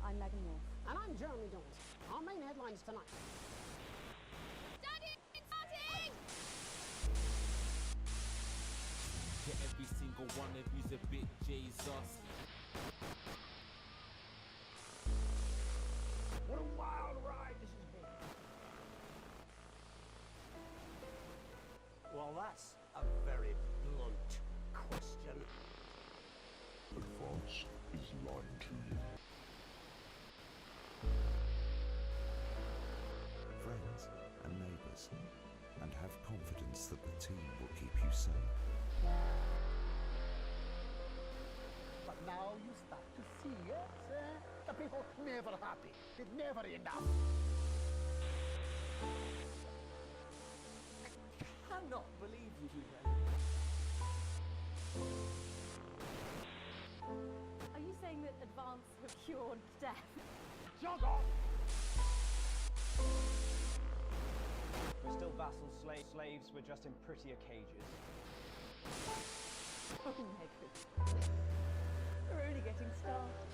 I'm Megan Wolf. And I'm Jeremy Jones. Our main headlines tonight. Daddy, it's starting! To every single one of you's a bit Jesus. What a wild ride this has been. Well, that's a very blunt question. Advance is lying to you. Friends and neighbours, and have confidence that the team will keep you safe. But now you start to see, yes, the people never happy. It's never enough. I cannot believe you do that. Are you saying that Advance have cured death? Jog off! We're still vassals, slaves, we're just in prettier cages. Oh my goodness. We're only getting started.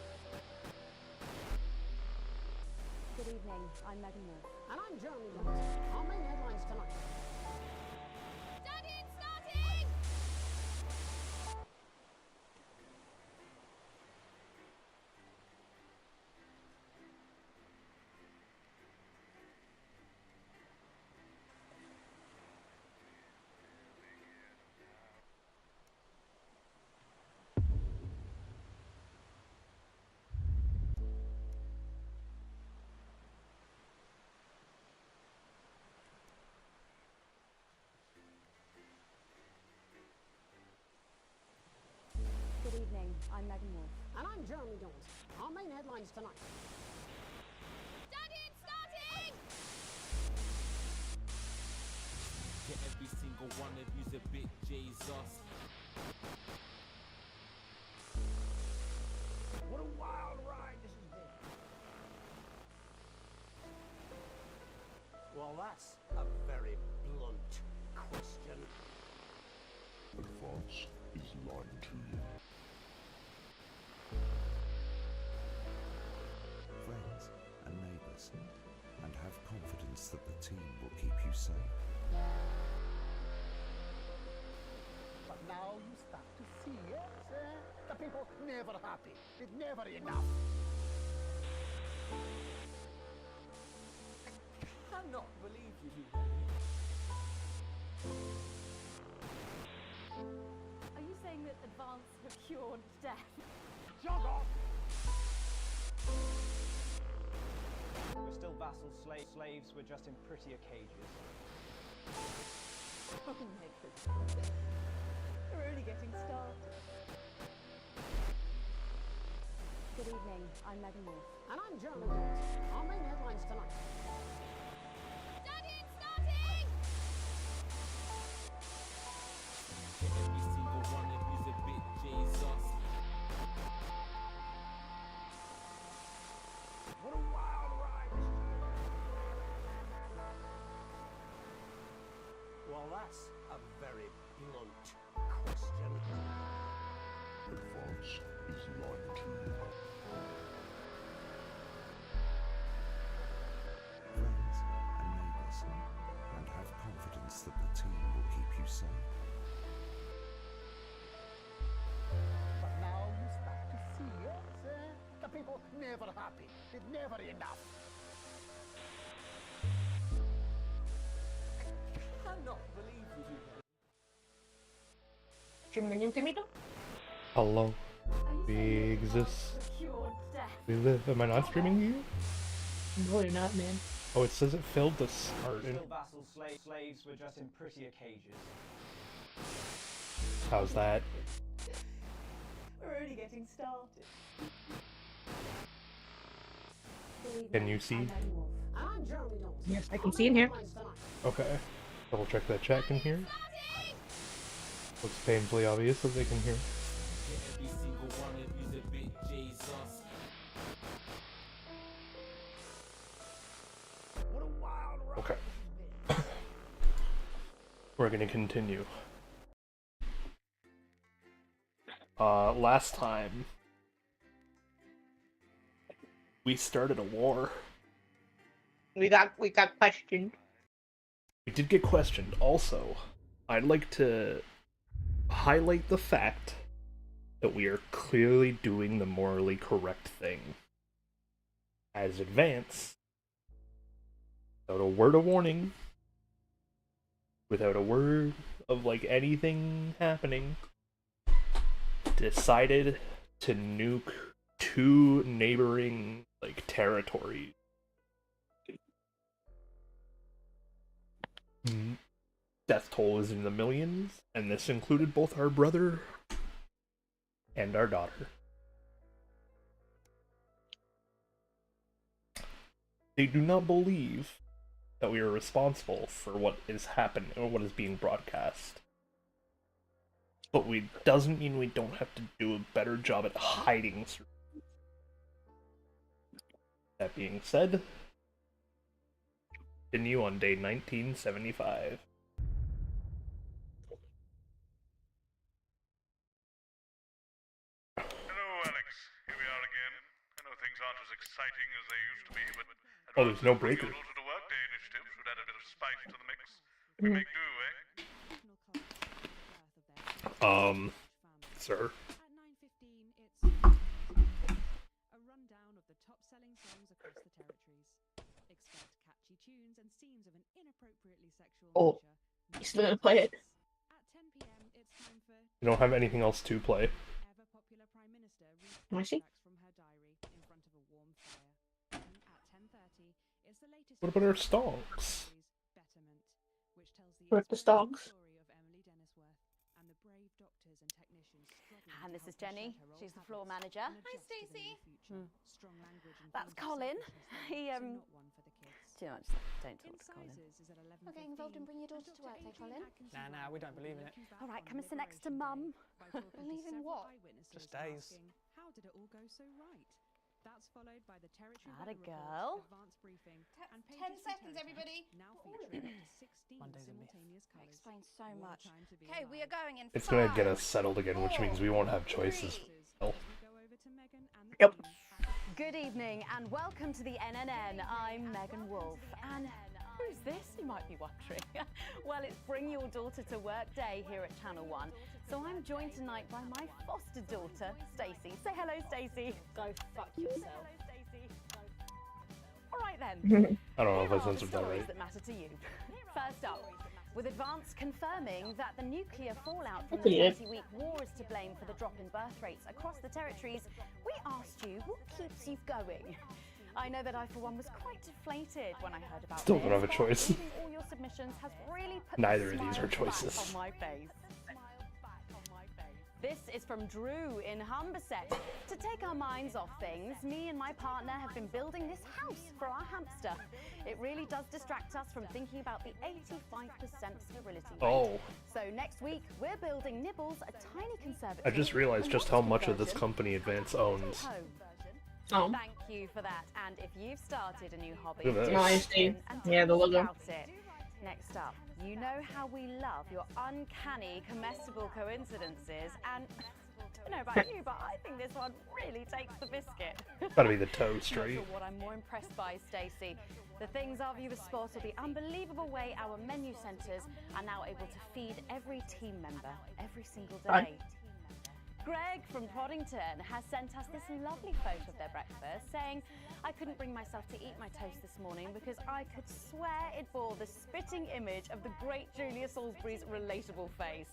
Good evening, I'm Megan Wolf. And I'm Jeremy Jones. Our main headlines tonight. Daddy, it's starting! Good evening, I'm Megan Wolf. And I'm Jeremy Jones. Our main headlines tonight. Daddy, it's starting! To every single one of you's a bit Jesus. What a wild ride this has been. Well, that's a very blunt question. Advance is lying to you. Friends and neighbours, and have confidence that the team will keep you safe. But now you start to see, yes, the people never happy. It's never enough. I cannot believe you do that. Are you saying that Advance have cured death? Jog off! We're still vassals, slaves, we're just in prettier cages. Oh my goodness. We're only getting started. Good evening, I'm Megan Wolf. And I'm Jeremy Jones. Our main headlines tonight. Daddy, it's starting! To every single one of you's a bit Jesus. What a wild ride this has been. Well, that's a very blunt question. Advance is lying to you. Friends and neighbours, and have confidence that the team will keep you safe. But now you start to see, yes, the people never happy. It's never enough. I cannot believe you do that. Hello, Are you we saying that exist. Advance have cured death? We live. Am I not streaming you? No, you're not, man. Oh, it says it failed to start. We're still vassals, slaves, we're just in prettier cages. How's that? We're only getting started. Good evening, Can you see? I'm Megan Wolf. And I'm Jeremy Jones. Yes, I Our can see main in here. headlines tonight. Okay. Double check that chat can hear. Starting! Looks painfully obvious that they can hear. To every single one of you's a bit Jesus. What a wild ride Okay. this has been. We're gonna continue. Last time We started a war. We got questioned. We did get questioned. Also, I'd like to highlight the fact that we are clearly doing the morally correct thing. As Advance, without a word of warning, without a word of, like, anything happening, decided to nuke 2 neighboring, like, territories. Death toll is in the millions, and this included both our brother and our daughter. They do not believe that we are responsible for what is happening or what is being broadcast. But we doesn't mean we don't have to do a better job at hiding. That being said, continue on day 1975. Hello, Alex. Here we are again. I know things aren't as exciting as they used to be, but Oh, there's no breaker. Your daughter to work day initiative should add a bit of spice to the mix. We make do, eh? Sir. At 9:15, it's a rundown of the top-selling songs across the territories. Expect catchy tunes and scenes of an inappropriately sexual Oh, nature. you still gonna play it? At 10 p.m., it's time for You don't have anything else to play. ever-popular Prime Minister reads Can I see? extracts from her diary in front of a warm fire. And at 10:30, it's the latest. What about our stonks? Betterment, which tells the Where's the inspiring stonks? story of Emily Dennisworth and the brave doctors and technicians struggling And to this is help her Jenny. shed her She's old the floor habits manager. and Hi, adjust to the Stacey. new future. Strong language and That's themes of Colin. selfishness, He, so not one for the kids. Too much. Don't talk to Colin. Incisors is at 11:15. Not getting involved and bring your daughter to work, though, Colin. Nah, we don't believe in it. All right, come and sit next to Mum. Believe in what? Just days. How did it all go so right? That's followed by the territory Atta weather girl. report, advanced briefing, and 10 pages from seconds, Teletext, everybody. now featuring up to 16 Monday's a myth. simultaneous colours. Explains so What a much. time to be Okay, we are alive. going in. It's gonna get 5, us settled again, which means we won't have choices. As we go over to Megan and the Yep. team at Good evening and welcome to the NNN. I'm Megan Wolf. And who's this, you might be wondering? Well, it's Bring Your Daughter to Work Day here at Channel 1. So I'm joined tonight by my foster daughter, Stacey. Say hello, Stacey. Go fuck yourself. Hello, Stacey. All right then. I don't know if Here I are the censored that stories right. that matter to you. First up, with Advance confirming that the nuclear fallout from the Yeah. 20-week war is to blame for the drop in birth rates across the territories, we asked you what keeps you going. I know that I, for one, was quite deflated when I heard about Still this, don't have a but choice. reading all your submissions has really put Neither the of these smile are choices. back on my face. This is from Drew in Humberset. To take our minds off things, me and my partner have been building this house for our hamster. It really does distract us from thinking about the 85% sterility rate. Oh, So next week, we're building Nibbles, a tiny conservatory. I just realized a just how nautical much of this version, company Advance and a owns. home version. Oh. Thank you for that. And if you've started a new hobby, Look at do this. Nice, check in Steve. and Yeah, tell the us logo. about it. Next up, you know how we love your uncanny comestible coincidences, and I don't know about you, but I think this one really takes the biscuit. Gotta be the toast, Not right? sure what I'm more impressed by, Stacey. The things our viewers spot are the unbelievable way our menu centres are now able to feed every team member every single day. Right. Greg from Poddington has sent us this lovely photo of their breakfast, saying, I couldn't bring myself to eat my toast this morning because I could swear it bore the spitting image of the great Julia Salisbury's relatable face.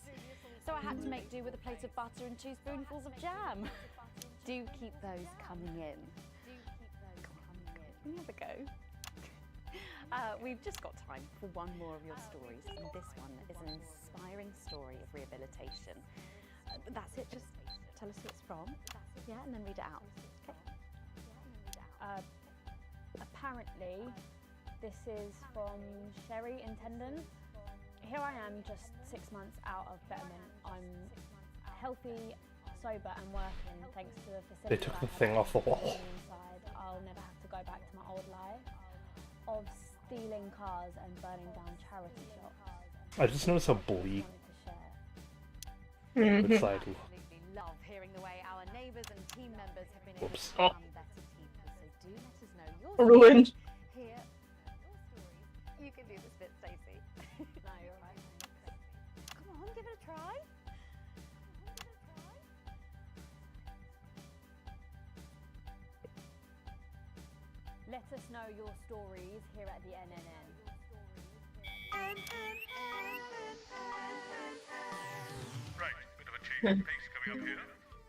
So I had to make do with a plate of butter and 2 spoonfuls of jam. Do keep those coming in. Can you have a go? We've just got time for one more of your stories, and this one is an inspiring story of rehabilitation. That's it, just tell us who it's from, yeah, and then read it out. Okay. Apparently, this is from Sherry in Tendon. Here I am, just 6 months out of betterment. I'm healthy, sober, and working thanks to the facility. They took the thing off the wall. Inside, I'll never have to go back to my old life of stealing cars and burning down charity shops. I just noticed how bleak Wanted to share. the side Absolutely love hearing the way our neighbours and team members have been able Whoops. to become better people. So do let us know your Ruined. stories here. You can do this bit, Stacey. No, you're right. Come on, give it a try. Let us know your stories here at the NNN. Right, bit of a change of pace coming up here.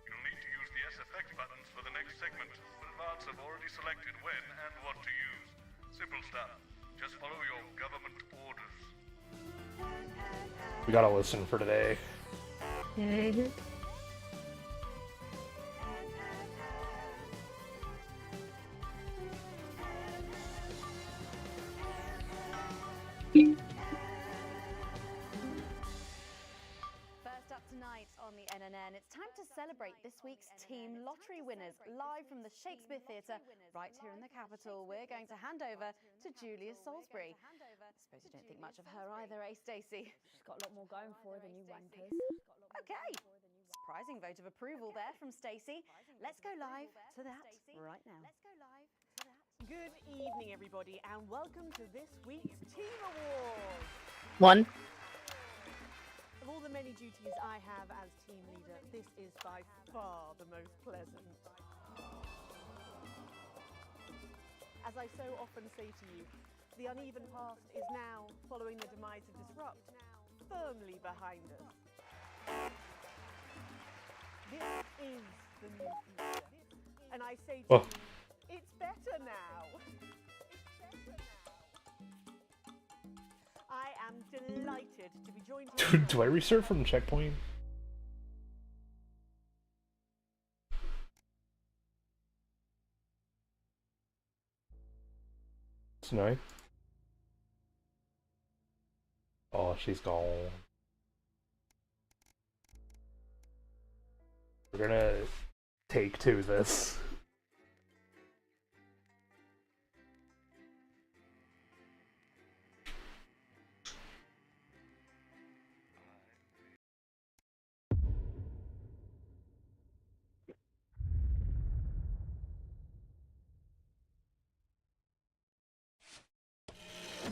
You'll need to use the S effect buttons for the next segment, but Advance have already selected when and what to use. Simple stuff. Just follow your government orders. We gotta listen for today. First up tonight on the NNN, it's time to celebrate this week's team lottery winners live from the Shakespeare Theatre right here in the capital. We're going to hand over to Julia Salisbury. I suppose you don't think much of her either, eh, Stacey? She's got a lot more going for her than you wankers. Okay. Surprising vote of approval there from Stacey. Let's go live to that right now. Good evening, everybody, and welcome to this week's Team Awards. One. Of all the many duties I have as team leader, this is by far the most pleasant. As I so often say to you, the uneven past is now, following the demise of Disrupt, firmly behind us. This is the new future. And I say to you, it's better now. I am delighted to be joined here. Do I restart from the checkpoint? Tonight? Oh, she's gone. We're gonna take two this.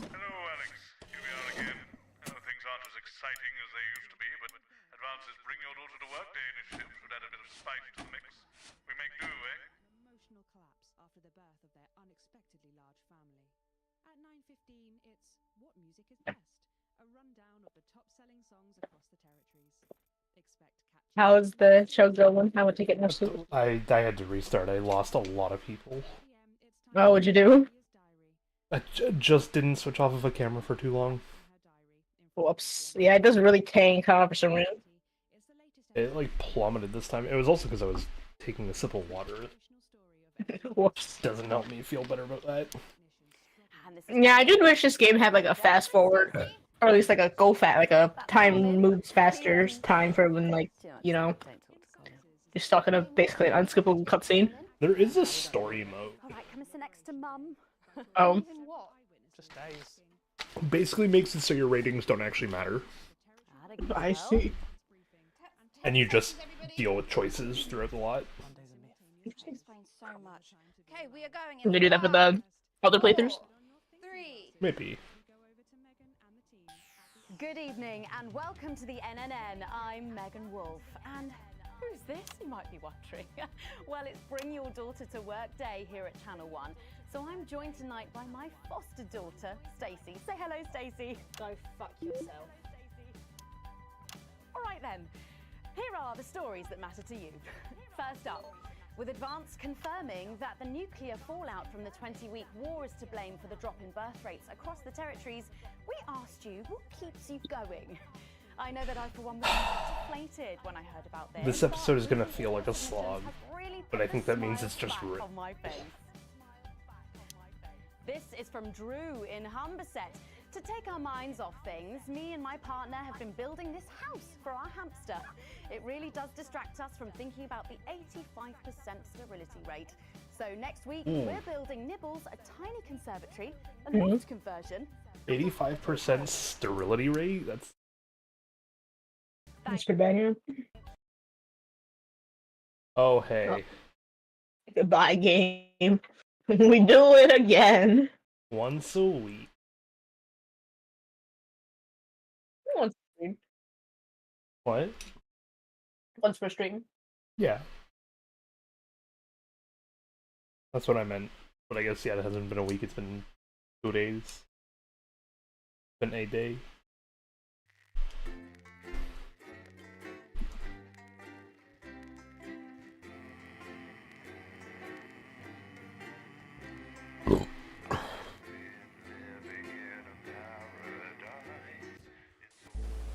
Hello, Alex. Here we are again. I know things aren't as exciting as they used to be, but Advance's Bring Your Daughter to Work Day initiative should add a bit of spice to the mix. We make do, eh? An emotional collapse after the birth of their unexpectedly large family. At 9:15, it's What Music is Best? A rundown of the top-selling songs across the territories. Expect catchy. How's the show going? How would you get no sleep? I had to restart. I lost a lot of people. Oh, what'd you do? I just didn't switch off of a camera for too long. Whoops. Yeah, it doesn't really tank for some reason. It like plummeted this time. It was also because I was taking a sip of water. Whoops. Doesn't help me feel better about that. Yeah, I just wish this game had like a fast forward. Or at least like a go fast, like a time moves faster time for when, like, you know, you're stuck in a basically an unskippable cutscene. There is a story mode. Alright, come and sit next to Mum. Oh. Just days. Basically makes it so your ratings don't actually matter. I see. And you just deal with choices throughout the lot. Explains so much. Okay, we are going Can they do that for the other playthroughs? 3. Maybe. Good evening and welcome to the NNN. I'm Megan Wolf. And who's this, you might be wondering? Well, it's Bring Your Daughter to Work Day here at Channel 1. So I'm joined tonight by my foster daughter, Stacey. Say hello, Stacey. Go fuck yourself. All right then, here are the stories that matter to you. First up, with Advance confirming that the nuclear fallout from the 20-week war is to blame for the drop in birth rates across the territories, we asked you what keeps you going. I know that I, for one, was deflated when I heard about this. This episode is gonna feel like a slog, but I think that means it's just real. On my face. This is from Drew in Humberset. To take our minds off things, me and my partner have been building this house for our hamster. It really does distract us from thinking about the 85% sterility rate. So next week, we're building Nibbles a tiny conservatory, a loft conversion. 85% sterility rate? That's pretty bad here. Oh, hey. Goodbye, game. We do it again. Once a week. Once per stream. What? Once per stream. Yeah. That's what I meant. But I guess, yeah, it hasn't been a week, it's been 2 days. It's been a day.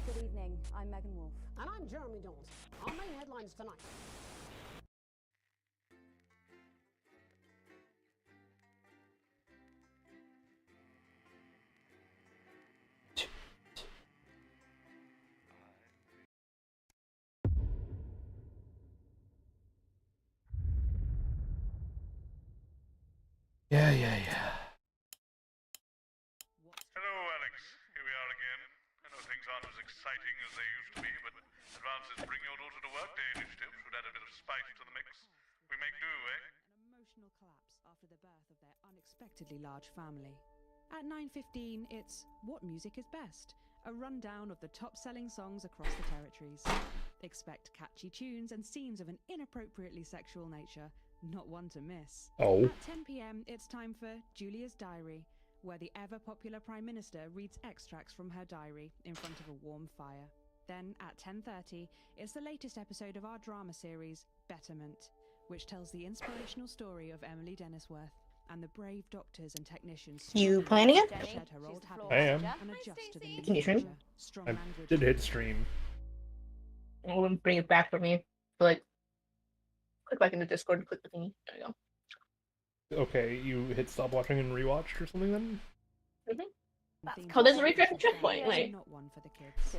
Good evening, I'm Megan Wolf. And I'm Jeremy Dawes. Our main headlines tonight. Yeah. Hello, Alex. Here we are again. I know things aren't as exciting as they used to be, but Advance's Bring Your Daughter to Work Day initiative should add a bit of spice to the mix. We make do, eh? An emotional collapse after the birth of their unexpectedly large family. At 9:15, it's What Music is Best? A rundown of the top-selling songs across the territories. Expect catchy tunes and scenes of an inappropriately sexual nature, not one to miss. Oh. At 10 p.m, it's time for Julia's Diary, where the ever-popular Prime Minister reads extracts from her diary in front of a warm fire. Then, at 10:30, it's the latest episode of our drama series, Betterment, which tells the inspirational story of Emily Dennisworth and the brave doctors and technicians. You playing it? Shed her old habits I am. and adjust to the new Can you stream? culture. Strong I language. did hit stream. I'm gonna bring it back for me. Like, click back in the Discord and click the thingy. There you go. Okay, you hit stop watching and rewatched or something then? Oh, there's a refresh checkpoint. Wait. Not one for the kids.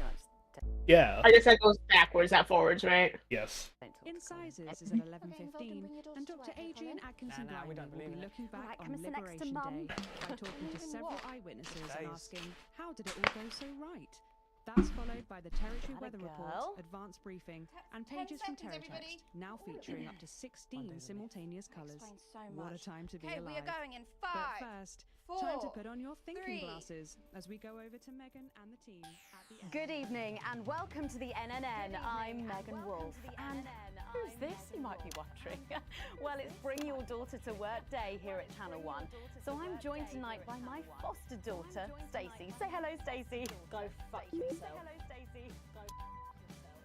Yeah. I guess that goes backwards, not forwards, right? Yes. Incisors is at 11:15, and Dr. Adrian Atkinson we Blythe don't will be believe it. looking back Right, on come and sit next to Liberation Mum. Day by talking to several eyewitnesses and Days. asking, how did it all go so right? That's followed by the Territory Atta Weather girl. Report, Advanced Briefing, and pages from Terratext, now featuring up to 16 simultaneous colours. What a time to be alive. we are going in But 5, first, 4, time to put on your thinking 3. glasses as we go over to Megan and the team at the end. Good evening and welcome to the NNN. I'm Megan Wolf. And who's this, you might be wondering? Well, it's Bring Your Daughter to Work Day here at Channel 1. So I'm joined tonight by my foster daughter, Stacey. Say hello, Stacey. Go fuck yourself. Say hello, Stacey.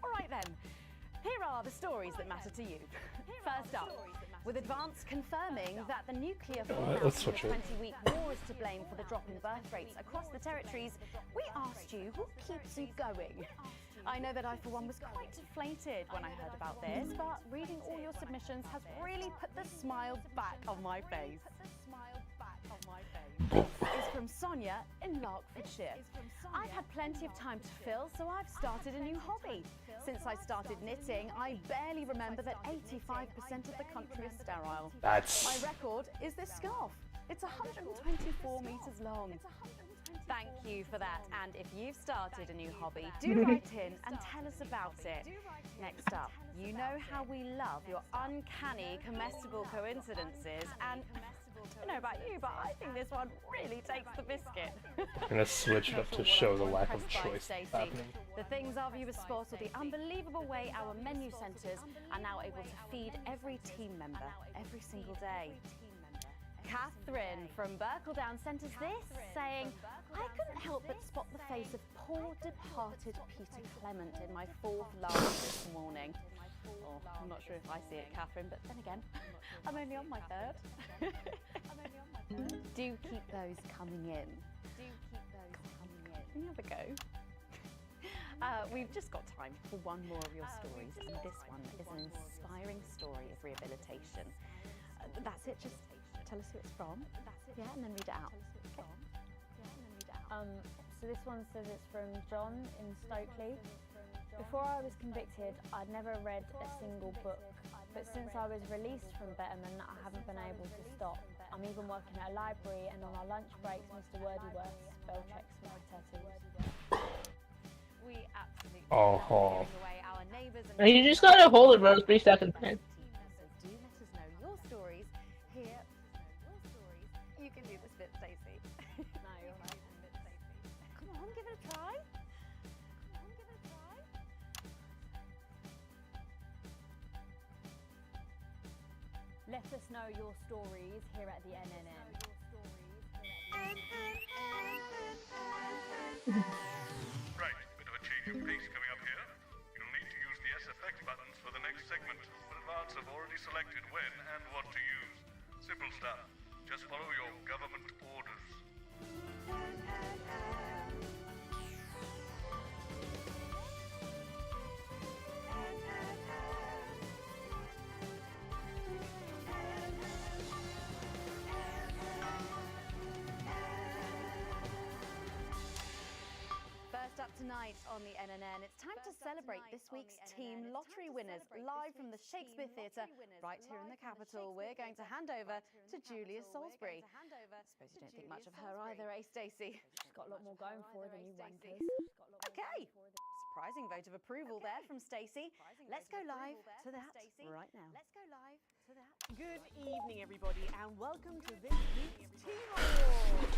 All right then. Here are the stories that matter to you. First up, with Advance confirming that the nuclear fallout let's from the switch it. 20-week war is to blame for the drop in birth rates across the territories, we asked you what keeps you going. I know that I, for one, was quite deflated when I heard about this, but reading all your submissions has really put the smile back on my face. This is from Sonia in Larkfordshire. I've had plenty of time to fill, so I've started a new hobby. Since I started knitting, I barely remember that 85% of the country is sterile. That's... My record is this scarf. It's 124 metres long. Thank you for that, and if you've started a new hobby, do write in and tell us about it. Next up, you know how we love your uncanny comestible coincidences, and I don't know about you, but I think this one really takes the biscuit. I'm gonna switch it up to show the lack of choice Stacey. happening. The things our viewers spot are the unbelievable way our menu centres are now able to feed every team member every single day. Catherine from Berkeldown sent us this, saying, I couldn't help but spot the face of poor departed Peter Clement in my fourth large this morning. Oh, I'm not sure if I see it, Catherine, but then again, I'm only on my third. Do keep those coming in. Can you have a go? We've just got time for one more of your stories, and this one is an inspiring story of rehabilitation. That's it, just tell us who it's from. Yeah, and then read it out. Okay. So this one says it's from John in Stokely. Before I was convicted, I'd never read a single book, but since I was released from Betterment, I haven't been able to stop. I'm even working at a library, and on our lunch breaks, Mr. Wordyworth spell checks my tattoos. We absolutely Oh, love giving away our neighbours and You just gotta hold it for those 3 seconds, man. So do let us know your stories here. Let us know your stories here at the NNN. Right, bit of a change of pace coming up here. You'll need to use the S effect buttons for the next segment, but advance have already selected when and what to use. Simple stuff. Just follow your government orders. First up tonight on the NNN, it's time to celebrate this week's team lottery winners live from the Shakespeare Theatre right here in the capital. We're going to hand over to Julia Salisbury. I suppose you don't think much of her either, eh, Stacey? She's got a lot more going for her than you wankers. Okay, surprising vote of approval there from Stacey. Let's go live to that right now. Good evening, everybody, and welcome to this week's Team Award.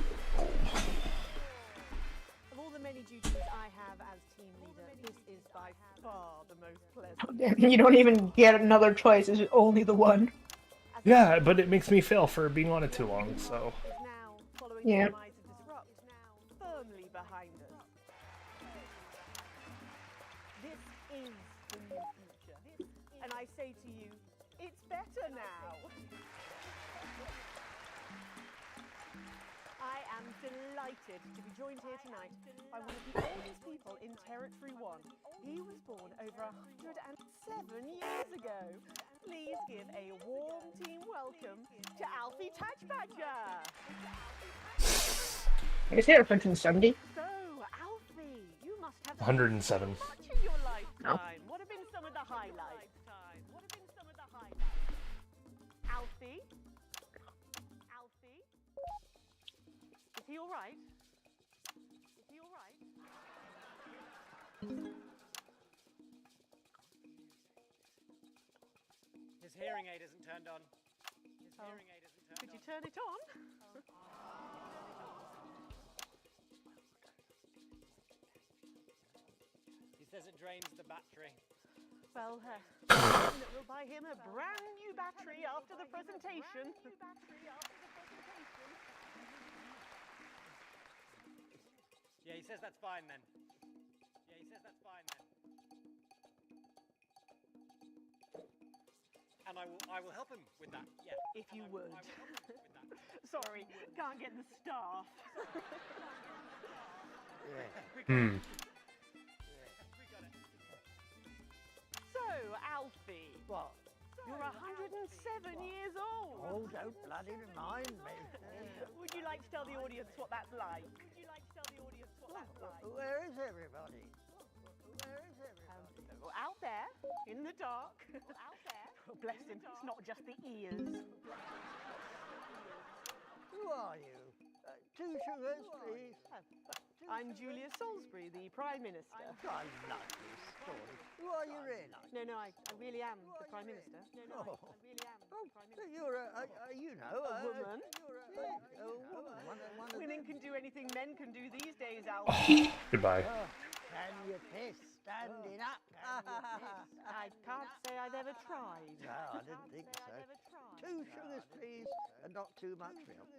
Of all the many duties I have as team leader, this is by far the most pleasant. You don't even get another choice, it's only the one. Yeah, but it makes me fail for being on it too long, so... Now, following Yeah. the demise of Disrupt, firmly behind us. This is the new future. And I say to you, it's better now. I am delighted to be joined here tonight by one of the oldest people in Territory 1. He was born over 107 years ago. Please give a warm team welcome to Alfie Touchbadger. I guess he had a 170. So, Alfie, you must have 107. much in your lifetime. What have been some of the highlights? Alfie? Alfie? Is he all right? Is he all right? His hearing aid isn't turned on. His hearing aid isn't turned on. Could you turn it on? He says it drains the battery. Well, we'll buy him a brand new battery after the presentation. Yeah, he says that's fine then. Yeah, he says that's fine then. And I will help him with that. Yeah. If you would. I will help him with that. Sorry, can't get the staff. Hmm. So, Alfie. What? You're 107 years old. Oh, don't bloody remind me. Would you like to tell the audience what that's like? Where is everybody? Where is everybody? Out there, in the dark. Oh, bless him, it's not just the ears. Who are you? 2 sugars, please. I'm Julia Salisbury, the Prime Minister. I love this story. Who are you really? No, I really am the Prime Minister. Oh, I really am the Prime so Minister. you're a woman. Yeah, a woman. One of Women can do anything men can do these days, Al. Goodbye. Can you piss standing up? I can't say I've ever tried. No, I didn't think so. 2 sugars, please, and not too much milk.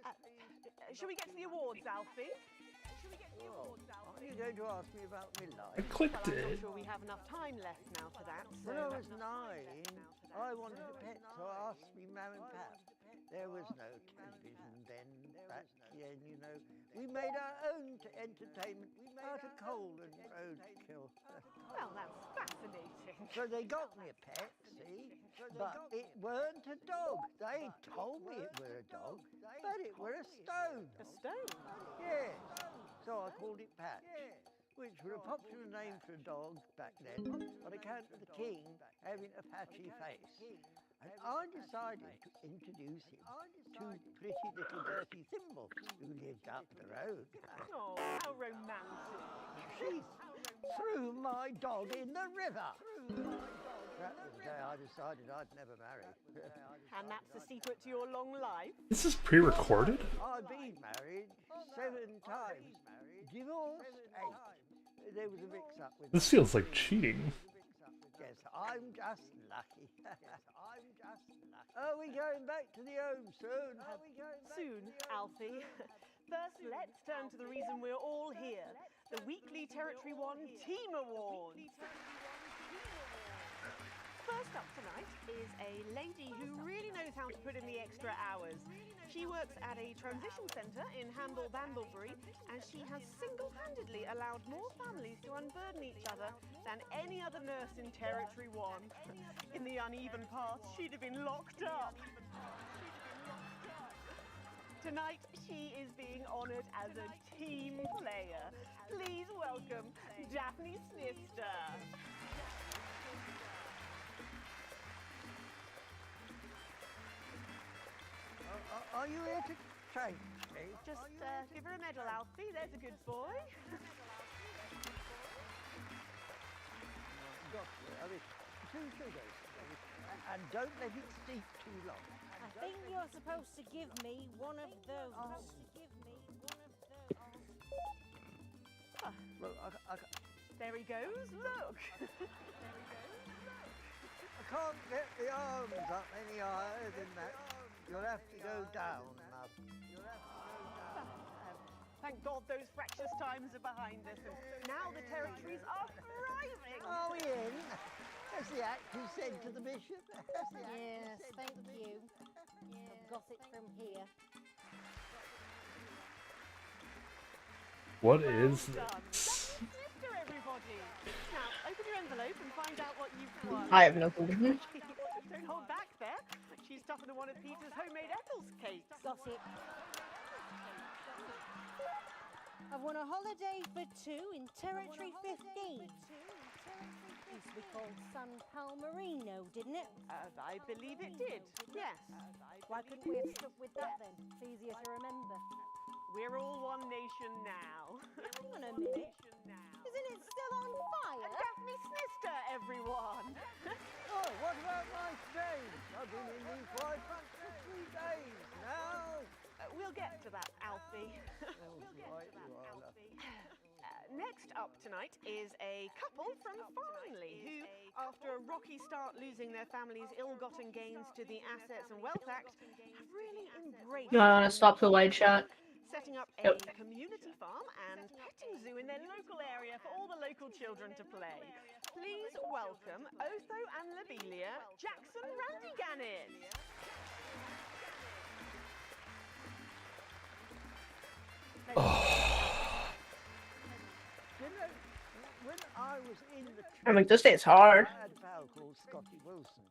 Shall we get to the awards, Alfie? Are you going to ask me about my I life? clicked I'm not it. sure we have enough time left now for that. When I was 9, I wanted a pet, so I asked me mum and pap. There was no television then, back then, you know. We made our own entertainment out of coal and roadkill. Well, that's fascinating. So they got me a pet, see? But it weren't a dog. They told me it were a dog, but it were a stone. A stone? Yes. So I called it Pat, which was a popular name for a dog back then, on account of the king having a patchy face. And I decided to introduce him to pretty little dirty Thimble, who lived up the road. Oh, how romantic. She threw my dog in the river. That was the day I decided I'd never marry. And that's the secret to your long life? This is pre-recorded? I've been married 7 times. Divorced 8. There was a mix-up with... This feels like cheating. Yes, I'm just lucky. Are we going back to the home soon? Soon, Alfie. First, let's turn to the reason we're all here. The weekly Territory 1 Team Awards. First up tonight is a lady who really knows how to put in the extra hours. She works at a transition centre in Handle-Bandlebury, and she has single-handedly allowed more families to unburden each other than any other nurse in Territory 1. In the uneven past, she'd have been locked up. Tonight, she is being honoured as a team player. Please welcome Daphne Snister. Are you here to train me? Just give her a medal, Alfie. There's a good boy. Two sugars. And don't let it steep too long. I think you're supposed to give me one of those. Well, There he goes. Look. I can't get the arms up any higher than that. You'll have to go down, love. Thank God those fractious times are behind us, and now the territories are thriving. Are we in? As the actor said to the bishop. Yes, thank you. I've got it from here. What is Done. this? Sister, everybody. Now, open your envelope and find out what you've won. I have no clue. Don't hold back there. She's tougher than one of Peter's homemade Ethel's cakes. Got it. I've won a holiday for two in Territory 15. Used to be called San Palmerino, didn't it? I believe it did, yes. Why couldn't we have stuck with that then? It's easier to remember. We're all one nation now. Hang on a minute. Isn't it still on fire? Daphne Snister, everyone. Oh, what about my stage? I've been in these white front for 3 days now. We'll get to that, Alfie. Next up tonight is a couple from Farnley who, after a rocky start losing their family's ill-gotten gains to the Assets and Wealth Act, have really embraced Stop the light shot. setting up a community farm and petting zoo in their local area for all the local children to play. Please welcome Otho and Lobelia Jackson Randiganis. You know, when I was in the I'm like, this day's hard. I had a pal called Scotty Wilson.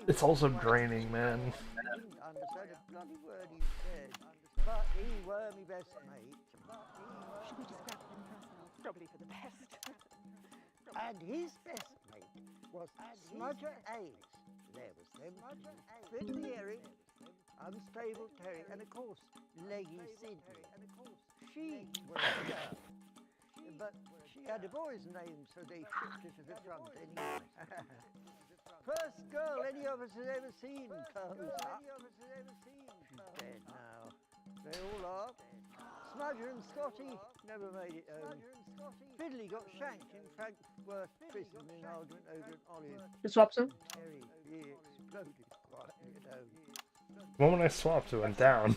It's also draining, man. Didn't understand a bloody word he said, but he were my best mate. Should we just grab them for ourselves? Probably for the best. And his best mate was Smudger Ace. There was them. Fiddly Eric, Unstable Terry, and of course, Leggy Sydney. She was a girl, but she had a boy's name, so they shipped her to the front anyway. First girl any of us has ever seen close up. She's dead now. They all are. Smudger and Scotty never made it home. Fiddly got shanked in Frankfurt prison in an argument over an olive. You swap them? Terry, he exploded quietly at home. The moment I swapped, it went down.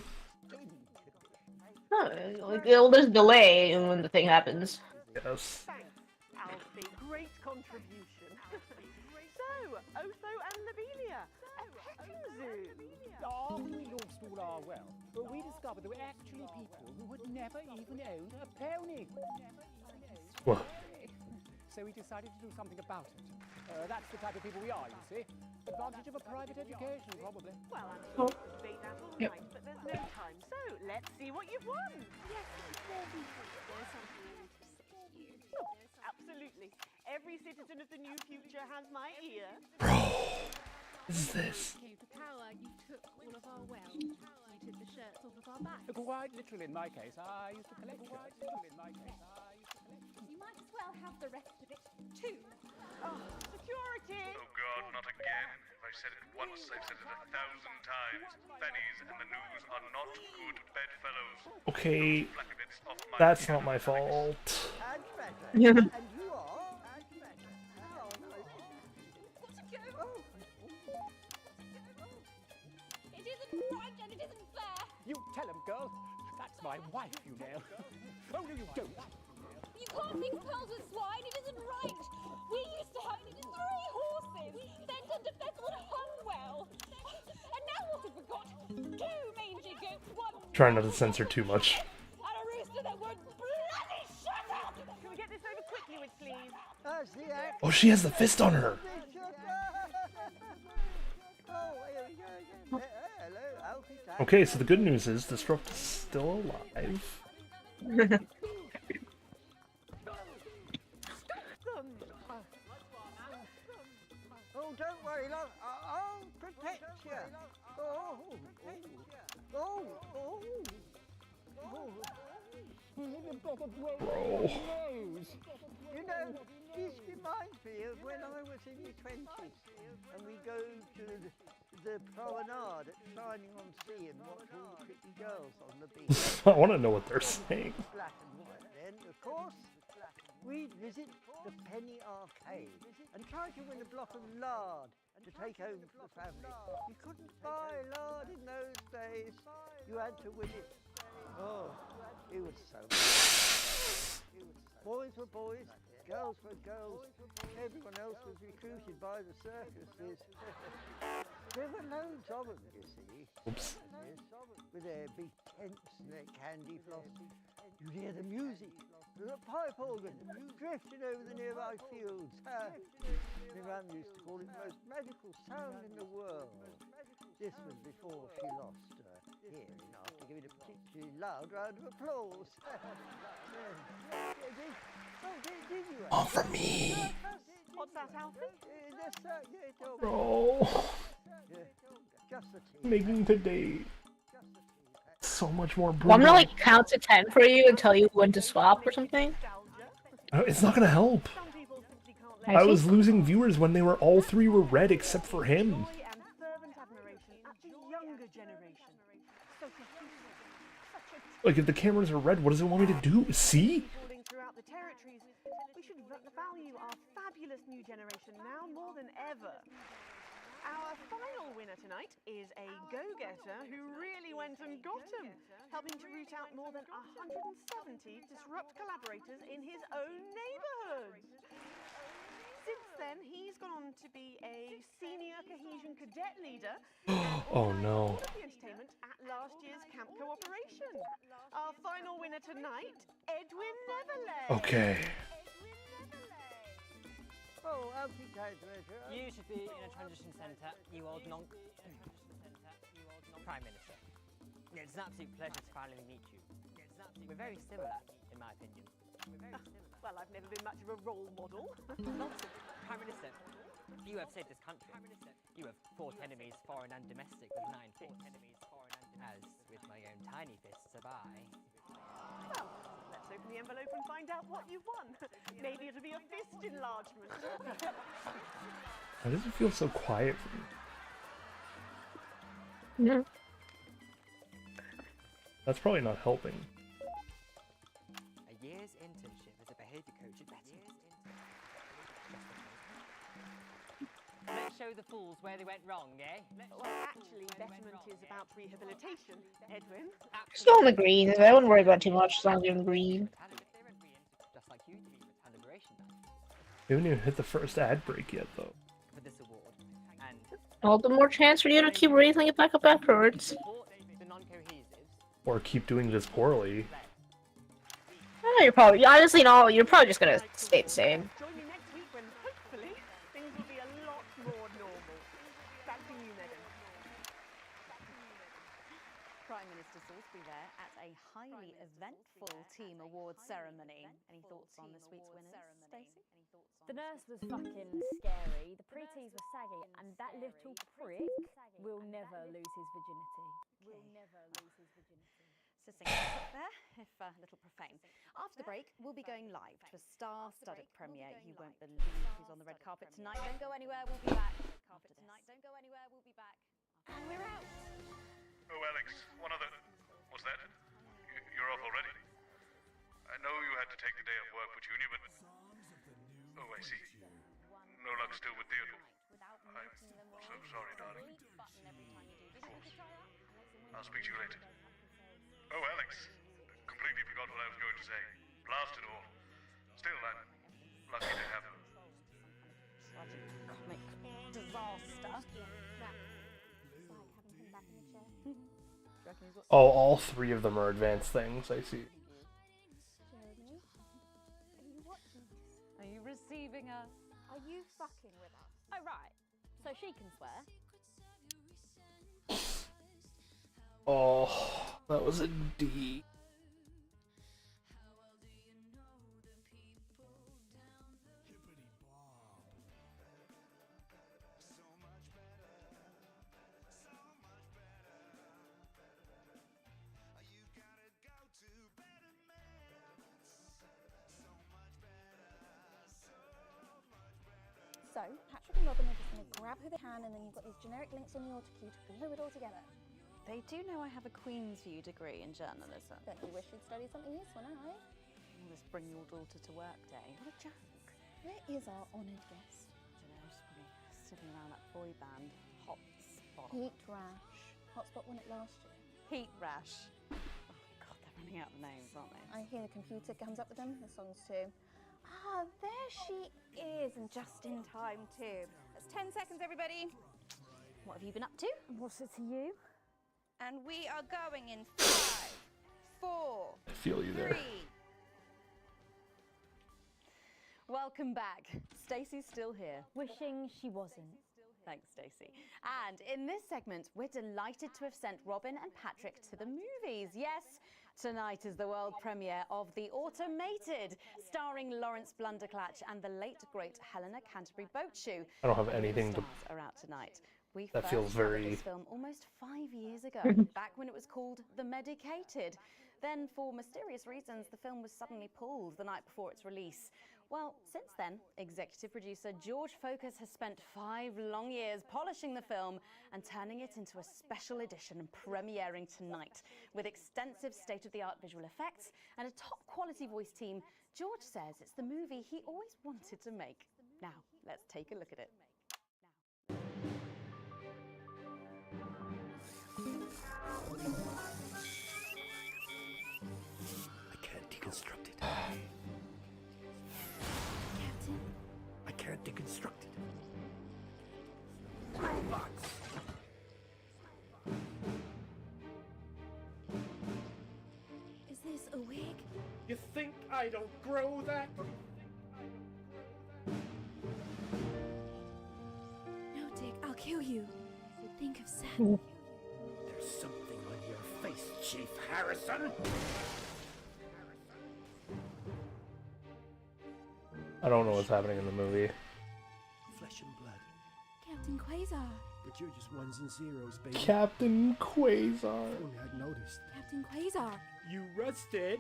Oh, like, there's a delay when the thing happens. Yes. Thanks, Alfie. Great contribution. So, Otho and Lobelia, a petting zoo. After we lost all our wealth, but we discovered there were actually people who had never even owned a pony. What? So we decided to do something about it. That's the type of people we are, you see. Advantage of a private education, probably. Well, I'm sure we could debate that all night, but there's no time. So, let's see what you've won. Yes, before we do, there's something I need to say to you. Absolutely. Every citizen of the new future has my ear. What is this? Came to power, you took all of our wealth. You took the shirts off of our backs. Quite literally, in my case, I used to collect shirts. You might as well have the rest of it too. Oh, security! Oh God, not again. If I said it once, I've said it 1,000 times. Pennies and the news are not good bedfellows. Okay, Flappy bits off my that's piano not my fault. And better. And you are? right and it isn't fair. You tell him, girl. That's my wife, you know. Oh, no, you don't. You can't mix pearls with swine, it isn't right. We used to have 3 horses, sent under Feswood Hunwell. And now what have we got? 2 mangy goats, 1 Trying not to censor too much. and a rooster that would bloody shut up! Can we get this over quickly, with please? That's the act. Oh, she has the fist on her. Okay, so the good news is Disrupt is still alive. Oh, don't worry, love. I'll protect you. Oh, Bro. You know, this reminds me of when I was in my 20s and we go to the promenade at Shining on Sea and watch all the pretty girls on the beach. I want to know what they're saying. Black and white then, of course. We'd visit the Penny Arcade and try to win a block of lard to take home to the family. You couldn't buy lard in those days. You had to win it. Oh, it was so much. Boys were boys, girls were girls. Everyone else was recruited by the circuses. There were loads of them, you see. Oops. With their big tents and their candy floss. You'd hear the music, the pipe organ, drifting over the nearby fields. My mum used to call it the most magical sound in the world. This was before she lost her hearing after giving a particularly loud round of applause. All for me. What's that, Alfie? Bro. Just the tea. Making today so much more brutal. Well, I'm gonna like count to 10 for you and tell you when to swap or something. It's not gonna help. I was losing viewers when they were all 3 were red except for him. Like if the cameras are red, what does it want me to do? See? Throughout the territories, we should value our fabulous new generation now more than ever. Our final winner tonight is a go-getter who really went and got him, helping to root out more than 170 Disrupt collaborators in his own neighbourhood. Since then, he's gone on to be a senior cohesion cadet leader Oh no. the entertainment at last year's camp cooperation. Our final winner tonight, Edwin Neverlay. Okay. Oh, Alfie Treasure. You should be in a transition centre, you old Prime Minister. It's an absolute pleasure to finally meet you. We're very similar, in my opinion. Well, I've never been much of a role model. Nonsense. Prime Minister, you have saved this country. You have fought enemies, foreign and domestic, with 9 fists. As with my own tiny fists have I. Well, let's open the envelope and find out what you've won. Maybe it'll be a fist enlargement. Why does it feel so quiet for me? No. That's probably not helping. A year's internship as a behaviour coach at Betterment. Let's show the fools where they went wrong, eh? Well, actually, Betterment is about rehabilitation, Edwin. Still on the green. I wouldn't worry about too much as long as you're in green. Just like you do at Liberation Day. We haven't even hit the first ad break yet, though. For this award. And All the more chance for you to keep raising it back up afterwards. the non-cohesives. Or keep doing this poorly. Oh, you're probably, honestly, no, you're probably just gonna stay the same. Join me next week when, hopefully, things will be a lot more normal. Back to you, Megan. Prime Minister Salisbury there at a highly eventful team awards ceremony. Any thoughts on this week's winners, Stacey? The nurse was fucking scary, the pretties were saggy, and that little prick will never lose his virginity. Will never lose his virginity. Succinct there, if a little profane. After the break, we'll be going live to a star-studded premiere. You won't believe who's on the red carpet tonight. Don't go anywhere, we'll be back. After tonight, don't go anywhere, we'll be back. And we're out. Oh, Alex, one other... What's that? You're off already? I know you had to take the day off work for Junior, but... Oh, I see. No luck still with Theodore. I'm so sorry, darling. Of course. I'll speak to you later. Oh, Alex. Completely forgot what I was going to say. Blast it all. Still, I'm lucky to have her. Tragic comic disaster. Oh, all three of them are advanced things, I see. Jeremy, are you watching this? Are you receiving us? Are you fucking with us? Oh, right. So she can swear. Oh, that was a D. So, Patrick and Robin are just going to grab who they can, and then you've got these generic links on the auto cue to glue it all together. They do know I have a Queen's View degree in journalism. Don't you wish you'd studied something useful now, eh? This bring your daughter to work day. What a joke. Where is our honoured guest? I don't know, she's probably sitting around that boy band, Hotspot. Heat Rash. Hotspot won it last year. Heat Rash. Oh, God, they're running out of names, aren't they? I hear the computer comes up with them, the songs too. Ah, there she is, and just in time too. That's 10 seconds, everybody. What have you been up to? And what's it to you? And we are going in 5, 4, I feel you there. 3. Welcome back. Stacey's still here. Wishing she wasn't. Thanks, Stacey. And in this segment, we're delighted to have sent Robin and Patrick to the movies. Yes, tonight is the world premiere of The Automated, starring Lawrence Blunderclatch and the late, great Helena Canterbury Boatshoe. I don't have anything to... Stars are out tonight. We That first feels covered very... this film almost 5 years ago, back when it was called The Medicated. Then, for mysterious reasons, the film was suddenly pulled the night before its release. Well, since then, executive producer George Focus has spent 5 long years polishing the film and turning it into a special edition and premiering tonight. With extensive state-of-the-art visual effects and a top-quality voice team, George says it's the movie he always wanted to make. Now, let's take a look at it. I can't deconstruct it. Captain? I can't deconstruct it. Robots! Is this a wig? You think I don't grow that? No, Dick, I'll kill you. Think of Sam. There's something on your face, Chief Harrison! I don't know what's happening in the movie. Flesh and blood. Captain Quasar. But you're just ones and zeros, baby. Captain Quasar. If only I'd noticed. Captain Quasar. You rusted,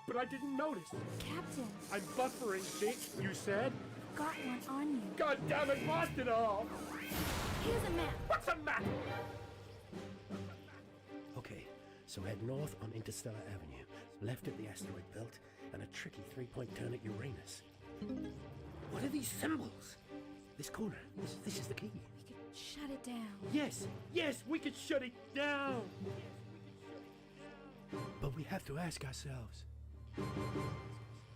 but I didn't notice. Captain. I'm buffering, Dick, you said. Got one on you. God damn it, blast it all! Here's a map. What's a map? Okay, so head north on Interstellar Avenue, left at the asteroid belt, and a tricky three-point turn at Uranus. What are these symbols? This corner. This is the key. We could shut it down. Yes, we could shut it down. But we have to ask ourselves,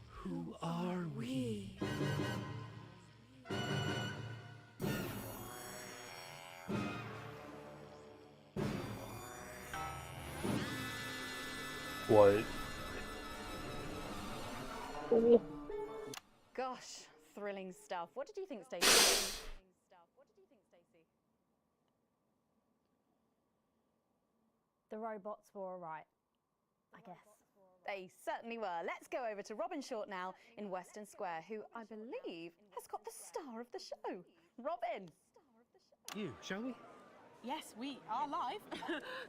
who are we? What? Oh. Gosh, thrilling stuff. What did you think, Stacey? The robots were alright, I guess. They certainly were. Let's go over to Robin Short now in Western Square, who I believe has got the star of the show. Robin. You, shall we? Yes, we are live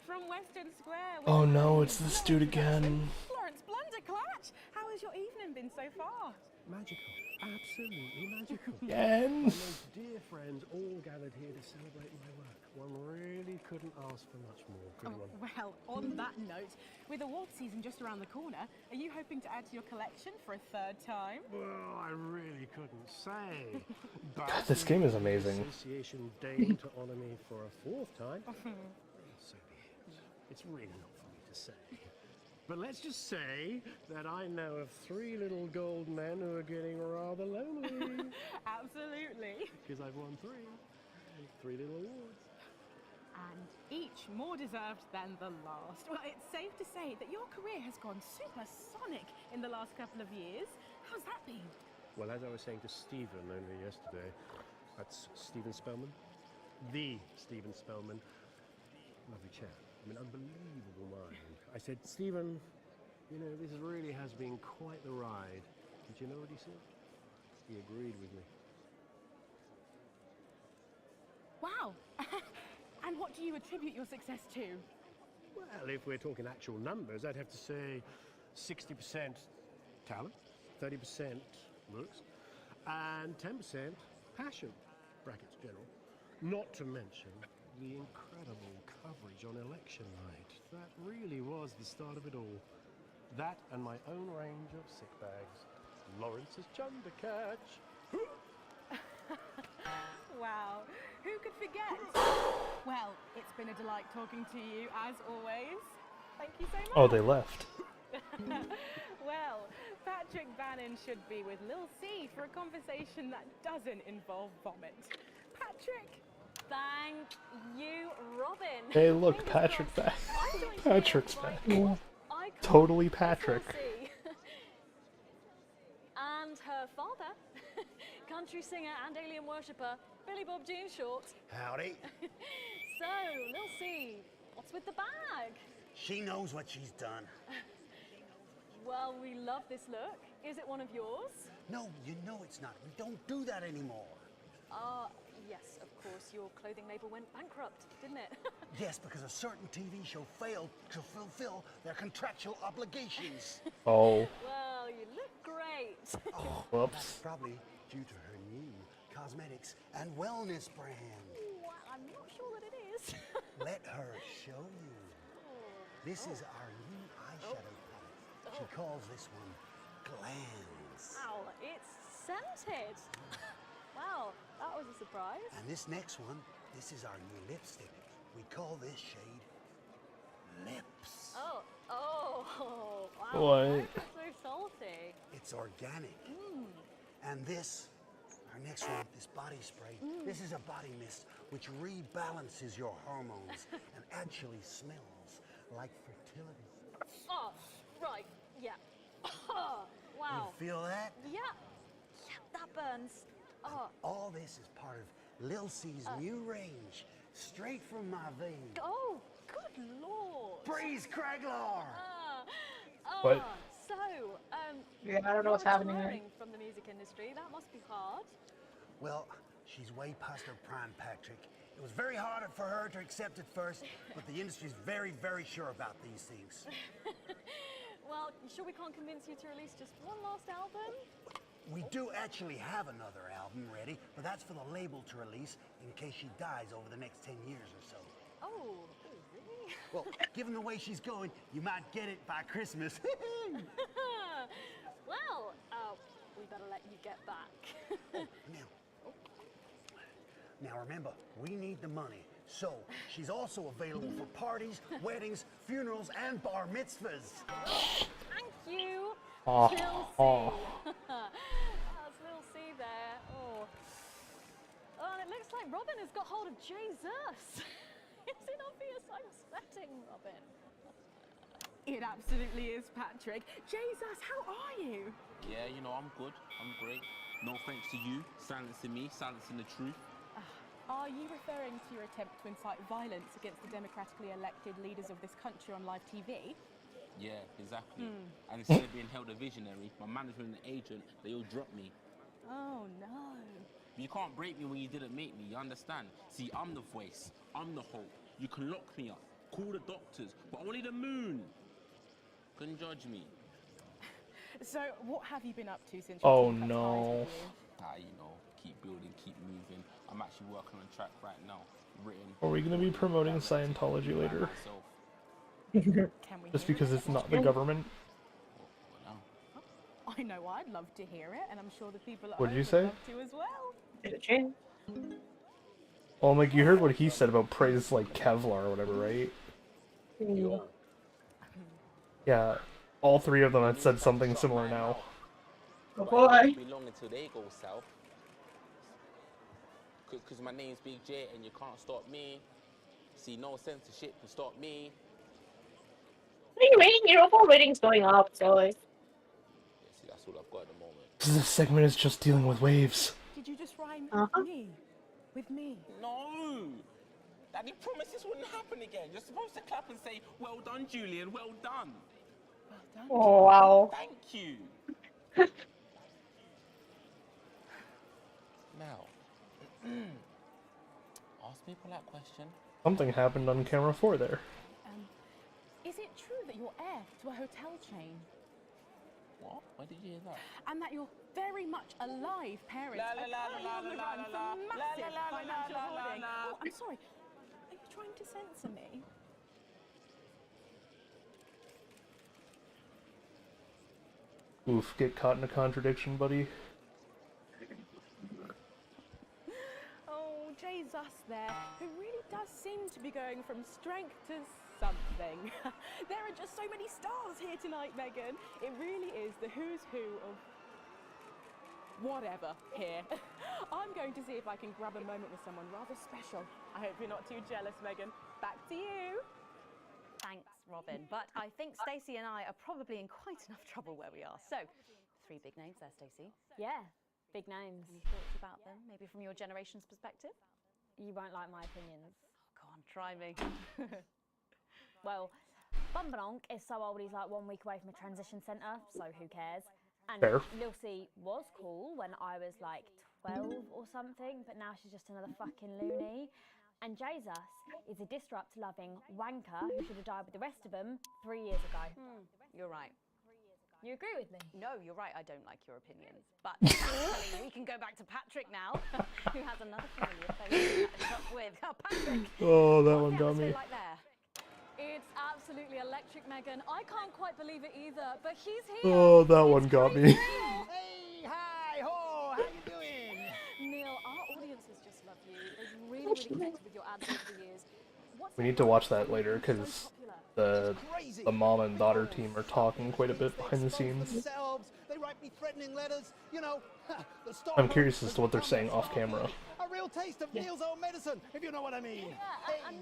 from Western Square. Oh no, it's this dude again. Lawrence Blunderclatch, how has your evening been so far? Magical. Absolutely magical. Again? My most dear friends all gathered here to celebrate my work. One really couldn't ask for much more, could one? Well, on that note, with award season just around the corner, are you hoping to add to your collection for a third time? Well, I really couldn't say. But God, this game is amazing. the association deigned to honor me for a fourth time. So be it. It's really not for me to say. But let's just say that I know of 3 little gold men who are getting rather lonely. Absolutely. Because I've won 3. And 3 little awards. And each more deserved than the last. Well, it's safe to say that your career has gone supersonic in the last couple of years. How's that been? Well, as I was saying to Stephen only yesterday, that's Stephen Spellman. The Stephen Spellman. Lovely chap. I mean, unbelievable mind. I said, Stephen, you know, this really has been quite the ride. Did you know what he said? He agreed with me. Wow. And what do you attribute your success to? Well, if we're talking actual numbers, I'd have to say 60% talent, 30% looks, and 10% passion, brackets general. Not to mention the incredible coverage on election night. That really was the start of it all. That and my own range of sick bags. Lawrence's Chundercatch. Wow, who could forget? Well, it's been a delight talking to you, as always. Thank you so much. Oh, they left. Well, Patrick Bannon should be with Lil C for a conversation that doesn't involve vomit. Patrick! Thank you, Robin. Hey, look, Patrick's back. Patrick's back. Totally Patrick. And her father, country singer and alien worshipper, Billy Bob Jean Short. Howdy. So, Lil C, what's with the bag? She knows what she's done. Well, we love this look. Is it one of yours? No, you know it's not. We don't do that anymore. Yes, of course. Your clothing label went bankrupt, didn't it? Yes, because a certain TV show failed to fulfill their contractual obligations. Oh. Well, you look great. Oh, whoops. That's probably due to her new cosmetics and wellness brand. Well, I'm not sure that it is. Let her show you. This is our new eyeshadow palette. She calls this one Glands. Wow, it's scented. Wow, that was a surprise. And this next one, this is our new lipstick. We call this shade Lips. Oh, wow. What? That's so salty. It's organic. And this, our next one, this body spray, this is a body mist which rebalances your hormones and actually smells like fertility. Oh, right, yeah. Wow. You feel that? Yeah, that burns. Oh. All this is part of Lil C's new range, straight from my vein. Oh, good lord. Breeze Craglar! What? So, yeah, I don't know what's happening there. retiring from the music industry, that must be hard. Well, she's way past her prime, Patrick. It was very hard for her to accept at first, but the industry's very, very sure about these things. Well, you sure we can't convince you to release just one last album? We do actually have another album ready, but that's for the label to release in case she dies over the next 10 years or so. Oh, really? Well, given the way she's going, you might get it by Christmas. Well, we better let you get back. Now remember, we need the money. So, she's also available for parties, weddings, funerals, and bar mitzvahs. Thank you, Oh, Lil C. oh. That's Lil C there. Oh, and it looks like Robin has got hold of Jesus. Is it obvious I'm sweating, Robin? It absolutely is, Patrick. Jesus, how are you? Yeah, you know, I'm good. I'm great. No thanks to you, silencing me, silencing the truth. Are you referring to your attempt to incite violence against the democratically elected leaders of this country on live TV? Yeah, exactly. And instead of being held a visionary, my management and agent, they all dropped me. Oh, no. You can't break me when you didn't make me, you understand? See, I'm the voice, I'm the hope. You can lock me up, call the doctors, but only the moon can judge me. So, what have you been up to since Oh, your team cut ties no. with you? You know, keep building, keep moving. I'm actually working on a track right now, written. Are we going to be promoting Scientology later? Can we Just hear because it? it's not the government? I know I'd love to hear it, and I'm sure the people at What did home you would say? love to as well. Well, like, you heard what he said about praise like Kevlar or whatever, right? Yeah, all three of them had said something similar now. Oh boy. Be long until they go south. Cause my name's Big J and you can't stop me. See, no censorship can stop me. Your overall rating's going up, so Yeah, see, that's all I've got at the moment. This segment is just dealing with waves. Did you just rhyme me with me? No! Daddy promised this wouldn't happen again. You're supposed to clap and say, well done, Julian, well done. Well done. Oh, wow. Thank you. Now, ask me a polite question. Something happened on camera 4 there. Is it true that you're heir to a hotel chain? What? Where did you hear that? And that you're very much alive parents La, la, are la, currently la, on the la, run la, for la, massive la, la, la, financial la, la, holding. la. Oh, I'm sorry. Are you trying to censor me? Oof, get caught in a contradiction, buddy. Oh, Jay's us there, who really does seem to be going from strength to something. There are just so many stars here tonight, Megan. It really is the who's who of whatever here. I'm going to see if I can grab a moment with someone rather special. I hope you're not too jealous, Megan. Back to you. Thanks, Robin. But I think Stacey and I are probably in quite enough trouble where we are. So, 3 big names there, Stacey. Yeah, big names. Any thoughts about them, maybe from your generation's perspective? You won't like my opinions. Oh, go on, try me. Well, Bumbanonk is so old he's like 1 week away from a transition centre, so who cares? And Fair. Lil C was cool when I was like 12 or something, but now she's just another fucking loony. And Jesus is a disrupt-loving wanker who should have died with the rest of them 3 years ago. You're right. You agree with me? No, you're right, I don't like your opinions. But actually, we can go back to Patrick now, who has another familiar face to catch up with. Oh, Patrick! Oh, that one What's the got me. atmosphere like there? It's absolutely electric, Megan. I can't quite believe it either, but he's here. Oh, that one got me. Hey, hi, ho, how you doing? Neil, our audiences just love you. They've really, really connected with your ads over the years. We need to watch that later because the mom and daughter team are talking quite a bit behind the scenes. They write me threatening letters, you know. The I'm curious as to what they're saying off camera. A real taste of Neil's own medicine, if you know what I mean. Yeah, and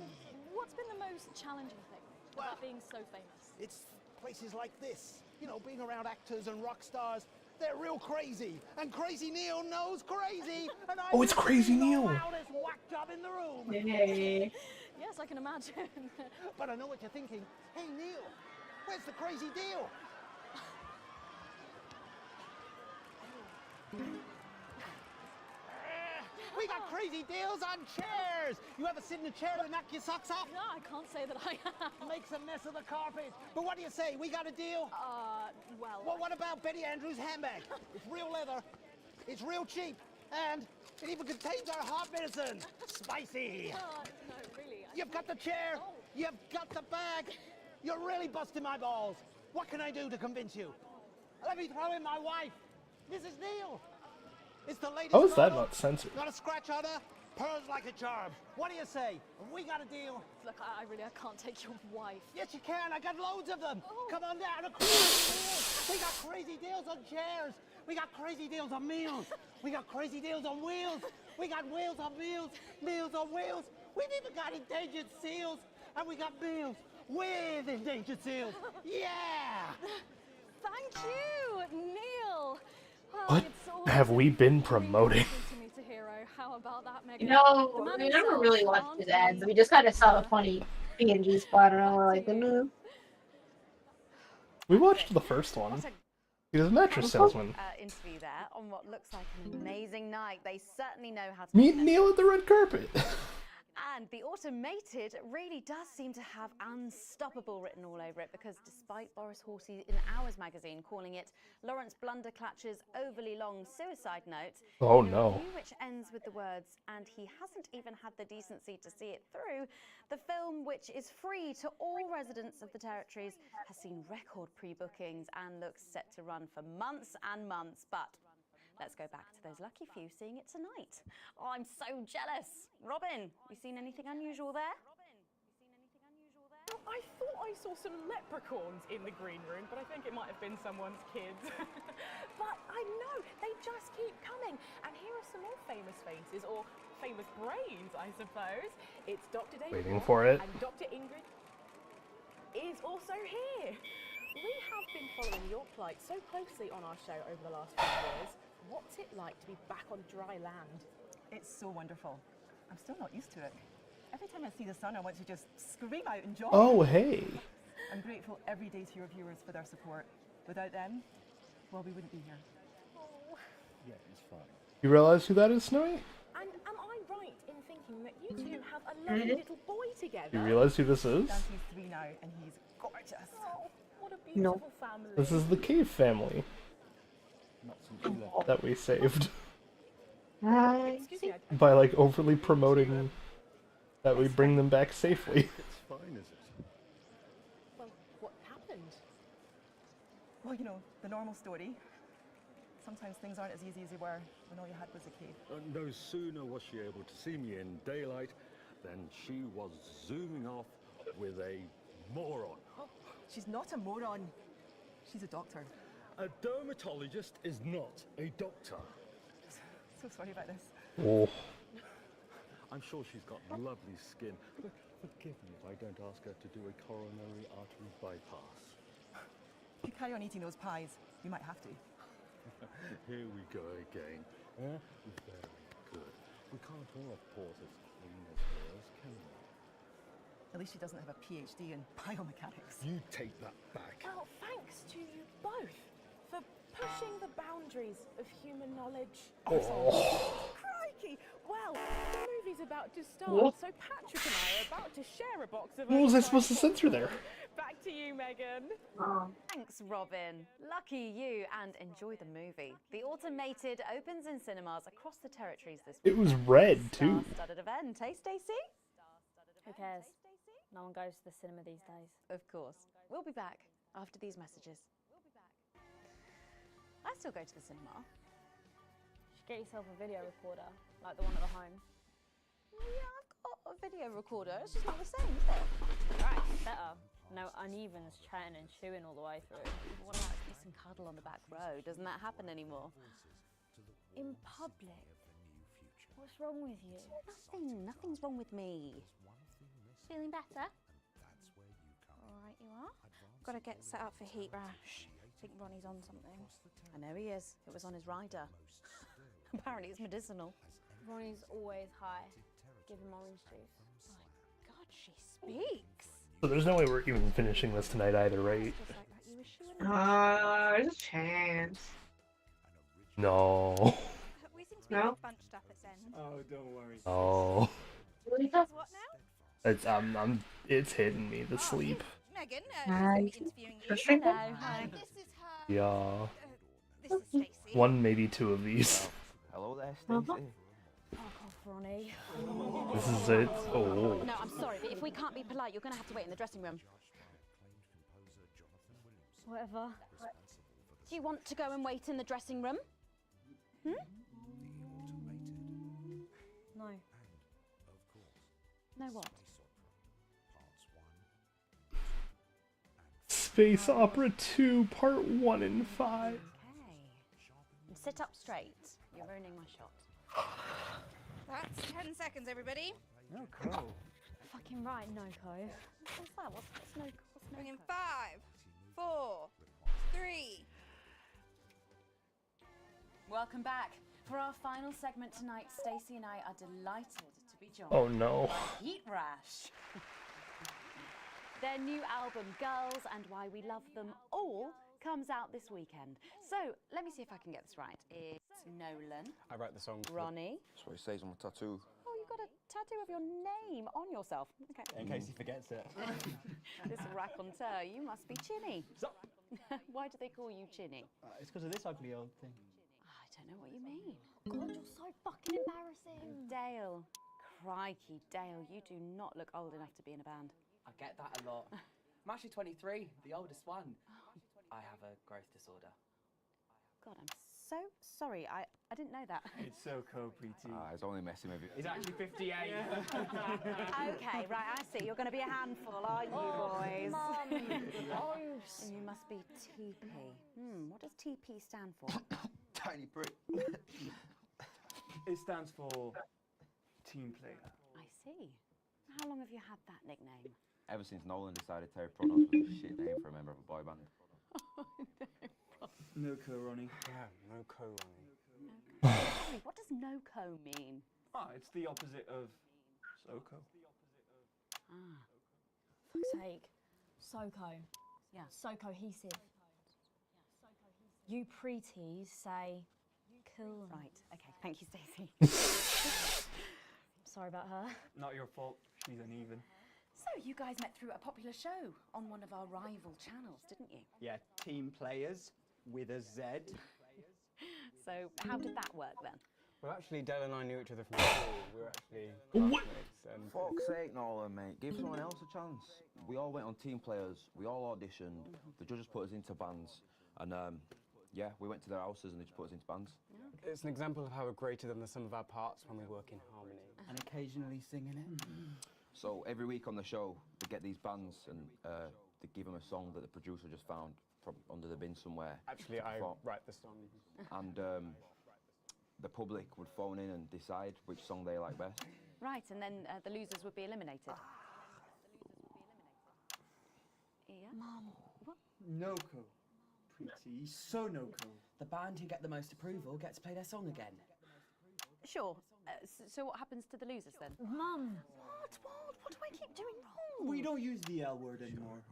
what's been the most challenging thing about being so famous? It's places like this, you know, being around actors and rock stars. They're real crazy, and Crazy Neil knows crazy. And Oh, it's Crazy Neil. The loudest whack job in the room. Yay. Yes, I can imagine. But I know what you're thinking. Hey, Neil, where's the crazy deal? We got crazy deals on chairs. You ever sit in a chair to knock your socks off? No, I can't say that I have. Makes a mess of the carpet. But what do you say? We got a deal? Well, what about Betty Andrews' handbag? It's real leather. It's real cheap. And it even contains our heart medicine. Spicy. No, really. You've got the chair. You've got the bag. You're really busting my balls. What can I do to convince you? Let me throw in my wife, Mrs. Neal. It's the latest. How is that photo. not censored? Not a scratch on her. Pearls like a charm. What do you say? We got a deal. Look, I can't take your wife. Yes, you can. I got loads of them. Oh. Come on down. We got crazy deals on chairs. We got crazy deals on meals. We got crazy deals on wheels. We got wheels on meals. Meals on wheels. We've even got endangered seals. And we got meals with endangered seals. Yeah. Thank you, Neil. Well, What it's all have we been promoting? to meet a hero. How about that, Megan? You know, The man we never himself, really watched Aunt his ads. Lee. We just kind of saw a funny PNG spot and we're like, no. We watched the first one. He was a mattress salesman. Interview there on what looks like an amazing night. They certainly know how to Meet Neil at the red carpet. And the automated really does seem to have unstoppable written all over it, because despite Boris Horsey in Hours magazine calling it Lawrence Blunderclatch's overly long suicide note, Oh, in a no. review which ends with the words, and he hasn't even had the decency to see it through, the film, which is free to all residents of the territories, has seen record pre-bookings and looks set to run for months and months. But let's go back to those lucky few seeing it tonight. Oh, I'm so jealous. Robin, you seen anything unusual there? Now, I thought I saw some leprechauns in the green room, but I think it might have been someone's kids. But I know, they just keep coming. And here are some more famous faces, or famous brains, I suppose. It's Dr. David Waiting Moore for it. and Dr. Ingrid is also here. We have been following your plight so closely on our show over the last few years. What's it like to be back on dry land? It's so wonderful. I'm still not used to it. Every time I see the sun, I want to just scream out in joy. Oh, hey. I'm grateful every day to your viewers for their support. Without them, well, we wouldn't be here. Yeah, it's fine. You realize who that is, Snowy? And am I right in thinking that you two have a lovely little boy together? You realize who this is? Dante's 3 now, and he's gorgeous. Oh, what a beautiful family. This is the cave family Not since you left. that we saved. Excuse me, By like overly promoting that we bring them back safely. It's fine, is it? well, what happened? Well, you know, the normal story. Sometimes things aren't as easy as they were when all you had was a cave. No sooner was she able to see me in daylight than she was zooming off with a moron. Oh, she's not a moron. She's a doctor. A dermatologist is not a doctor. So sorry about this. Oh. I'm sure she's got lovely skin. But forgive me if I don't ask her to do a coronary artery bypass. If you carry on eating those pies, you might have to. Here we go again. Very good. We can't all have paws as clean as hers, can we? At least she doesn't have a PhD in biomechanics. You take that back. Well, thanks to you both for pushing the boundaries of human knowledge. Oh. Crikey! Well, the movie's about to start, What? so Patrick and I are about to share a box of. What was I supposed to censor there? Back to you, Megan. Thanks, Robin. Lucky you, and enjoy the movie. The Automated opens in cinemas across the territories this week. It was red too. Star-studded event, hey Stacey? Who cares? No one goes to the cinema these days. Of course. We'll be back after these messages. I still go to the cinema. You should get yourself a video recorder, like the one at the home. Yeah, I've got a video recorder. It's just not the same, is it? Right, better. No unevens chatting and chewing all the way through. What about kiss and cuddle on the back row? Doesn't that happen anymore? In public? What's wrong with you? Nothing's wrong with me. Feeling better? All right, you are. Got to get set up for heat rash. I think Ronnie's on something. I know he is. It was on his rider. Apparently it's medicinal. Ronnie's always high. Give him orange juice. My God, she speaks. So there's no way we're even finishing this tonight either, right? Just like that, you were shooing There's a chance. No. We seem to be No? bunched up at end. Oh, don't worry. Oh. What now? It's it's hitting me, the sleep. Megan, Hi. she's going to be interviewing you. Frustrated? Hi. This is her. Yeah. This is Stacey. One, maybe two of these. Hello there, Stacey. Fuck off, Ronnie. This is it. Oh. No, I'm sorry, but if we can't be polite, you're going to have to wait in the dressing room. Whatever. Do you want to go and wait in the dressing room? Hmm? No. No what? Space Opera 2, Part 1 and 5. Okay. And sit up straight. You're ruining my shot. That's 10 seconds, everybody. No, cool. Fucking right, Noko. What's that? What's no? Bring in 5, 4, 3. Welcome back. For our final segment tonight, Stacey and I are delighted to be joined Oh, no. by Heat Rash. Their new album, Girls and Why We Love Them All, comes out this weekend. So, let me see if I can get this right. It's Nolan, I wrote the song. Ronnie. That's what it says on my tattoo. Oh, you've got a tattoo of your name on yourself. Okay. In case he forgets it. This raconteur, you must be Chinny. Why do they call you Chinny? It's because of this ugly old thing. I don't know what you mean. God, you're so fucking embarrassing. Dale. Crikey, Dale, you do not look old enough to be in a band. I get that a lot. I'm actually 23, the oldest one. I have a growth disorder. God, I'm So sorry, I didn't know that. It's so pretty. It's only messing with you. He's actually 58. Okay, right, I see. You're going to be a handful, aren't you, boys? Mum, And you must be TP. What does TP stand for? Tiny prick. It stands for team player. I see. How long have you had that nickname? Ever since Nolan decided Terry Pronos was a shit name for a member of a boy band. No co, Ronnie. Yeah, no co, Ronnie. Sorry, what does no-co mean? It's the opposite of SoCo. fuck's sake. SoCo. Yeah. So cohesive. You pretees say cool. Right, okay, thank you, Stacey. Sorry about her. Not your fault. She's uneven. So you guys met through a popular show on one of our rival channels, didn't you? Yeah, team players with a Z. So how did that work then? Well, actually, Dell and I knew each other from school. We were actually classmates. And Fuck's sake, Nolan, mate. Give someone else a chance. We all went on team players. We all auditioned. The judges put us into bands. And, yeah, we went to their houses and they just put us into bands. it's an example of how we're greater than the sum of our parts when we work in harmony. And occasionally singing it. So every week on the show, they get these bands and they give them a song that the producer just found from under the bin somewhere. Actually, I write the song. And the public would phone in and decide which song they like best. Right, and then the losers would be eliminated. Yeah. Mum. What? No-co. Pretty, so no-co. The band who get the most approval get to play their song again. Sure. So what happens to the losers then? Mum. What do I keep doing wrong? We don't use the L word anymore.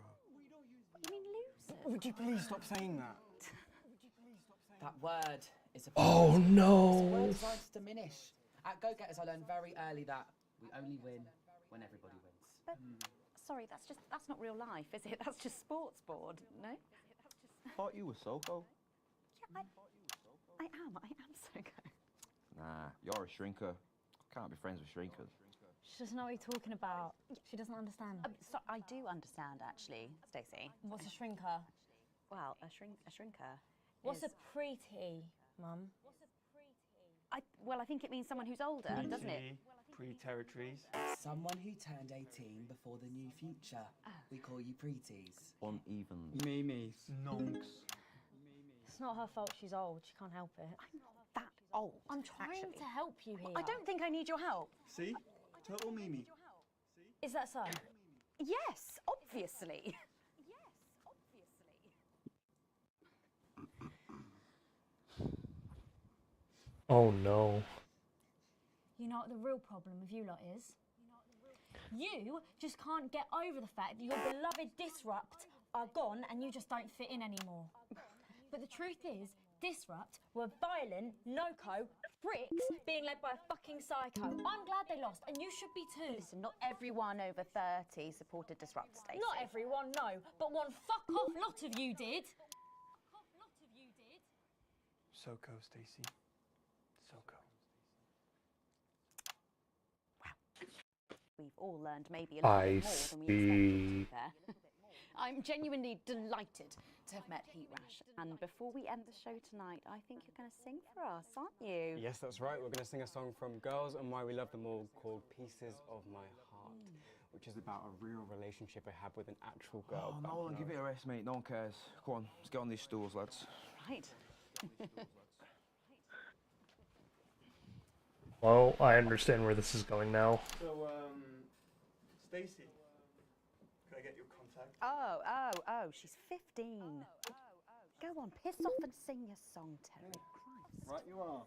You mean losers? Would you please stop saying that? That word is a Oh no! Words are to diminish. At Go-Getters, I learned very early that we only win when everybody wins. But, sorry, that's not real life, is it? That's just sports board, no? Thought you were SoCo. Yeah, I am SoCo. Nah, you're a shrinker. Can't be friends with shrinkers. She doesn't know what you're talking about. She doesn't understand. So I do understand, actually, Stacey. What's a shrinker? Well, a shrinker. What's is... a preety, Mum? Well, I think it means someone who's older, doesn't it? Pre-territories. Someone who turned 18 before the new future. We call you pretees. Uneven. Memes. Nonks. It's not her fault she's old. She can't help it. I'm not that old. I'm trying to help you here. I don't think I need your help. See? Total Mimi. Is that so? Yes, obviously. Oh no. You know what the real problem with you lot is? You just can't get over the fact that your beloved Disrupt are gone and you just don't fit in anymore. But the truth is, Disrupt were violent, no-co, pricks being led by a fucking psycho. I'm glad they lost, and you should be too. Listen, not everyone over 30 supported Disrupt, Stacey. Not everyone, no, but one fuck-off lot of you did. SoCo, Stacey. SoCo. We've all learned maybe a little bit more than we expected there. I'm genuinely delighted to have met Heat Rash. And before we end the show tonight, I think you're going to sing for us, aren't you? Yes, that's right. We're going to sing a song from Girls and Why We Love Them All called Pieces of My Heart, which is about a real relationship I had with an actual girl. Oh, Nolan, give it a rest, mate. No one cares. Go on, let's get on these stools, lads. Right. Well, I understand where this is going now. So, Stacey, can I get your contact? Oh, she's 15. Go on, piss off and sing your song, Terry. Christ. Right you are.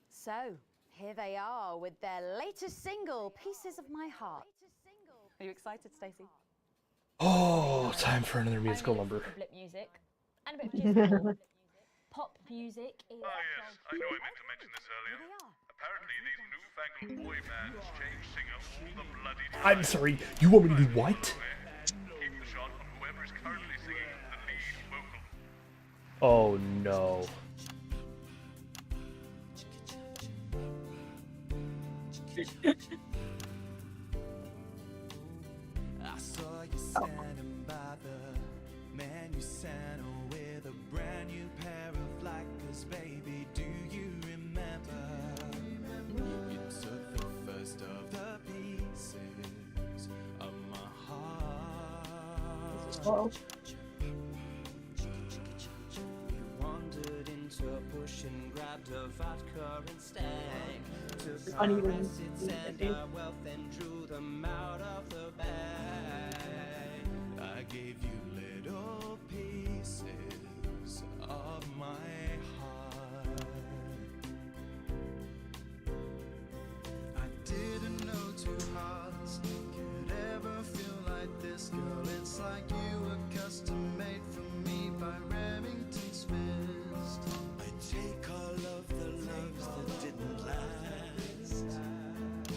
So, here they are with their latest single, Pieces of My Heart. Are you excited, Stacey? Oh, time for another musical number. Blip music and a bit of jazz. Pop music is... Oh yes, I know I meant to mention this earlier. Apparently these newfangled boy bands change singer all the bloody time. I'm sorry, you want me to do what? Keep the shot on whoever is currently singing the lead vocal. Oh no. I saw you standing by the You sent with a brand new pair of flappers, baby. Do you remember? You took the first of the pieces of my heart. You wandered into a bush and grabbed a vodka and stang. Took our assets and our wealth and drew them out of the bag. I gave you little pieces of my heart. I didn't know two hearts could ever feel like this, girl. It's like you were custom made for me by Remington's fist. I take all of the loves that didn't last and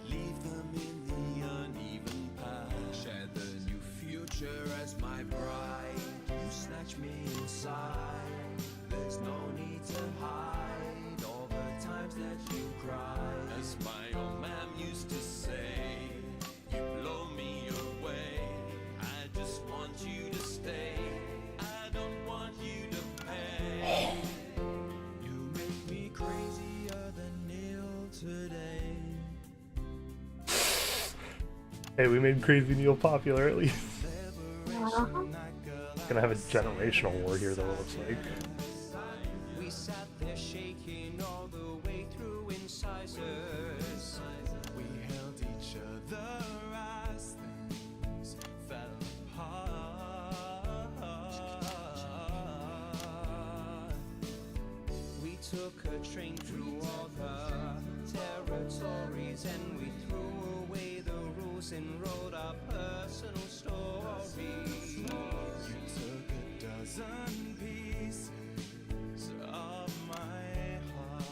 leave them in the uneven past. Share the new future as my bride. You snatch me inside. There's no need to hide all the times that you cried. As my old man used to say, you blow me away. I just want you to stay. I don't want you to pay. You make me crazier than Neil today. Hey, we made Crazy Neil popular at least. Gonna have a generational war here, though, it looks like. We sat there shaking all the way through incisors. We held each other as things fell apart. We took a train through all the territories and we threw away the rules and wrote our personal stories. You took a dozen pieces of my heart.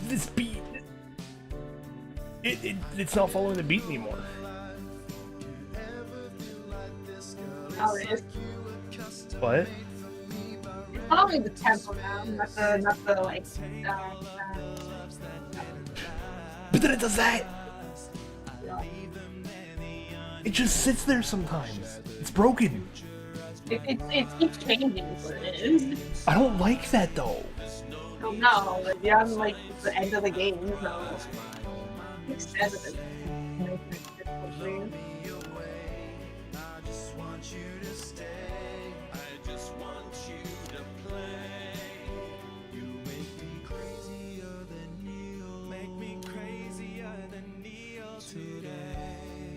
This beat, it's not following the beat anymore. Oh, it is. What? Probably the tempo now, not the like. But then it does that. It just sits there sometimes. It's broken. It keeps changing is what it is. I don't like that though. Oh no, like, you're on like the end of the game, so it's sad that it's difficult for you. I just want you to stay. I just want you to play. You make me crazier than Neil. Make me crazier than Neil today.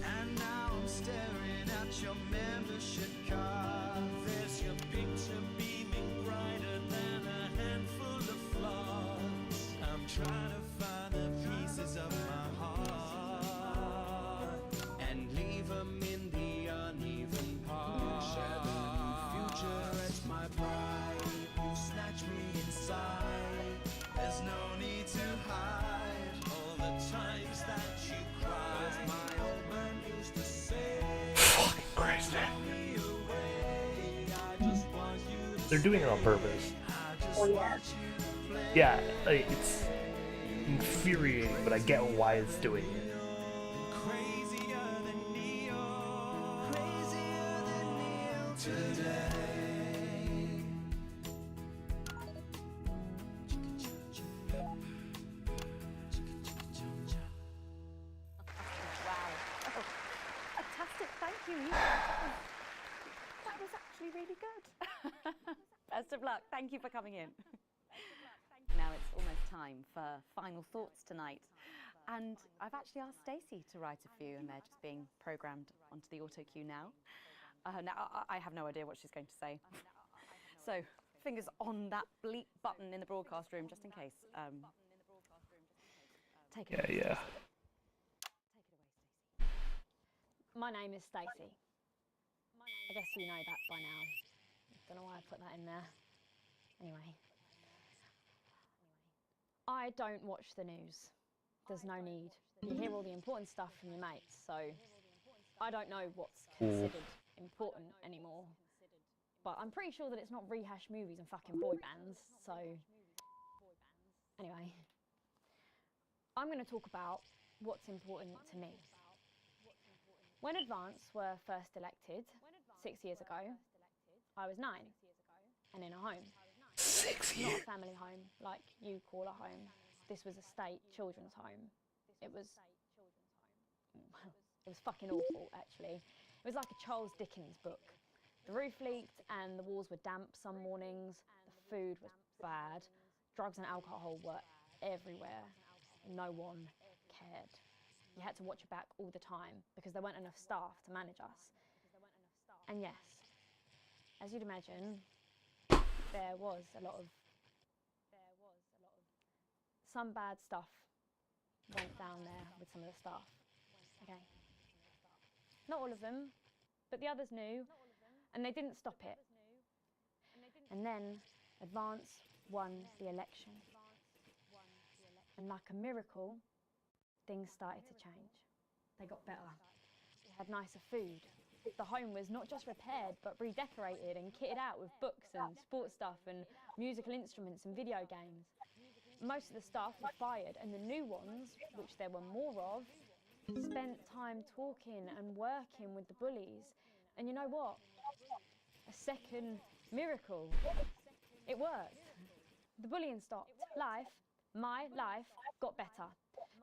And now I'm staring at your membership card. There's your picture beaming brighter than a handful of flaws. I'm trying to find the pieces of my heart and leave them in the uneven parts. Share the new future as my bride. You snatch me inside. There's no need to hide all the times that you cried. As my old man used to say, Fucking Christ, man. They're doing it on purpose. Oh yeah. Yeah, like, it's infuriating, but I get why it's doing it. Fantastic, thank you. That was actually really good. Best of luck. Thank you for coming in. Now it's almost time for final thoughts tonight. And I've actually asked Stacey to write a few, and they're just being programmed onto the auto cue now. Now, I have no idea what she's going to say. So, fingers on that bleep button in the broadcast room, just in case. Take it away. Yeah. My name is Stacey. I guess you know that by now. Don't know why I put that in there. Anyway. I don't watch the news. There's no need. You hear all the important stuff from your mates, so I don't know what's considered important anymore. But I'm pretty sure that it's not rehashed movies and fucking boy bands, so anyway. I'm going to talk about what's important to me. When Advance were first elected 6 years ago, I was 9 and in a home. 6 years? Not a family home like you call a home. This was a state children's home. It was fucking awful, actually. It was like a Charles Dickens book. The roof leaked and the walls were damp some mornings. The food was bad. Drugs and alcohol were everywhere. No one cared. You had to watch your back all the time because there weren't enough staff to manage us. And yes, as you'd imagine, there was a lot of some bad stuff went down there with some of the staff. Okay. Not all of them, but the others knew, and they didn't stop it. And then Advance won the election. And like a miracle, things started to change. They got better. We had nicer food. The home was not just repaired, but redecorated and kitted out with books and sports stuff and musical instruments and video games. Most of the staff were fired, and the new ones, which there were more of, spent time talking and working with the bullies. And you know what? A second miracle. It worked. The bullying stopped. My life, got better.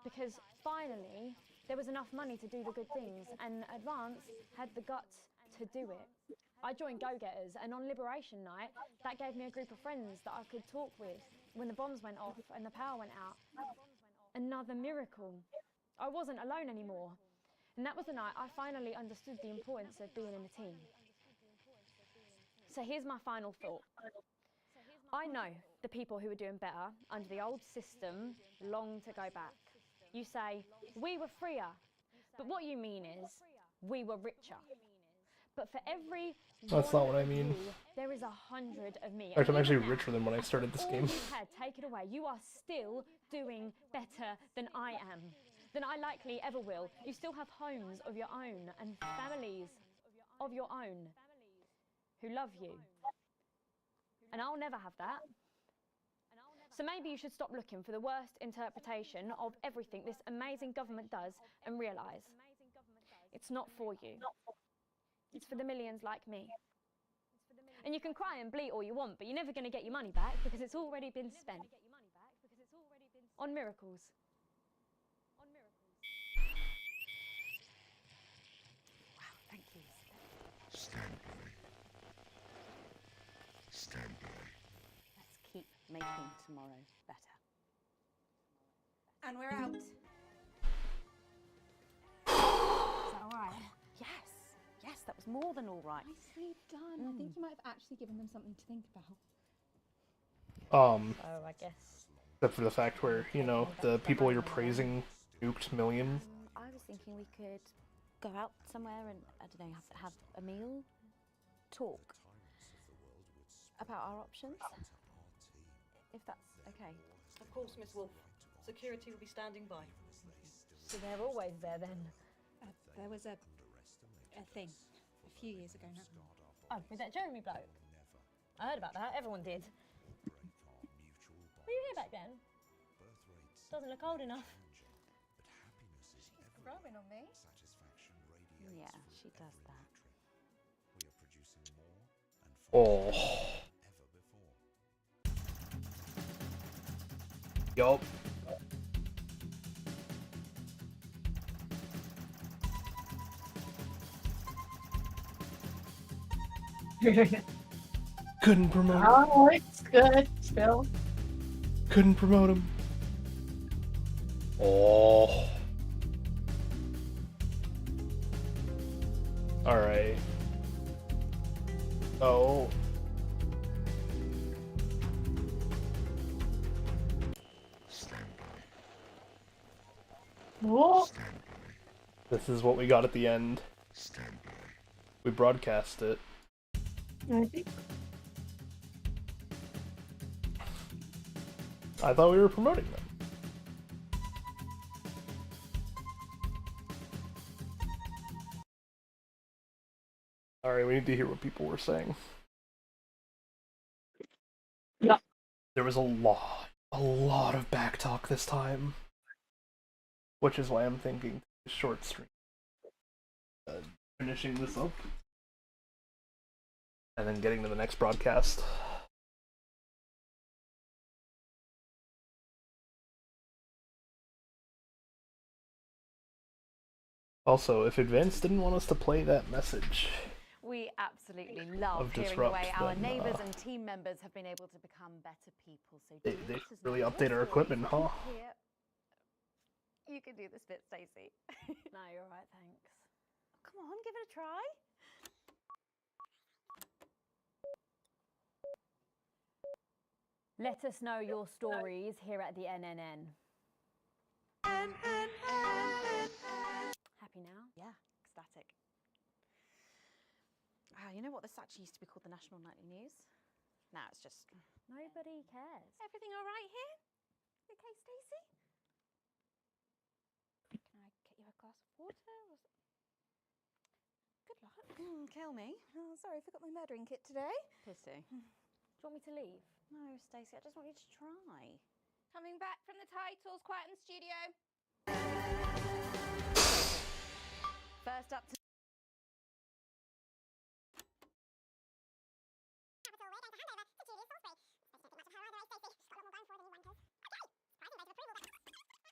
Because finally, there was enough money to do the good things, and Advance had the guts to do it. I joined Go-Getters, and on Liberation Night, that gave me a group of friends that I could talk with when the bombs went off and the power went out. Another miracle. I wasn't alone anymore. And that was the night I finally understood the importance of being in a team. So here's my final thought. I know the people who were doing better under the old system long to go back. You say, we were freer. But what you mean is, we were richer. But for every That's not what I mean. you, there is 100 of me. In fact, I'm And actually even now, richer than when I started this all game. you had taken away, you are still doing better than I am, than I likely ever will. You still have homes of your own and families of your own who love you. And I'll never have that. So maybe you should stop looking for the worst interpretation of everything this amazing government does and realise it's not for you. It's for the millions like me. And you can cry and bleat all you want, but you're never going to get your money back because it's already been spent on miracles. Wow, thank you. Stand by. Stand by. Let's keep making tomorrow better. And we're out. Is that all right? Yes. Yes, that was more than all right. Nicely done. I think you might have actually given them something to think about. So I guess. Except for the fact where, you know, the people you're praising nuked millions. I was thinking we could go out somewhere and, I don't know, have a meal, talk about our options, if that's okay. Of course, Miss Wolf. Security will be standing by. So they're always there then? There was a thing a few years ago now. Oh, with that Jeremy bloke? I heard about that, everyone did. Were you here back then? Doesn't look old enough. She's growing on me. Yeah, she does that. Oh. Yup. Couldn't promote him. Oh, it's good still. Couldn't promote him. Oh. Alright. Oh. Whoa. This is what we got at the end. We broadcast it. I think. I thought we were promoting them. Alright, we need to hear what people were saying. Yeah. There was a lot of backtalk this time. Which is why I'm thinking short stream. finishing this up and then getting to the next broadcast. Also, if Advance didn't want us to play that message, We absolutely love Of hearing the Disrupt, way our then, neighbours and team members have been able to become better people. So they do let us really know update your our stories equipment, huh? here. You can do this bit, Stacey. No, you're right, thanks. Come on, give it a try. Let us know your stories here at the NNN. Happy now? Yeah, ecstatic. Oh, you know what? This actually used to be called the National Nightly News. Now it's just... Nobody cares. Everything all right here? Okay, Stacey? Can I get you a glass of water? Good luck. Kill me. Oh, sorry, I forgot my murdering kit today. Pity. Do you want me to leave? No, Stacey, I just want you to try. Coming back from the titles, quiet in the studio. First up to...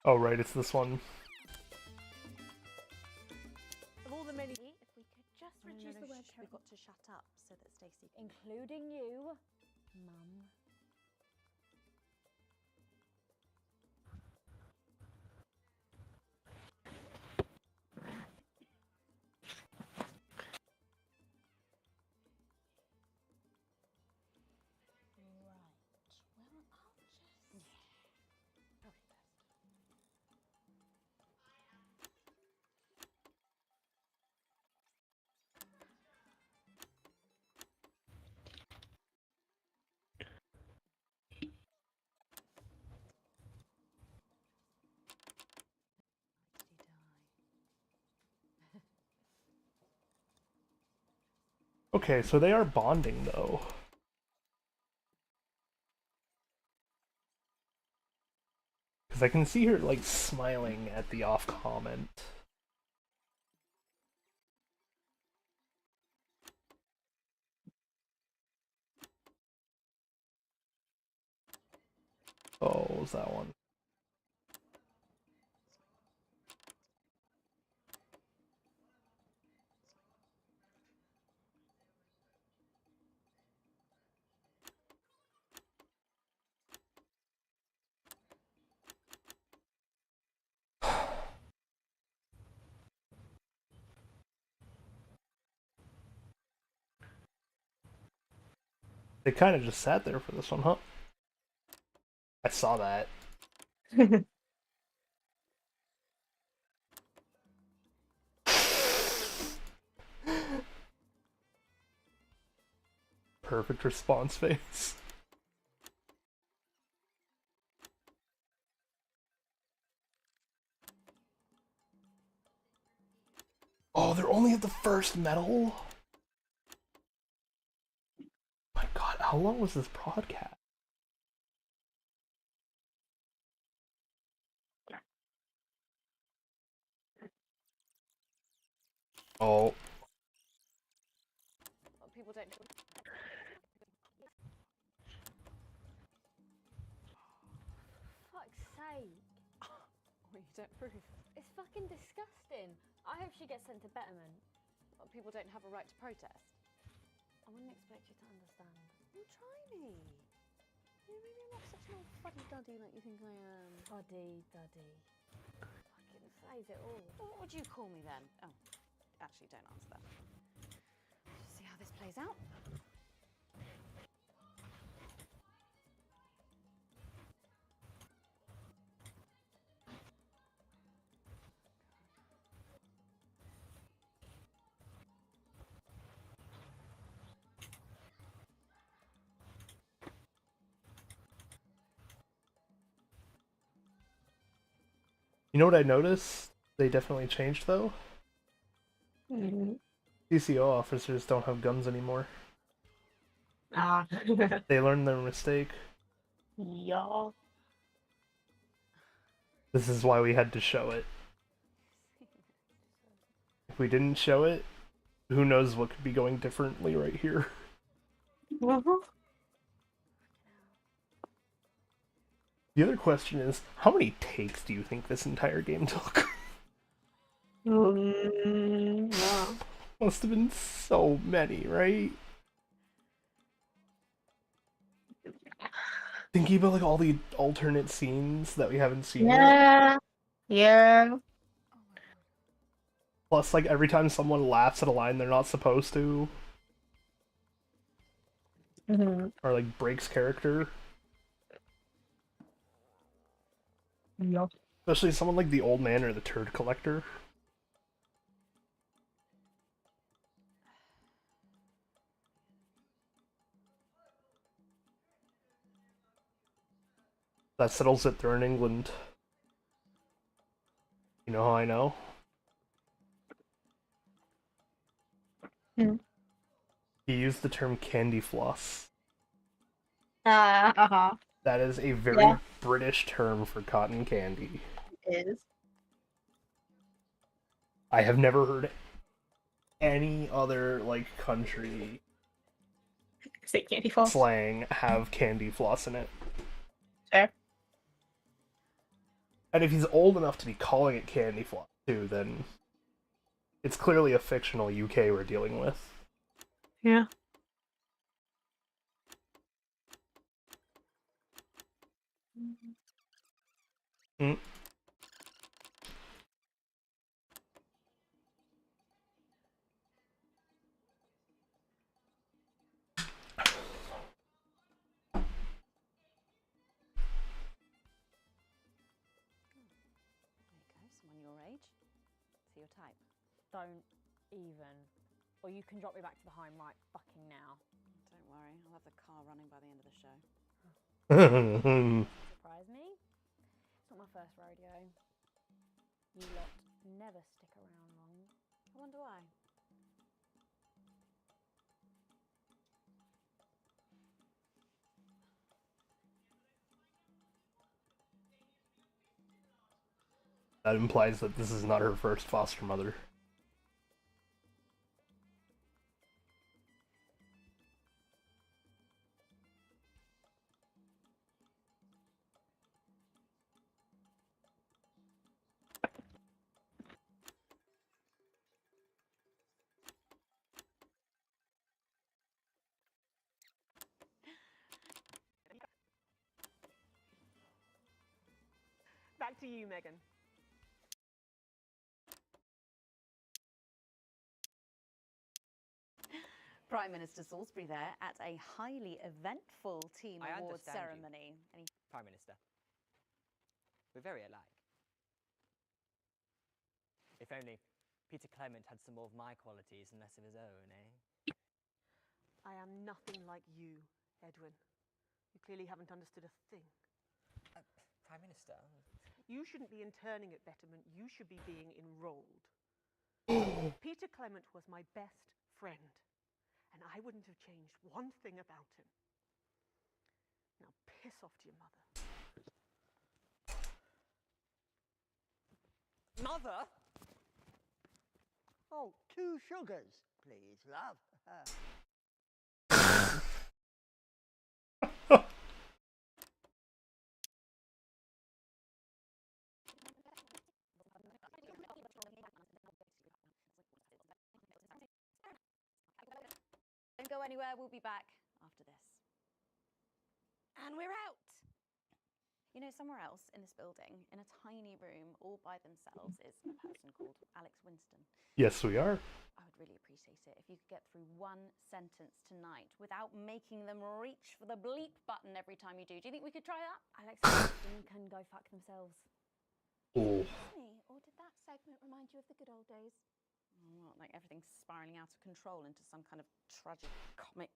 Oh right, it's this one. Of all the many... If we could just reduce the word We've got to shut up so that Stacey... including you, Mum. Okay, so they are bonding though. Because I can see her like smiling at the off comment. Oh, what was that one? They kind of just sat there for this one, huh? I saw that. Perfect response face. Oh, they're only at the first medal? My god, how long was this broadcast? Oh. People don't... Fuck's sake. Well, you don't prove. It's fucking disgusting. I hope she gets sent to Betterment. Well, people don't have a right to protest. I wouldn't expect you to understand. Well, try me. You know, maybe I'm not such an old fuddy-duddy like you think I am. Fuddy-duddy. Fucking says it all. Well, what would you call me then? Oh, actually, don't answer that. Let's see how this plays out. You know what I noticed? They definitely changed though. CCO officers don't have guns anymore. Ah. They learned their mistake. Yeah. This is why we had to show it. If we didn't show it, who knows what could be going differently right here. The other question is, how many takes do you think this entire game took? Must have been so many, right? Thinking about like all the alternate scenes that we haven't seen yet. Yeah. Plus, like every time someone laughs at a line they're not supposed to, or like breaks character. Yep. Especially someone like the old man or the turd collector. That settles it, they're in England. You know how I know? He used the term candy floss. Uh-huh. That is a very British term for cotton candy. It is. I have never heard any other like country say candy floss slang have candy floss in it. Fair. And if he's old enough to be calling it candy floss too, then it's clearly a fictional UK we're dealing with. Yeah. Mm. Someone your age. See your type. Don't even. Or you can drop me back to the home right fucking now. Don't worry, I'll have the car running by the end of the show. Surprise me? It's not my first rodeo. You lot never stick around long. I wonder why. That implies that this is not her first foster mother. Back to you, Megan. Prime Minister Salisbury there at a highly eventful team awards ceremony. Prime Minister. We're very alike. If only Peter Clement had some more of my qualities and less of his own, eh? I am nothing like you, Edwin. You clearly haven't understood a thing. Prime Minister? You shouldn't be interning at Betterment. You should be being enrolled. Peter Clement was my best friend, and I wouldn't have changed one thing about him. Now piss off to your mother. Mother? Oh, 2 sugars, please, love. Don't go anywhere, we'll be back after this. And we're out! You know, somewhere else in this building, in a tiny room, all by themselves, is a person called Alex Winston. Yes, we are. I would really appreciate it if you could get through one sentence tonight without making them reach for the bleep button every time you do. Do you think we could try that? Alex Winston can go fuck themselves. Oh. Or did that segment remind you of the good old days? What, like everything's spiralling out of control into some kind of tragic comic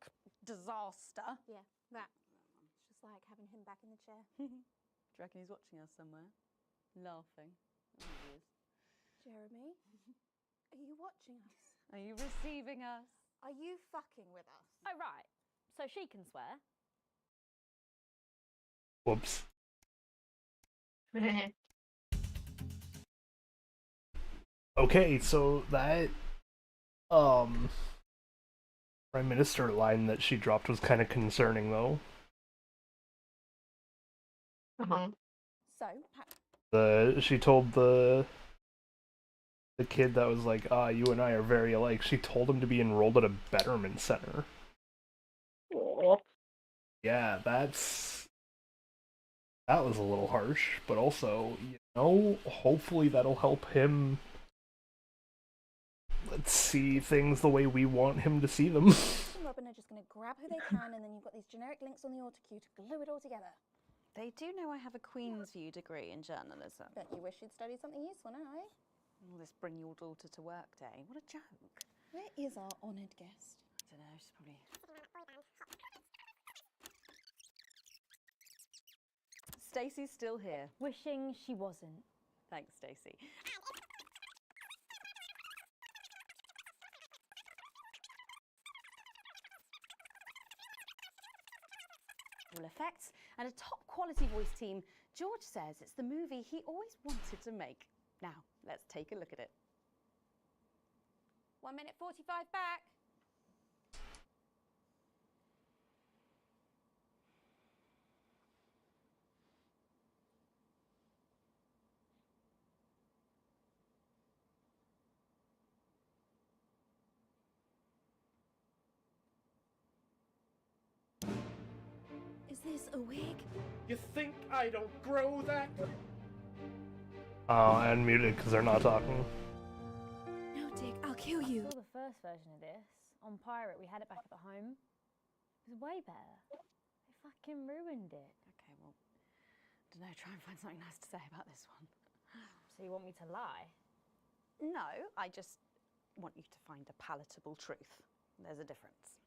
disaster? Yeah, that. It's just like having him back in the chair. Do you reckon he's watching us somewhere? Laughing. Oh, he is. Jeremy, are you watching us? Are you receiving us? Are you fucking with us? Oh, right. So she can swear. Whoops. Okay, so that Prime Minister line that she dropped was kind of concerning, though. So, She told the kid that was like, you and I are very alike. She told him to be enrolled at a betterment center. Yeah, that was a little harsh, but also, hopefully that'll help him, let's see things the way we want him to see them. Robin are just going to grab who they can, and then you've got these generic links on the autocue to glue it all together. They do know I have a Queen's View degree in journalism. Bet you wish you'd studied something useful now, eh? All this bring your daughter to work day. What a joke. Where is our honoured guest? I don't know, she's probably... Stacey's still here. Wishing she wasn't. Thanks, Stacey. Effects and a top quality voice team. George says it's the movie he always wanted to make. Now, let's take a look at it. 1 minute 45 back. Is this a wig? You think I don't grow that? Oh, I unmuted because they're not talking. No, Dick, I'll kill you. I saw the first version of this on Pirate. We had it back at the home. It was way better. They fucking ruined it. Okay, well, I don't know, try and find something nice to say about this one. So you want me to lie? No, I just want you to find a palatable truth. There's a difference.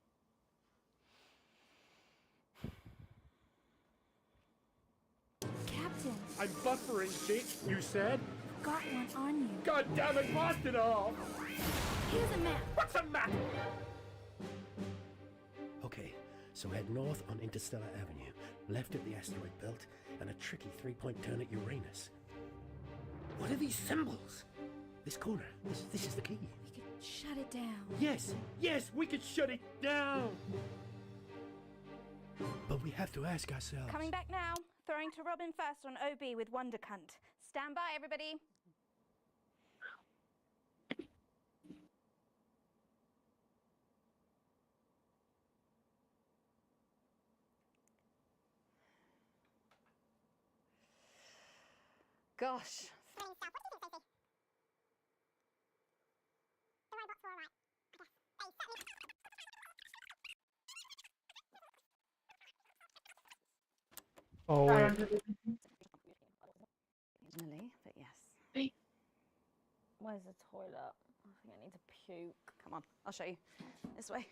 Captain. I'm buffering, Dick, you said? Got one on you. God damn it, blast it off! Here's a map. What's a map? Okay, so head north on Interstellar Avenue, left at the asteroid belt, and a tricky three-point turn at Uranus. What are these symbols? This corner. This is the key. We could shut it down. Yes, we could shut it down! But we have to ask ourselves... Coming back now. Throwing to Robin first on OB with Wonder Cunt. Stand by, everybody. Gosh. Oh, wait. Originally, but yes. Where's the toilet? I think I need to puke. Come on, I'll show you. This way.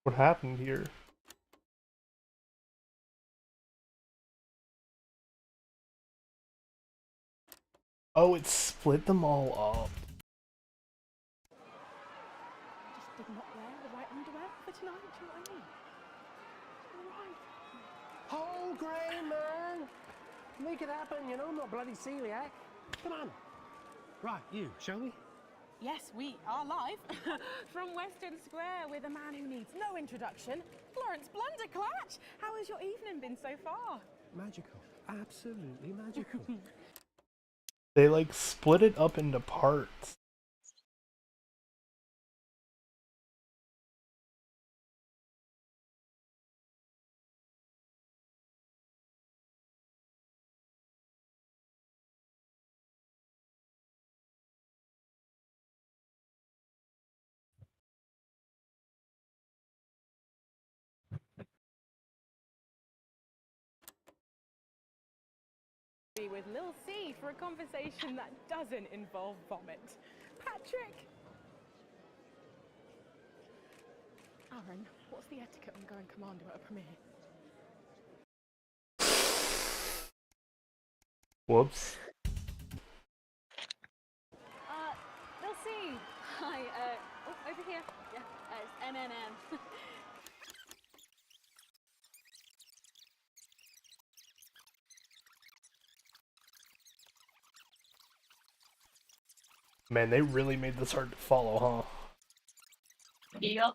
What happened here? Oh, it split them all up. Just did not wear the right underwear for tonight, do you know what I mean? Oh, Grey man! Make it happen, you know, I'm not bloody celiac. Come on. Right, you, shall we? Yes, we are live from Western Square with a man who needs no introduction, Florence Blunderclatch. How has your evening been so far? Magical. Absolutely magical. They like split it up into parts. With Lil C for a conversation that doesn't involve vomit. Patrick! Aaron, what's the etiquette on going commando at a premiere? Whoops. Lil C! Hi, oh, over here. Yeah, it's NNN. Man, they really made this hard to follow, huh? Yep.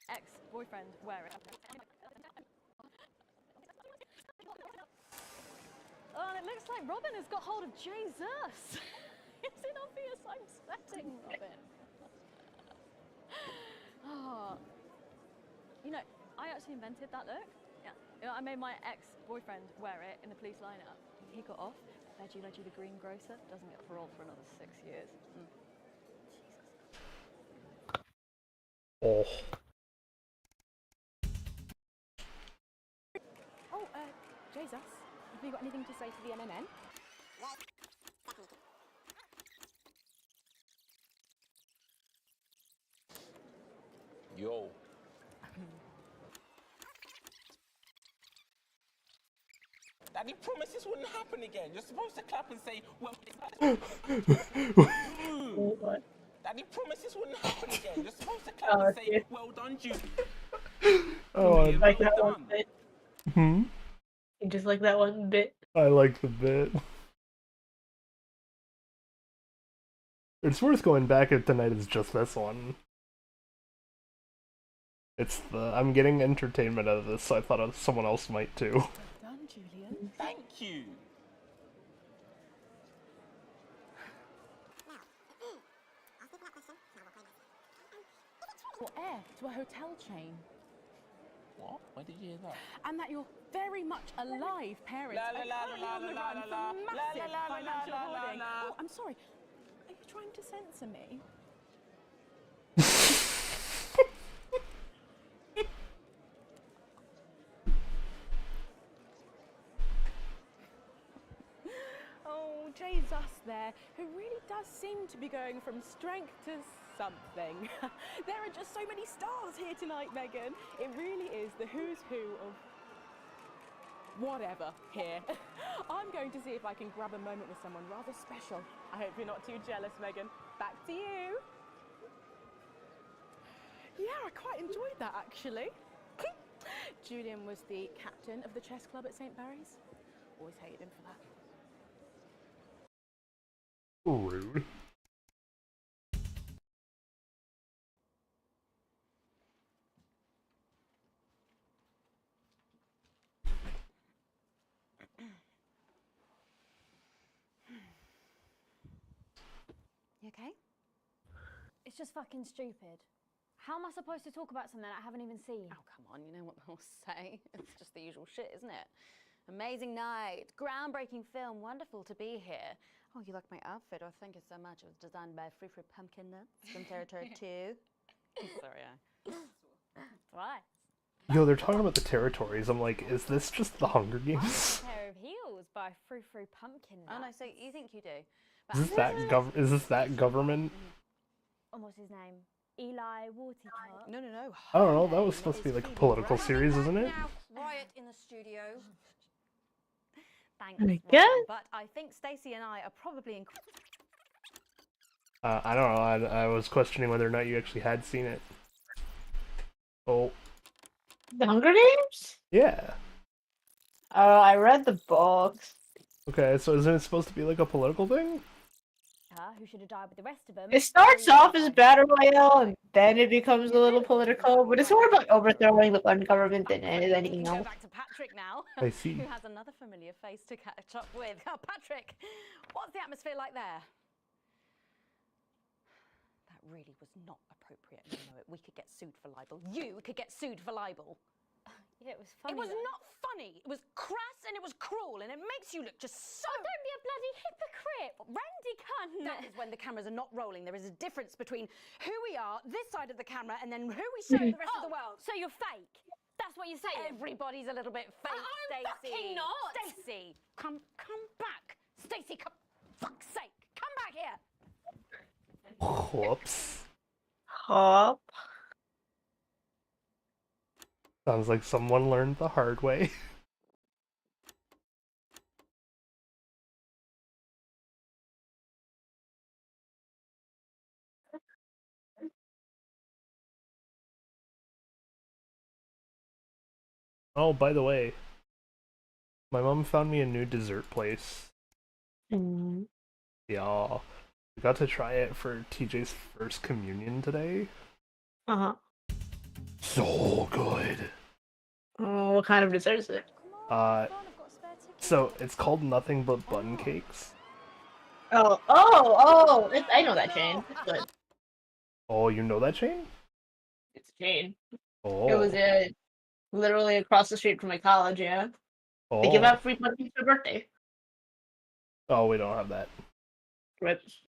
Ex-boyfriend wear it. Oh, and it looks like Robin has got hold of Jesus. Is it obvious I'm sweating, Robin? Oh. You know, I actually invented that look. Yeah. You know, I made my ex-boyfriend wear it in the police lineup. He got off. Veggie the green grocer doesn't get paroled for another 6 years. Oh. Oh, Jesus, have you got anything to say to the MMN? Yo. Daddy promised this wouldn't happen again. You're supposed to clap and say, well, Daddy promised this wouldn't happen again. You're supposed to clap and say, well done, Jude. Oh, I like that one bit. Hmm? You just like that one bit. I like the bit. It's worth going back at tonight is just this one. It's the I'm getting entertainment out of this, so I thought someone else might too. Done, Julian. Thank you. Or heir to a hotel chain. What? Where did you hear that? And that you're very much alive parents La, la, and la, currently la, on the la, run la, for la, massive la, la, la, financial la, la, hoarding. la. Oh, I'm sorry. Are you trying to censor me? Oh, Jesus there, who really does seem to be going from strength to something. There are just so many stars here tonight, Megan. It really is the who's who of whatever here. I'm going to see if I can grab a moment with someone rather special. I hope you're not too jealous, Megan. Back to you. Yeah, I quite enjoyed that, actually. Julian was the captain of the chess club at St. Barry's. Always hated him for that. Rude. You okay? It's just fucking stupid. How am I supposed to talk about something I haven't even seen? Oh, come on, you know what they'll say. It's just the usual shit, isn't it? Amazing night, groundbreaking film, wonderful to be here. Oh, you like my outfit? Oh, thank you so much. It was designed by Free Pumpkin Nuts from Territory 2. Sorry, Right. Yo, they're talking about the territories. I'm like, is this just the Hunger Games? A pair of heels by Frou Pumpkin Nuts. Oh no, so you think you do? Is this that government? And what's his name? Eli Watercup. No. I don't know. That was supposed to be like a political series, isn't it? Now, quiet in the studio. Thanks, I Robin, guess. but I think Stacey and I are probably in. I don't know. I was questioning whether or not you actually had seen it. Oh. The Hunger Games? Yeah. Oh, I read the books. Okay, so isn't it supposed to be like a political thing? Who should have died with the rest of them. It starts off as a battle royale, and then it becomes a little political, but it's more about overthrowing the one government than it is anything Go else. back to Patrick now, I see. who has another familiar face to catch up with. Oh, Patrick, what's the atmosphere like there? That really was not appropriate. You know it. We could get sued for libel. You could get sued for libel. Yeah, it was funny. It was though. not funny. It was crass and it was cruel, and it makes you look just so. Oh, don't be a bloody hypocrite, Randy cunt. That is when the cameras are not rolling. There is a difference between who we are, this side of the camera, and then who we show the rest of the world. So you're fake. That's what you're saying. Everybody's a little bit fake, I'm Stacey. fucking not. Stacey, come back. Stacey, come. Fuck's sake, come back here. Whoops. Hop. Sounds like someone learned the hard way. Oh, by the way, my mom found me a new dessert place. Mm. Yeah, we got to try it for TJ's first communion today. Uh-huh. So good. Oh, what kind of dessert is it? So it's called Nothing But Bun Cakes. I know that chain. It's good. Oh, you know that chain? It's a chain. Oh. It was literally across the street from my college, yeah. They give Oh. out free buns for birthday. Oh, we don't have that. Crypts.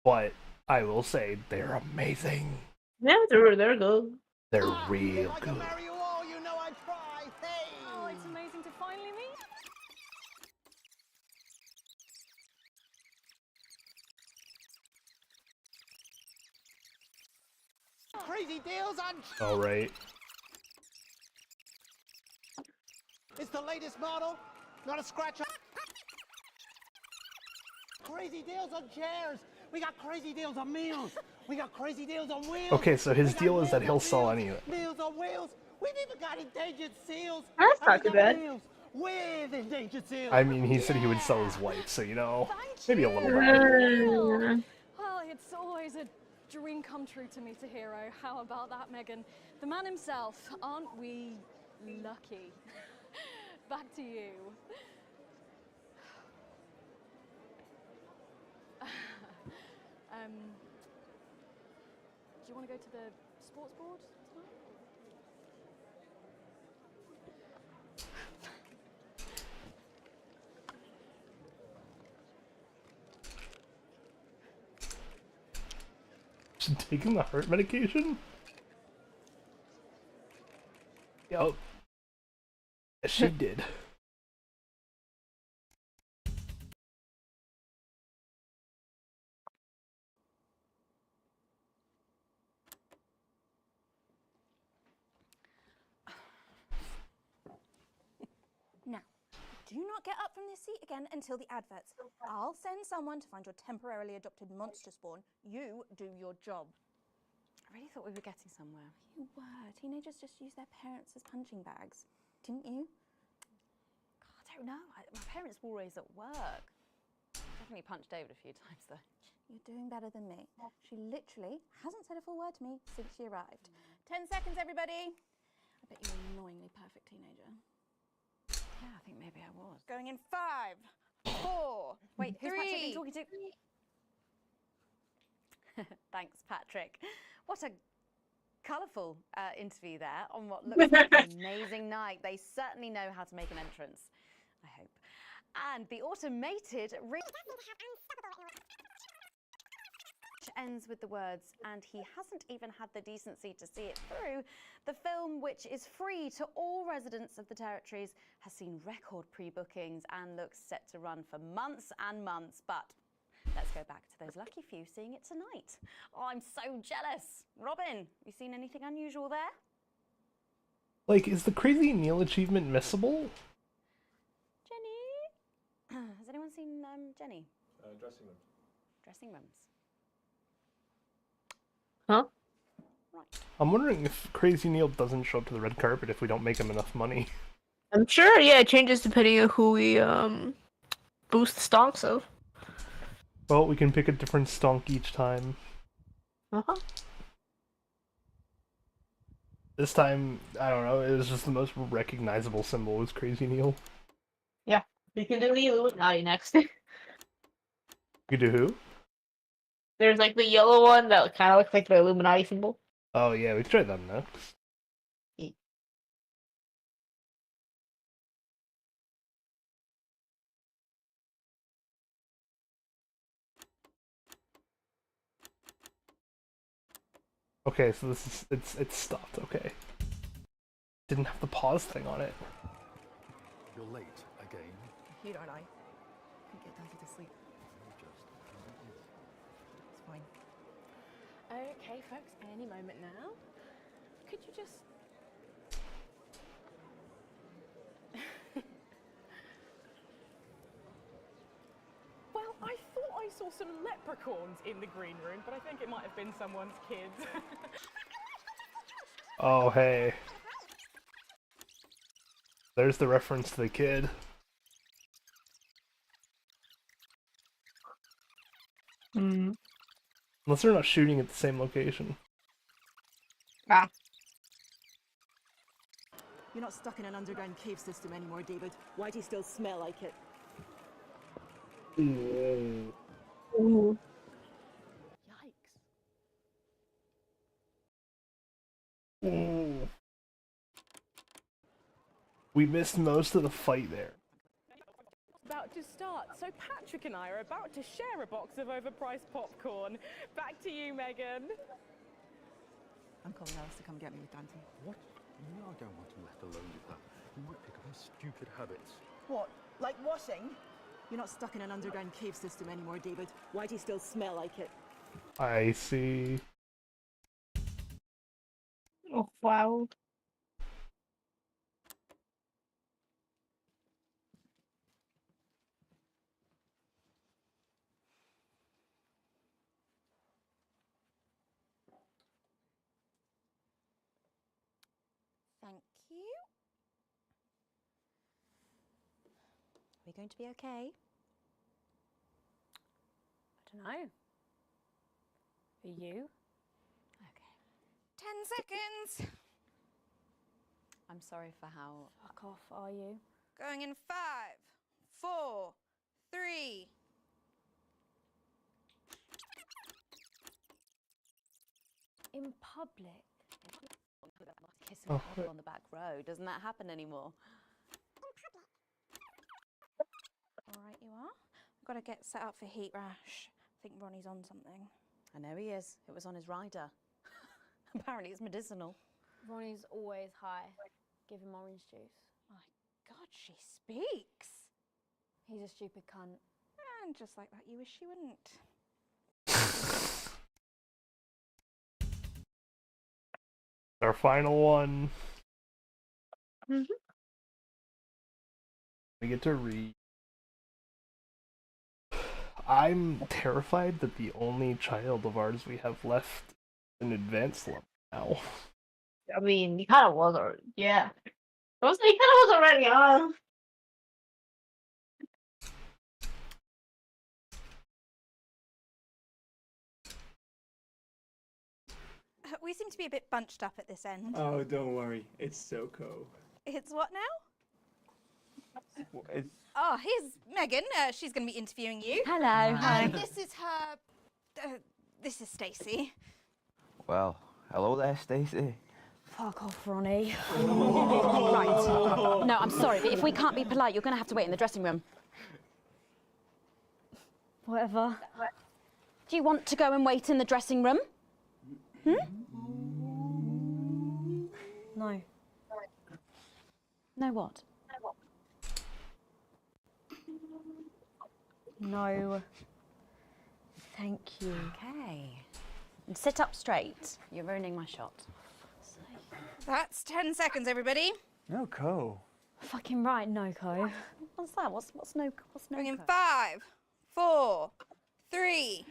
But I will say they're amazing. Yeah, they're good. They're real good. Oh, it's amazing to finally meet. Crazy deals on. All right. It's the latest model. Not a scratch on. Crazy deals on chairs. We got crazy deals on meals. We got crazy deals on wheels. Okay, so his deal is that he'll sell anything. Meals on wheels. We've even got endangered seals. That's not too bad. Meals with endangered seals. I mean, he said he would sell his wife, so you know, maybe a little bit. Well, it's always a dream come true to meet a hero. How about that, Megan? The man himself. Aren't we lucky? Back to you. Do you want to go to the sports board tonight? She's taking the heart medication? Yup. Yes, she did. Now, do not get up from this seat again until the adverts. I'll send someone to find your temporarily adopted monster spawn. You do your job. I really thought we were getting somewhere. You were. Teenagers just use their parents as punching bags. Didn't you? I don't know. My parents were always at work. Definitely punched David a few times, though. You're doing better than me. She literally hasn't said a full word to me since she arrived. 10 seconds, everybody. I bet you're an annoyingly perfect teenager. Yeah, I think maybe I was. Going in 5, 4, Wait, who's Patrick 3. been talking to? Thanks, Patrick. What a colourful interview there on what looks like an amazing night. They certainly know how to make an entrance, I hope. And the automated ends with the words, and he hasn't even had the decency to see it through. The film, which is free to all residents of the territories, has seen record pre-bookings and looks set to run for months and months. But let's go back to those lucky few seeing it tonight. Oh, I'm so jealous. Robin, you seen anything unusual there? Like, is the Crazy Neil achievement missable? Jenny? Has anyone seen Jenny? Dressing room. Dressing rooms. Huh? Right. I'm wondering if Crazy Neil doesn't show up to the red carpet if we don't make him enough money. I'm sure, yeah, it changes depending on who we boost the stonks of. Well, we can pick a different stonk each time. Uh-huh. This time, I don't know, it was just the most recognizable symbol was Crazy Neil. Yeah, we can do the Illuminati next. You do who? There's like the yellow one that kind of looks like the Illuminati symbol. Oh yeah, we can try them next. Okay, so this is it's stopped. Okay, didn't have the pause thing on it. You're late again. Here, aren't I? Couldn't get Daddy to sleep. It's fine. Okay, folks, any moment now. Could you just... Well, I thought I saw some leprechauns in the green room, but I think it might have been someone's kids. Oh hey. there's the reference to the kid. Mm. Unless they're not shooting at the same location. Ah. You're not stuck in an underground cave system anymore, David. Why do you still smell like it? Ooh. Ooh. Ooh. We missed most of the fight there. About to start, so Patrick and I are about to share a box of overpriced popcorn. Back to you, Megan. I'm calling Alice to come get me with Dante. What? No, I don't want him left alone with her. He might pick up his stupid habits. What? Like washing? You're not stuck in an underground cave system anymore, David. Why do you still smell like it? I see. Oh, wow. Thank you. Are we going to be okay? I don't know. Are you? Okay. 10 seconds. I'm sorry for how... Fuck off, are you? Going in 5, 4, 3. In public? Kissing people on the back row. Doesn't that happen anymore? All right, you are. We've got to get set up for heat rash. I think Ronnie's on something. I know he is. It was on his rider. Apparently it's medicinal. Ronnie's always high. Give him orange juice. My God, she speaks. He's a stupid cunt. And just like that, you wish she wouldn't. Our final one. Mm-hmm. We get to read. I'm terrified that the only child of ours we have left in advanced level now. I mean, he kind of was already. Yeah. He kind of was already on. We seem to be a bit bunched up at this end. Oh, don't worry. It's Soko. It's what now? It's... Oh, here's Megan. She's going to be interviewing you. Hello. Hi. This is her. This is Stacey. Well, hello there, Stacey. Fuck off, Ronnie. Right. No, I'm sorry, but if we can't be polite, you're going to have to wait in the dressing room. Whatever. Do you want to go and wait in the dressing room? Hmm? No. No what? No. Thank you. Okay. And sit up straight. You're ruining my shot. That's 10 seconds, everybody. No, Co. Fucking right, Noko. What's that? What's no? Going in 5, 4, 3.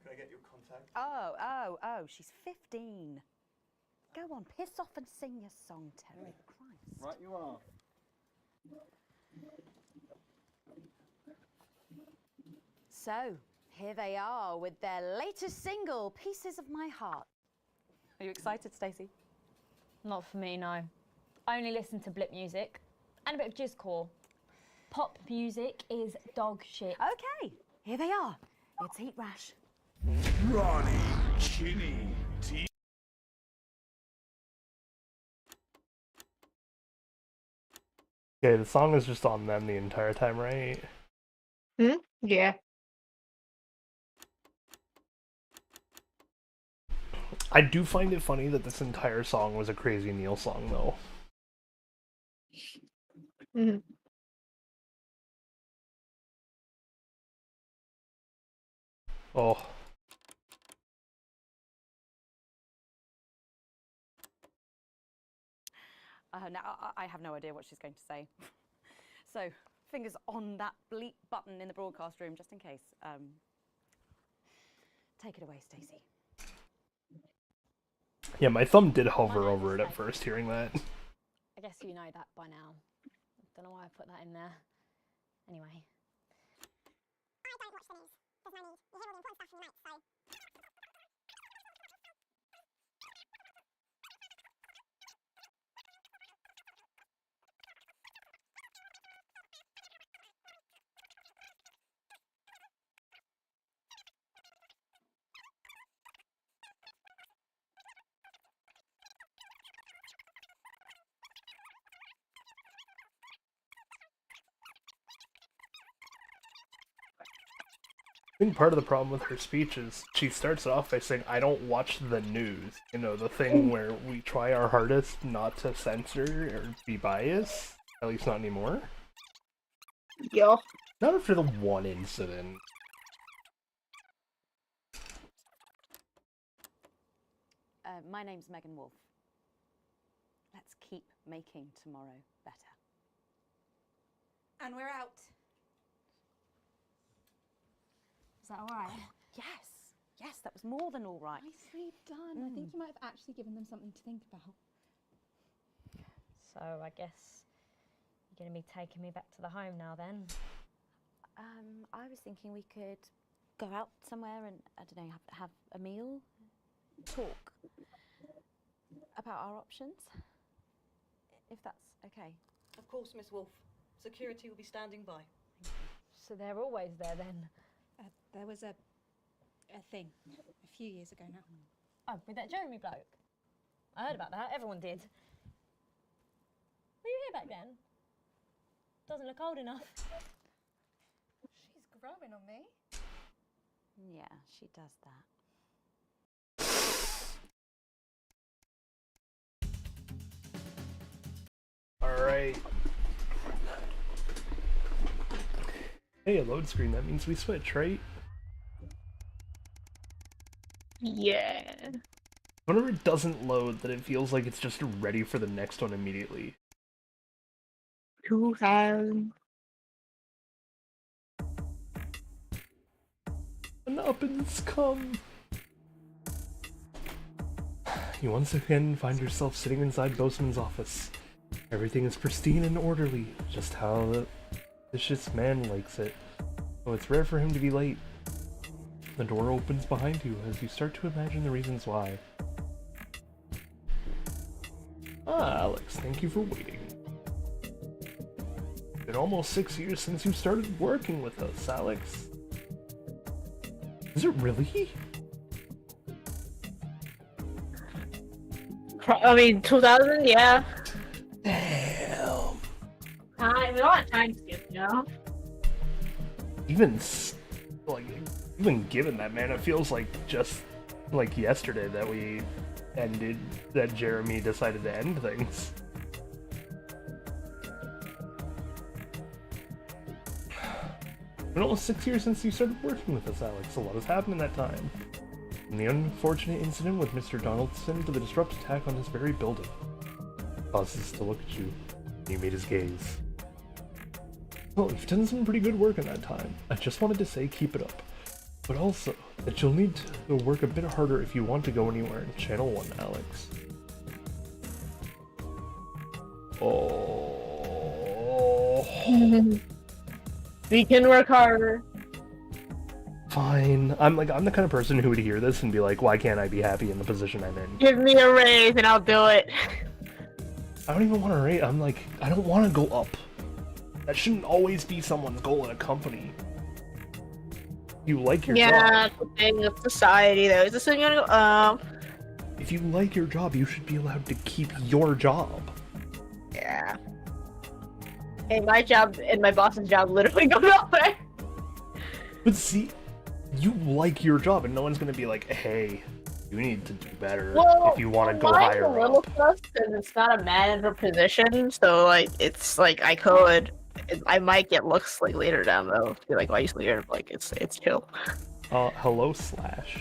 Can I get your contact? Oh, she's 15. Go on, piss off and sing your song, Terry. Christ. Right you are. So, here they are with their latest single, Pieces of My Heart. Are you excited, Stacey? Not for me, no. I only listen to blip music and a bit of jizzcore. Pop music is dog shit. Okay, here they are. It's Heat Rash. Ronnie, Chinny, T. Okay, the song is just on them the entire time, right? Hmm? Yeah. I do find it funny that this entire song was a Crazy Neil song, though. Mm-hmm. Oh. Now, I have no idea what she's going to say. So, fingers on that bleep button in the broadcast room, just in case. Take it away, Stacey. Yeah, my thumb did hover over it at first, hearing that. I guess you know that by now. Don't know why I put that in there. Anyway. I don't watch the news. There's no need. You hear all the important stuff from the night, so... I think part of the problem with her speech is she starts off by saying, I don't watch the news. You know, the thing where we try our hardest not to censor or be biased. At least not anymore. Yeah. Not after the one incident. My name's Megan Wolf. Let's keep making tomorrow better. And we're out. Is that all right? Yes. Yes, that was more than all right. Nicely done. I think you might have actually given them something to think about. So I guess you're going to be taking me back to the home now then? I was thinking we could go out somewhere and, I don't know, have a meal, talk about our options, if that's okay. Of course, Miss Wolf. Security will be standing by. So they're always there then? There was a thing a few years ago now. Oh, with that Jeremy bloke? I heard about that, everyone did. Were you here back then? Doesn't look old enough. She's growing on me. Yeah, she does that. Alright. Hey, a load screen, that means we switch, right? Yeah. Whenever it doesn't load, that it feels like it's just ready for the next one immediately. 2000. An uppins come. You once again find yourself sitting inside Boseman's office. Everything is pristine and orderly, just how the vicious man likes it. Oh, it's rare for him to be late. The door opens behind you as you start to imagine the reasons why. Ah, Alex, thank you for waiting. It's been almost 6 years since you started working with us, Alex. Is it really? I mean, 2000, yeah. Damn. Time, a lot of time skip, you know? Even given that, man, it feels like just like yesterday that Jeremy decided to end things. It's been almost 6 years since you started working with us, Alex. A lot has happened in that time. From the unfortunate incident with Mr. Donaldson to the disrupt attack on this very building. Pauses to look at you. You meet his gaze. Well, you've done some pretty good work in that time. I just wanted to say keep it up. But also, that you'll need to work a bit harder if you want to go anywhere in Channel 1, Alex. Oh. We can work harder. Fine. I'm the kind of person who would hear this and be like, why can't I be happy in the position I'm in? Give me a raise and I'll do it. I don't even want to raise. I'm like, I don't want to go up. That shouldn't always be someone's goal in a company. You like your job. Yeah, it's the thing of society though. Is this thing gonna go up? If you like your job, you should be allowed to keep your job. Yeah. Hey, my job and my boss's job literally go nowhere. But see, you like your job, and no one's gonna be like, hey, you need to do better if you want to go higher a little up. plus because it's not a manager position, so like it's like I might get looks like later down though. Be like, why are you still here? Like it's chill. Hello, Slash.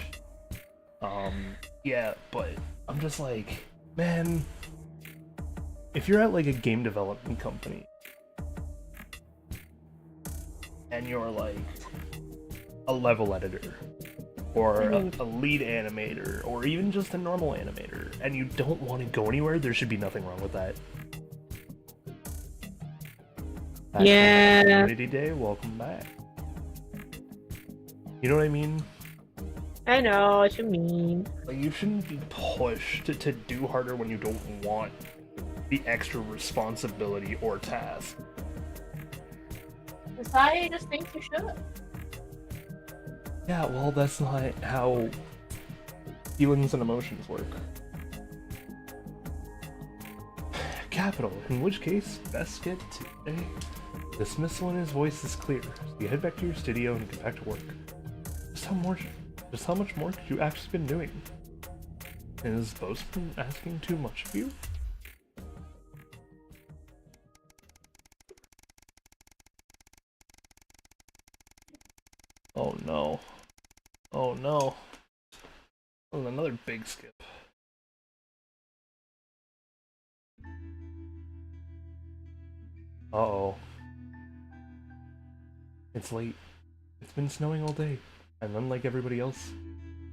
Yeah, but I'm just like, man, if you're at like a game development company and you're like a level editor or a lead animator or even just a normal animator and you don't want to go anywhere, there should be nothing wrong with that. Yeah. Community Day, welcome back. You know what I mean? I know what you mean. Like, you shouldn't be pushed to do harder when you don't want the extra responsibility or task. Society just thinks you should. Yeah, well, that's not how feelings and emotions work. Capital, in which case, best get to today. Dismissal in his voice is clear, so you head back to your studio and get back to work. Just how much more could you actually been doing? Is Boastman asking too much of you? Oh no. Oh no. Oh, another big skip. Uh-oh. It's late. It's been snowing all day, and unlike everybody else,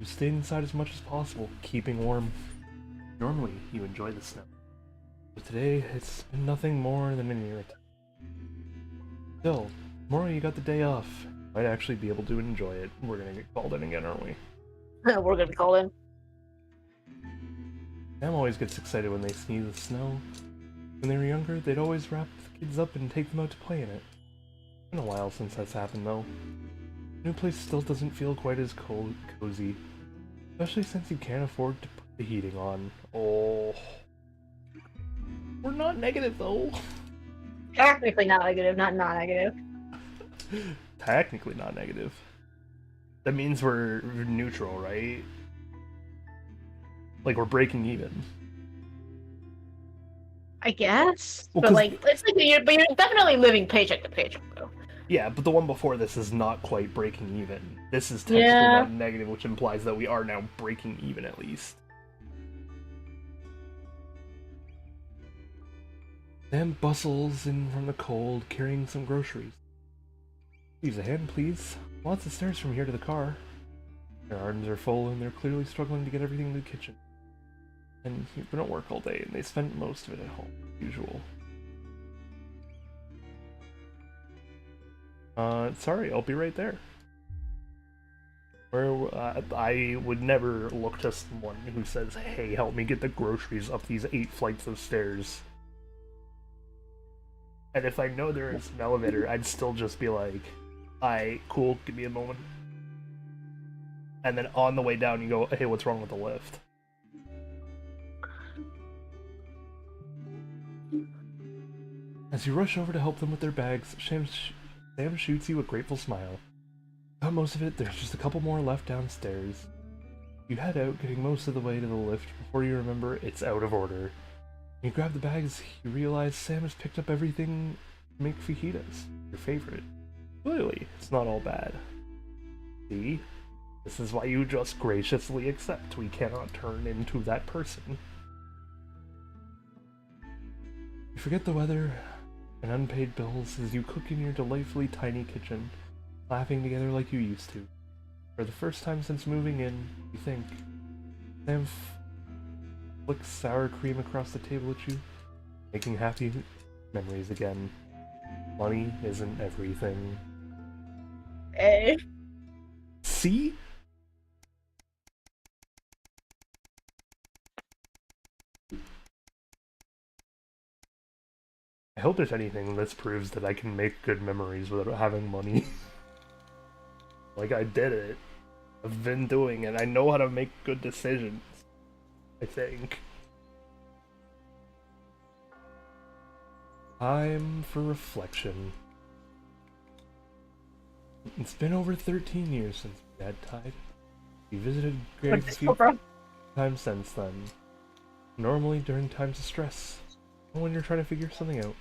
you stayed inside as much as possible, keeping warm. Normally, you enjoy the snow, but today it's been nothing more than an irritant. Still, tomorrow you got the day off. Might actually be able to enjoy it. We're gonna get called in again, aren't we? We're gonna be called in. Sam always gets excited when they see the snow. When they were younger, they'd always wrap the kids up and take them out to play in it. It's been a while since that's happened, though. The new place still doesn't feel quite as cozy, especially since you can't afford to put the heating on. Oh. We're not negative, though. Technically not negative, not non-negative. Technically not negative. That means we're neutral, right? Like we're breaking even. I guess, Well, but like, it's like you're definitely living paycheck to paycheck, though. Yeah, but the one before this is not quite breaking even. This is technically not negative, which implies that we are now breaking even at least. Sam bustles in from the cold, carrying some groceries. Leaves a hand, please. Lots of stairs from here to the car. Their arms are full, and they're clearly struggling to get everything to the kitchen. And you've been at work all day, and they spent most of it at home, as usual. Sorry, I'll be right there. I would never look to someone who says, hey, help me get the groceries up these 8 flights of stairs. And if I know there is an elevator, I'd still just be like, alright, cool, give me a moment. And then on the way down, you go, hey, what's wrong with the lift? As you rush over to help them with their bags, Sam shoots you a grateful smile. Got most of it, there's just a couple more left downstairs. You head out, getting most of the way to the lift before you remember it's out of order. When you grab the bags, you realize Sam has picked up everything to make fajitas, your favorite. Clearly, it's not all bad. See? This is why you just graciously accept we cannot turn into that person. You forget the weather and unpaid bills as you cook in your delightfully tiny kitchen, laughing together like you used to. For the first time since moving in, you think. Sam flicks sour cream across the table at you, making happy memories again. Money isn't everything. Hey. See? I hope if anything, this proves that I can make good memories without having money. Like, I did it. I've been doing it. I know how to make good decisions. I think. Time for reflection. It's been over 13 years since Dad died. We visited graves a few times since then. Normally during times of stress, or when you're trying to figure something out,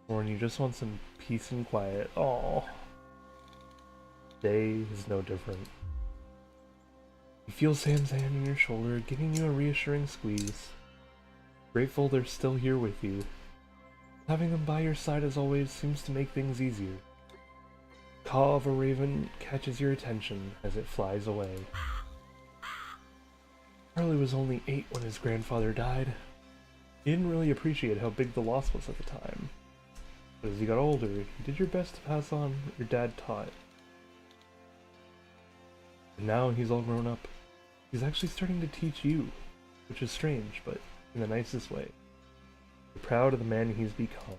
or when you just want some peace and quiet. Aww. Today is no different. You feel Sam's hand on your shoulder, giving you a reassuring squeeze. Grateful they're still here with you. Having them by your side as always seems to make things easier. The caw of a raven catches your attention as it flies away. Charlie was only 8 when his grandfather died. He didn't really appreciate how big the loss was at the time. But as he got older, you did your best to pass on what your dad taught. And now he's all grown up. He's actually starting to teach you, which is strange, but in the nicest way. You're proud of the man he's become.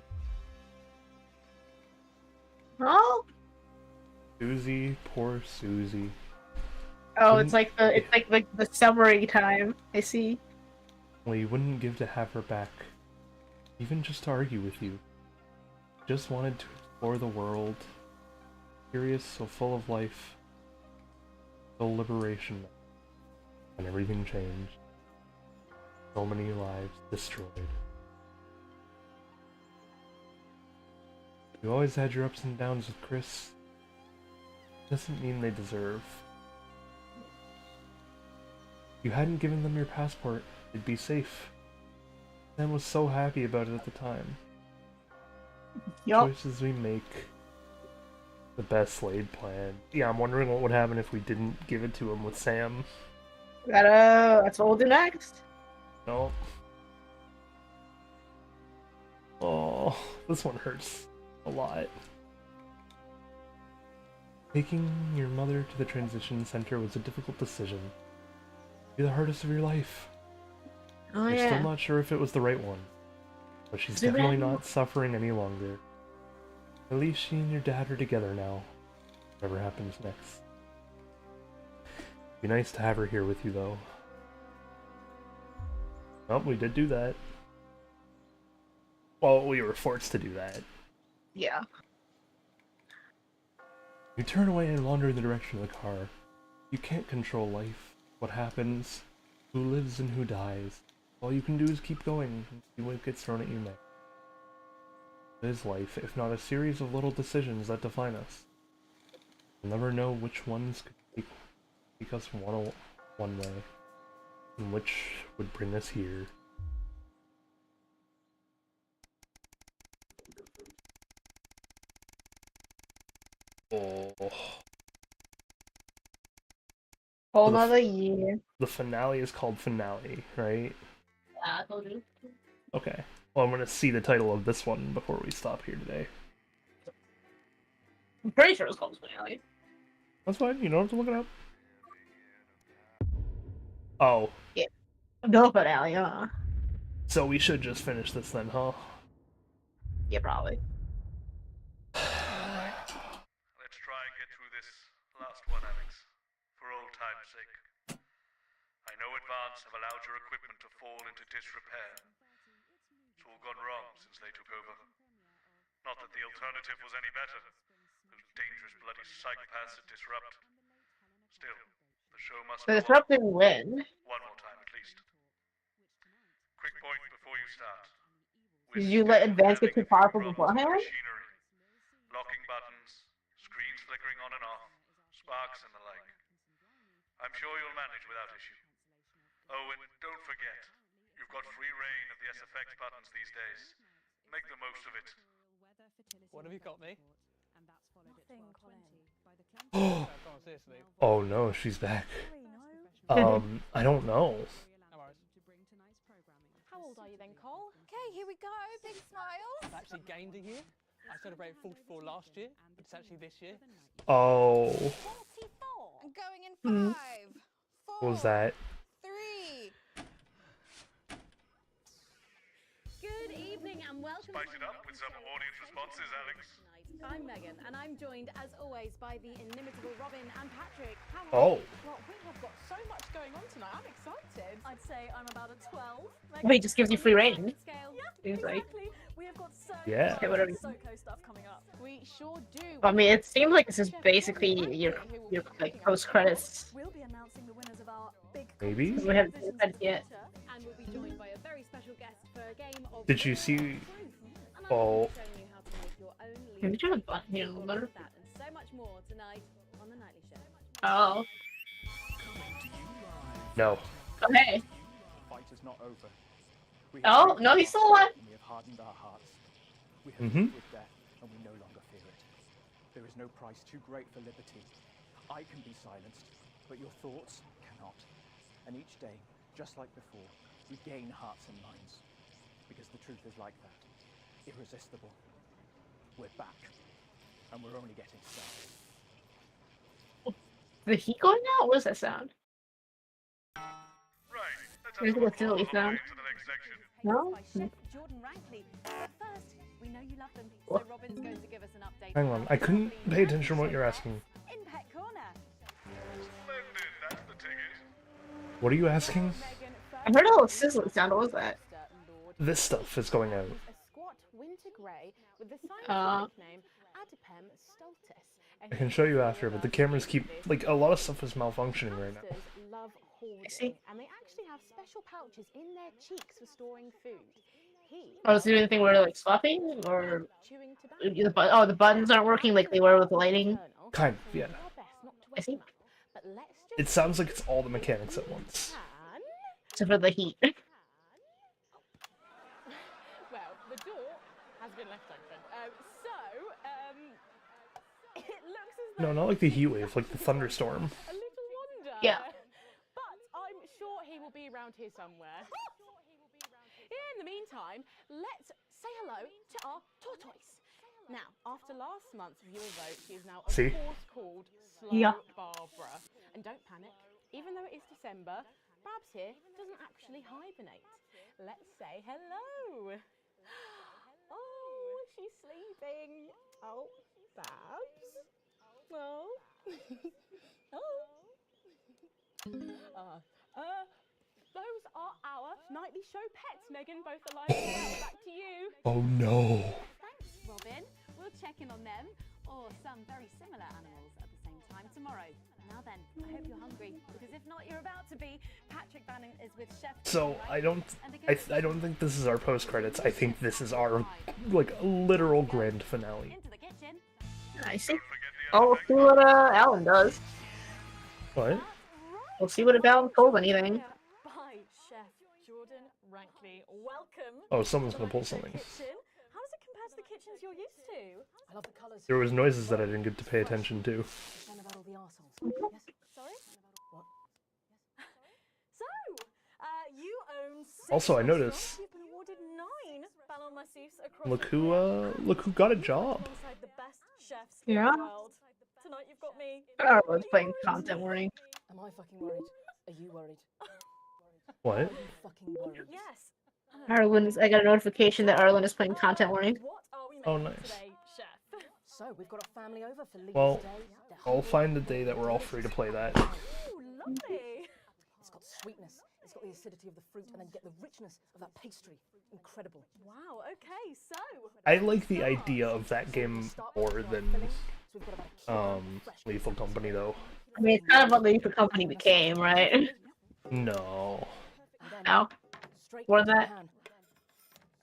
Oh. Susie, poor Susie. Oh, it's like the summary time. I see. Well, you wouldn't give to have her back, even just to argue with you. Just wanted to explore the world, curious, so full of life, so liberation, and everything changed. So many lives destroyed. You always had your ups and downs with Chris. Doesn't mean they deserve. If you hadn't given them your passport, they'd be safe. Sam was so happy about it at the time. Yup. Choices we make. The best laid plan. Yeah, I'm wondering what would happen if we didn't give it to him with Sam. That's what we'll do next. No. Oh, this one hurts a lot. Taking your mother to the transition center was a difficult decision. Be the hardest of your life. Oh, You're yeah. still not sure if it was the right one, but she's Too definitely bad. not suffering any longer. At least she and your dad are together now. Whatever happens next. Be nice to have her here with you, though. Oh, we did do that. Well, we were forced to do that. Yeah. You turn away and wander in the direction of the car. You can't control life, what happens, who lives and who dies. All you can do is keep going and see what gets thrown at you next. It is life, if not a series of little decisions that define us. We'll never know which ones could take us one way, and which would bring us here. Oh. Whole So nother year. The finale is called Finale, right? Yeah, I told you. Okay. Well, I'm gonna see the title of this one before we stop here today. I'm pretty sure it's called Finale. That's fine, you don't have to look it up. Oh. Yeah. No Finale, So we should just finish this then, huh? Yeah, probably. Let's try and get through this last one, Alex. For old time's sake. I know Advance have allowed your equipment to fall into disrepair. It's all gone wrong since they took over. Not that the alternative was any better. Those dangerous bloody psychopaths at Disrupt. Still, the show must The go on. disrupting win. One more time at least. Quick point before you start. Did you let Advance get too powerful beforehand? Machinery. Locking buttons, screens flickering on and off, sparks and the like. I'm sure you'll manage without issue. Oh, and don't forget, you've got free reign of the SFX buttons these days. Make the most of it. What have you got me? Oh no, she's back. I don't know. How old are you then, Cole? Okay, here we go. Big smiles. I've actually gained a year. I celebrated 44 last year, but it's actually this year. Oh. 44. I'm going in 5, 4, What was that? 3. Good evening and welcome. Spice it up with some audience responses, Alex. I'm Megan, and I'm joined, as always, by the inimitable Robin and Patrick. How are Oh. you? Well, we have got so much going on tonight. I'm excited. I'd say I'm about a 12. Well, he just gives you free reign. Scale. Yeah, Seems like. exactly. We have got so Yeah. much Okay, whatever. SoCo stuff coming up. We sure do. I mean, it seems like this is basically your like post credits. We'll be announcing the winners of our big Maybe? We haven't said yet. and we'll be joined by a very special guest for a game of Did you see? Oh. Maybe you have a button here, all better. of that and so much more tonight on on the nightly show. Oh. No. Okay. The fight is not over. Oh, no, he's still alive. We have hardened our hearts. We have Mhm. lived with death, and we no longer fear it. There is no price too great for liberty. I can be silenced, but your thoughts cannot. And each day, just like before, we gain hearts and minds. Because the truth is like that. Irresistible. We're back. And we're only getting started. The heat going out? What does that sound? There's like a silly sound. No? By Chef Jordan Rankley. But first, we know you love them, so Robin's going to give us an update. Hang on, I couldn't pay attention to what you're asking. In Pet Corner. Splendid, that's the ticket. What are you asking? I heard a little sizzling sound. What was that? This stuff is going out. A squat winter grey with the scientific name Adipem stultus. I can show you after, but the cameras keep like a lot of stuff is malfunctioning right now. Love hoarding, and they actually have special pouches in their cheeks for storing food. Oh, does it do anything where they're like swapping? Or the buttons aren't working like they were with the lighting? Kind of, yeah. I see. It sounds like it's all the mechanics at once. Except for the heat. Well, the door has been left open. It looks as though No, not like the heat wave, like the thunderstorm. a little wonder. Yeah. But I'm sure he will be around here somewhere. In the meantime, let's say hello to our tortoise. Now, after last month's viewer vote, she is now of See? course called Slow Yeah. Barbara. And don't panic, even though it is December, Babs here doesn't actually hibernate. Let's say hello. Oh, she's sleeping. Oh, Babs. Oh. Those are our nightly show pets, Megan, both alive and well. Back to you. Oh no. Thanks, Robin. We'll check in on them, or some very similar animals at the same time tomorrow. Now then, I hope you're hungry, because if not, you're about to be. Patrick Bannon is with Chef. So I don't think this is our post credits. I think this is our like literal grand finale. Into the kitchen. I see. Oh, we'll see what Alan does. What? We'll see what Alan pulls anything. By Chef Jordan Rankley. Welcome. Oh, someone's gonna pull something. Kitchen. How does it compare to the kitchens you're used to? I love the colours. There was noises that I didn't get to pay attention to. Shame about all the arseholes. Yes? Sorry? What? So, you own 6 Also, I restaurants. noticed. You've been awarded 9 Ballon Massifs across Look who got a job. alongside the best chefs Yeah. in the world. Tonight you've got me. Everyone's playing content warning. Am I fucking worried? Are you worried? What? Are you fucking worried? Yes. I got a notification that Arlen is playing content warning. What are we Oh, making nice. today, Chef? So, we've got a family over for Lee's Well, Day. They're I'll hungry. find the day that we're all free to play that. Oh, lovely. It's got sweetness, it's got the acidity of the fruit, and then you get the richness of that pastry. Incredible. Wow, okay, so. I like the idea of that game more than Lethal Company though. I mean, it's kind of what the Leaf Company became, right? No. No? More than that?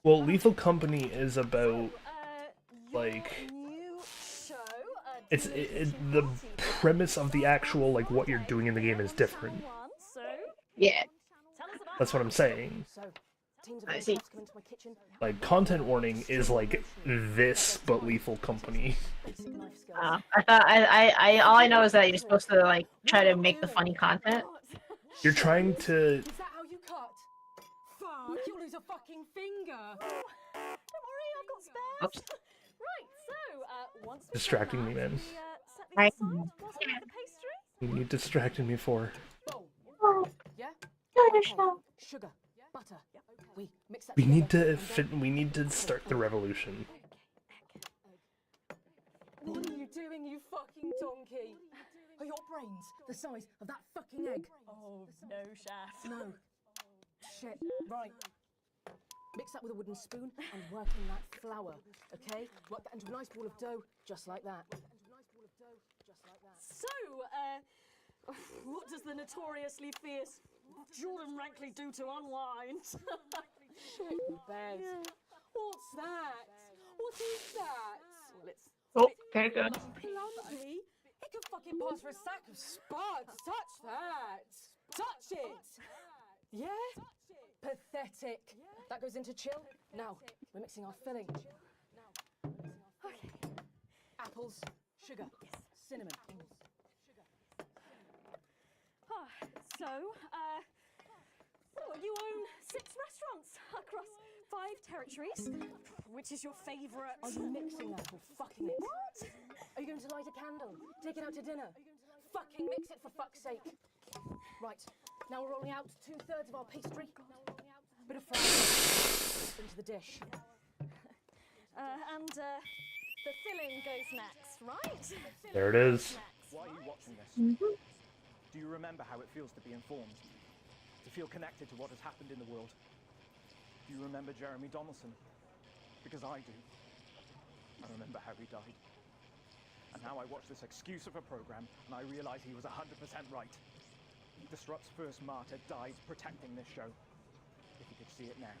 Well, Lethal Company is about like the premise of the actual like what you're doing in the game is different. Yeah. That's what I'm saying. I see. Like content warning is like this but Lethal Company. I thought I all I know is that you're supposed to like try to make the funny content. You're trying to Is that how you cut? Fuck, you'll lose a fucking finger. Don't worry, I've got spares. Oops. Right, so, once we distracting me, man. set these Right. aside whilst we make the pastry. What are you distracting me for? Oh, Yeah? alcohol, Sugar, butter. We mix that We together. need to we need to start the revolution. What are you doing, you fucking donkey? Are your brains the size of that fucking egg? Oh, no, Chef. No. Shit. Right. Mix that with a wooden spoon and work in that flour, okay? Work that into a nice ball of dough, just like that. So, what does the notoriously fierce Jordan Rankley do to unwind? Shit, you bears. What's that? What is that? Well, it's Oh, very good. Clumsy. It could fucking fucking pass for a sack of spuds. Touch that. Touch it. Yeah? Pathetic. That goes into chill. Now, we're mixing our filling. Okay. Apples, sugar, cinnamon. You own 6 restaurants across 5 territories. Which is your favourite? Are you mixing that or fucking it? What? Are you going to light a candle? Take it out to dinner? Fucking mix it for fuck's sake. Right, now we're rolling out 2/3 of our pastry. Bit of flour into the dish. The filling goes next, right? There it is. Why are you watching this? Do you remember how it feels to be informed? To feel connected to what has happened in the world? Do you remember Jeremy Donaldson? Because I do. I remember how he died. And now I watch this excuse of a program and I realize he was 100% right. Disrupt's first martyr died protecting this show. If he could see it now,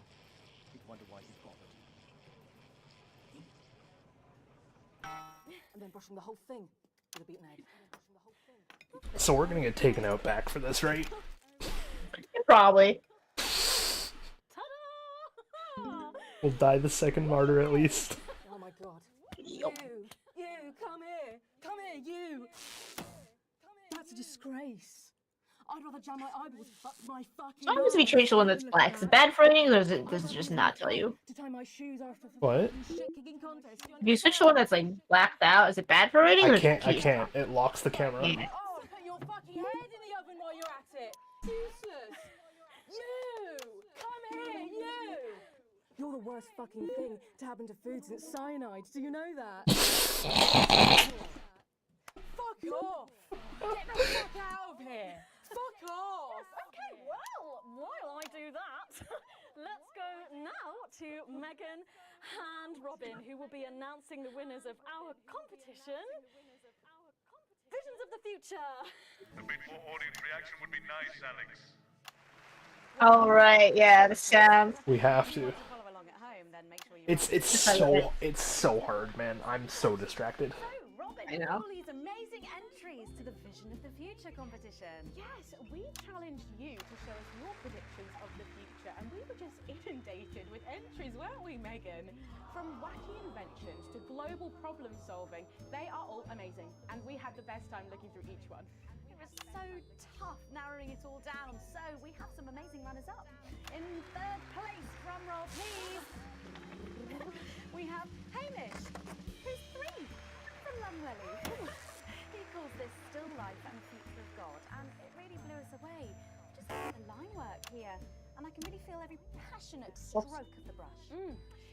he'd wonder why he bothered. And then brushing the whole thing with a beaten egg. So we're gonna get taken out back for this, right? Probably. We'll die the second martyr at least. Oh my god. Yep. You, come here. Come here, you. That's a disgrace. I'd rather jam my eyeballs up my fucking. Why does it be changed to one that's black? Is it bad for ratings, or does it just not tell you? To tie my shoes after What? shit-kicking contest. If you switch to one that's like blacked out, is it bad for ratings? I can't. It locks the camera. Yeah. Oh, put your fucking head in the oven while you're at it. Useless. You, come here, you. You're the worst fucking thing to happen to food since cyanide. Do you know that? Fuck off. Get the fuck out of here. Fuck off. Okay, well, while I do that, let's go now to Megan and Robin, who will be announcing the winners of our competition. Visions of the Future. A bit more audience reaction would be nice, Alex. All right, yeah, the sound. We have to. Follow along at home, then make sure you. It's so hard, man. I'm so distracted. So, Robin, I know. all these amazing entries to the Vision of the Future competition. Yes, we challenged you to show us your predictions of the future, and we were just inundated with entries, weren't we, Megan? From wacky inventions to global problem solving, they are all amazing, and we had the best time looking through each one. It was so tough narrowing it all down, so we have some amazing runners up. In 3rd place, drum roll please, we have Hamish, who's 3 from Lumwelly. He calls this Still Life and Future of God, and it really blew us away. Just look at the line work here, and I can really feel every passionate stroke of the brush.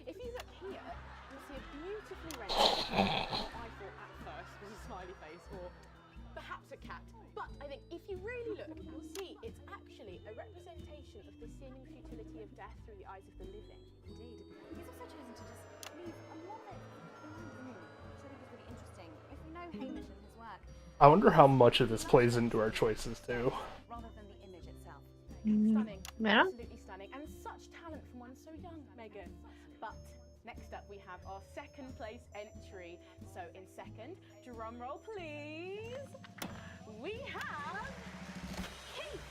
If you look here, you'll see a beautifully rendered what I thought at first was a smiley face or perhaps a cat. But I think if you really look, you'll see it's actually a representation of the seeming futility of death through the eyes of the living. Indeed. He's also chosen to just leave a lot of it which I think is really interesting. If you know Hamish and his work, I wonder how much of this plays into our choices too. rather than the image itself. Stunning. Yeah. Absolutely stunning. And such talent from one so young, Megan. But next up we have our 2nd place entry. So in 2nd, drum roll please, we have Keith,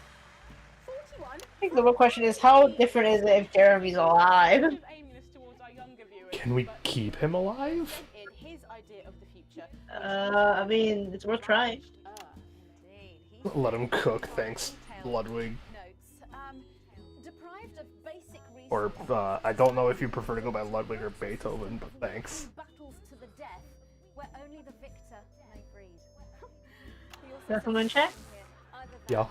41. I think the real question is, how different is it if Jeremy's alive? Aiming this towards our younger viewers, Can we but keep him alive? in his idea of the future. I mean, it's worth trying. Indeed. Let him cook, thanks, Ludwig. Notes. Deprived of basic Or, resources. I don't know if you prefer to go by Ludwig or Beethoven, but thanks. Battles to the death, where only the victor may breed. He also Got someone in chat? either that Yeah.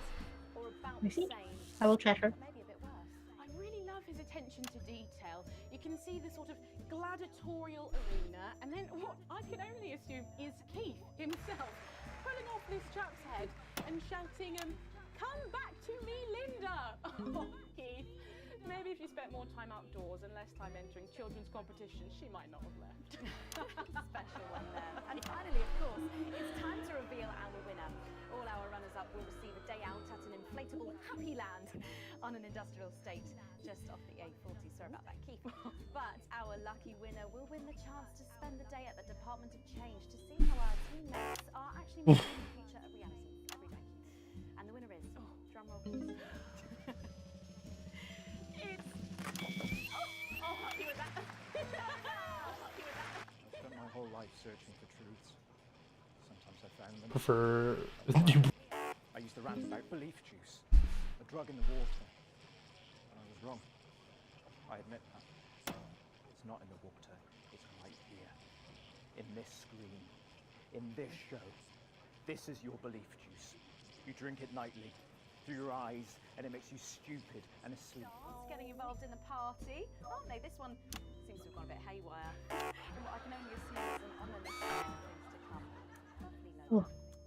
or about I the see. same, I will chat her. maybe a bit worse. I really love his attention to detail. You can see the sort of gladiatorial arena, and then what I can only assume is Keith himself pulling off this chap's head and shouting, "Come back to me, Linda!" Oh, Keith. Maybe if you spent more time outdoors and less time entering children's competitions, she might not have left. Special one there. And finally, of course, it's time to reveal our winner. All our runners-up will receive a day out at an inflatable Happy Land on an industrial estate just off the A40. Sorry about that, Keith. But our lucky winner will win the chance to spend the day at the Department of Change to see how our teammates are actually making the future found them. prefer. I used to rant about belief juice, a drug in the water. And I was wrong. I admit that. It's not in the water, it's right here. In this screen. In this show. This is your belief juice. You drink it nightly, through your eyes, and it makes you stupid and asleep. Getting involved in the party, aren't they? This one seems to have gone a bit haywire. From what I can only assume is on the list of things to come. Oh.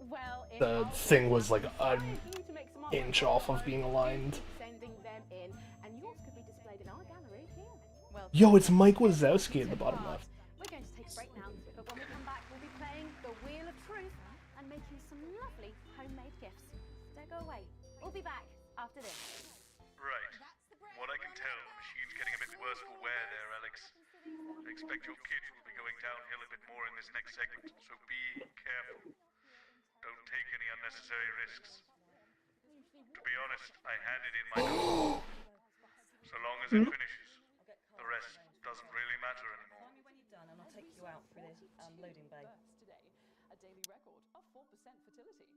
Well, The thing was like an inch off of being aligned. sending them in, and yours could be displayed in our gallery here. Well, Yo, it's Mike Wazowski at the bottom left. we're going to take a break now, but when we come back, we'll be playing the Wheel of Truth and making some lovely homemade gifts. Don't go away. We'll be back after this. Right. What I can tell, the machine's getting a bit worse for wear there, Alex. I expect your kids will be going downhill a bit more in this next segment, so be careful. Don't take any unnecessary risks. To be honest, I had it in my nose. So long as it finishes, the rest doesn't really matter anymore. When you're done, and I'll take you out for the loading bay. A daily record of 4% fertility.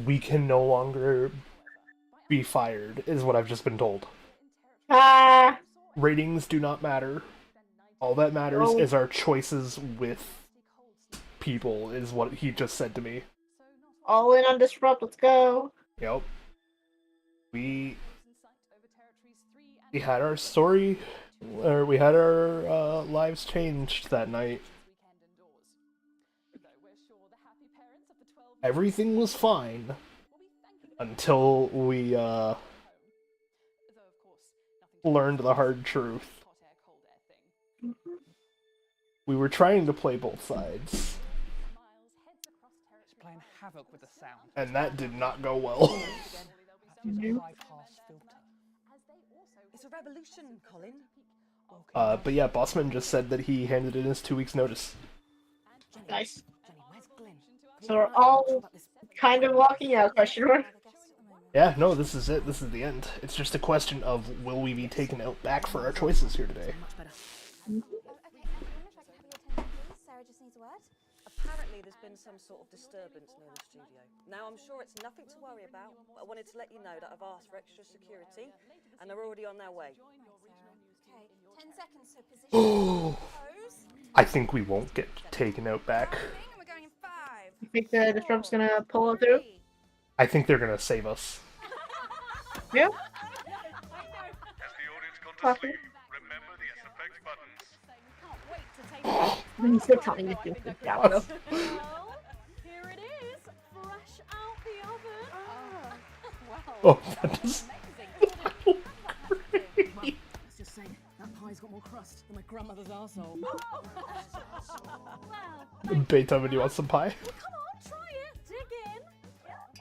We can no longer be fired, is what I've just been told. Ratings do not matter. All that matters is our choices with people, is what he just said to me. All in on Disrupt, let's go. Yep. We had our story, or we had our lives changed that night. Everything was fine until we learned the hard truth. We were trying to play both sides, It's playing havoc with the sound. and that did not go well. It's a revolution, Colin. But yeah, Bossman just said that he handed in his 2 weeks notice. Nice. So we're all kind of walking out, question mark? Yeah, no, this is it. This is the end. It's just a question of will we be taken out back for our choices here today. Sarah just needs a word. Apparently there's been some sort of disturbance near the studio. Now I'm sure it's nothing to worry about, but I wanted to let you know that I've asked for extra security, and they're already on their way. Okay, 10 seconds, so position. Pose. I think we won't get taken out back. We're going in 5. You think the Disrupt's gonna pull it through? I think they're gonna save us. Yeah? Has the audience gone to sleep? Remember the SFX buttons. I'm still telling you to do that. Well, here it is, fresh out the oven. Oh, that is Let's just say that pie's got more crust than my grandmother's arsehole. Well, Beethoven, you want some pie? come on, try it. Dig in.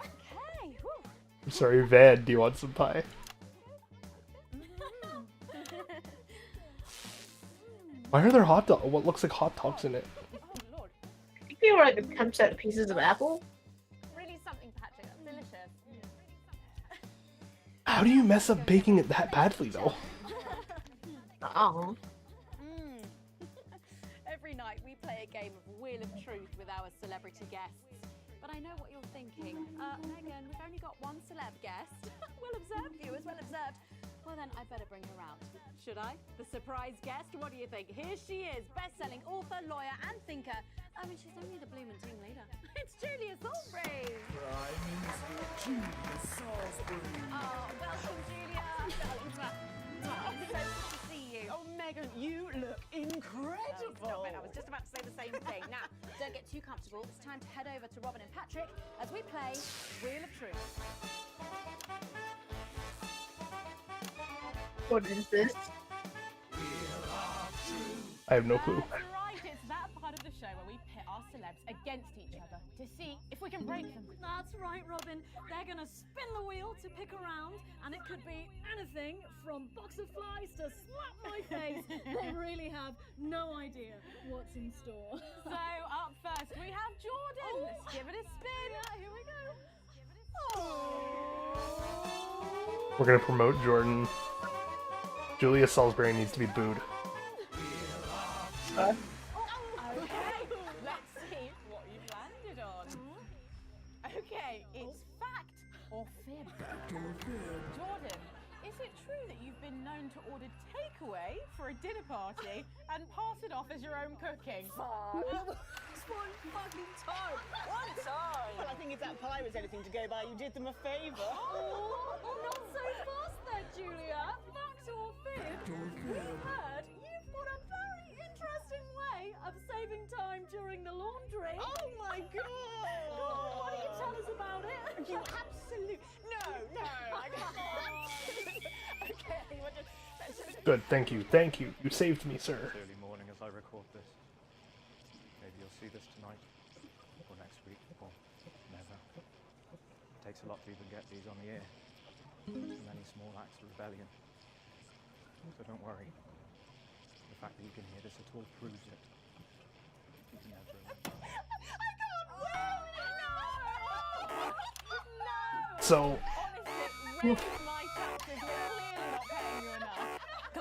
Okay. Whew. I'm sorry, Van, do you want some pie? Why are there what looks like hot dogs in it? I think they were like attempts at pieces of apple. Really something, Patrick. That's delicious. How do you mess up baking it that badly, though? Oh. Every night we play a game of Wheel of Truth with our celebrity guests. But I know what you're thinking. Megan, we've only got one celeb guest. Well observed, viewers, well observed. Well then, I better bring her out. Should I? The surprise guest? What do you think? Here she is, best-selling author, lawyer, and thinker. I mean, she's only the bloomin' team leader. It's Julia Salisbury! Prime Minister Julia Salisbury. Oh, welcome, Julia! Oh, so good to see you. Oh, Megan, you look incredible. Stop it, I was just about to say the same thing. Now, don't get too comfortable. It's time to head over to Robin and Patrick as we play Wheel of Truth. What is this? I have no clue. That's right, it's that part of the show where we pit our celebs against each other to see if we can break them. That's right, Robin. They're gonna spin the wheel to pick around, and it could be anything from box of flies to slap my face. They really have no idea what's in store. So up first we have Jordan. Let's give it a spin. Here we go. We're gonna promote Jordan. Julia Salisbury needs to be booed. Okay, let's see what you've landed on. Okay, it's fact or fib. Jordan, is it true that you've been known to order takeaway for a dinner party and pass it off as your own cooking? It's one fucking time. One time. Well, I think if that pie was anything to go by, you did them a favour. Oh, not so fast there, Julia. Fact or fib? We've heard you've got a very interesting way of saving time during the laundry. Oh my god! Go on, why don't you tell us about it? You absolute... No, I can't. Okay, well, just... Good, thank you, thank you. You saved me, sir. It's early morning as I record this. Maybe you'll see this tonight, or next week, or never. It takes a lot to even get these on the air. Too many small acts of rebellion. So don't worry. The fact that you can hear this at all proves it. Never. So,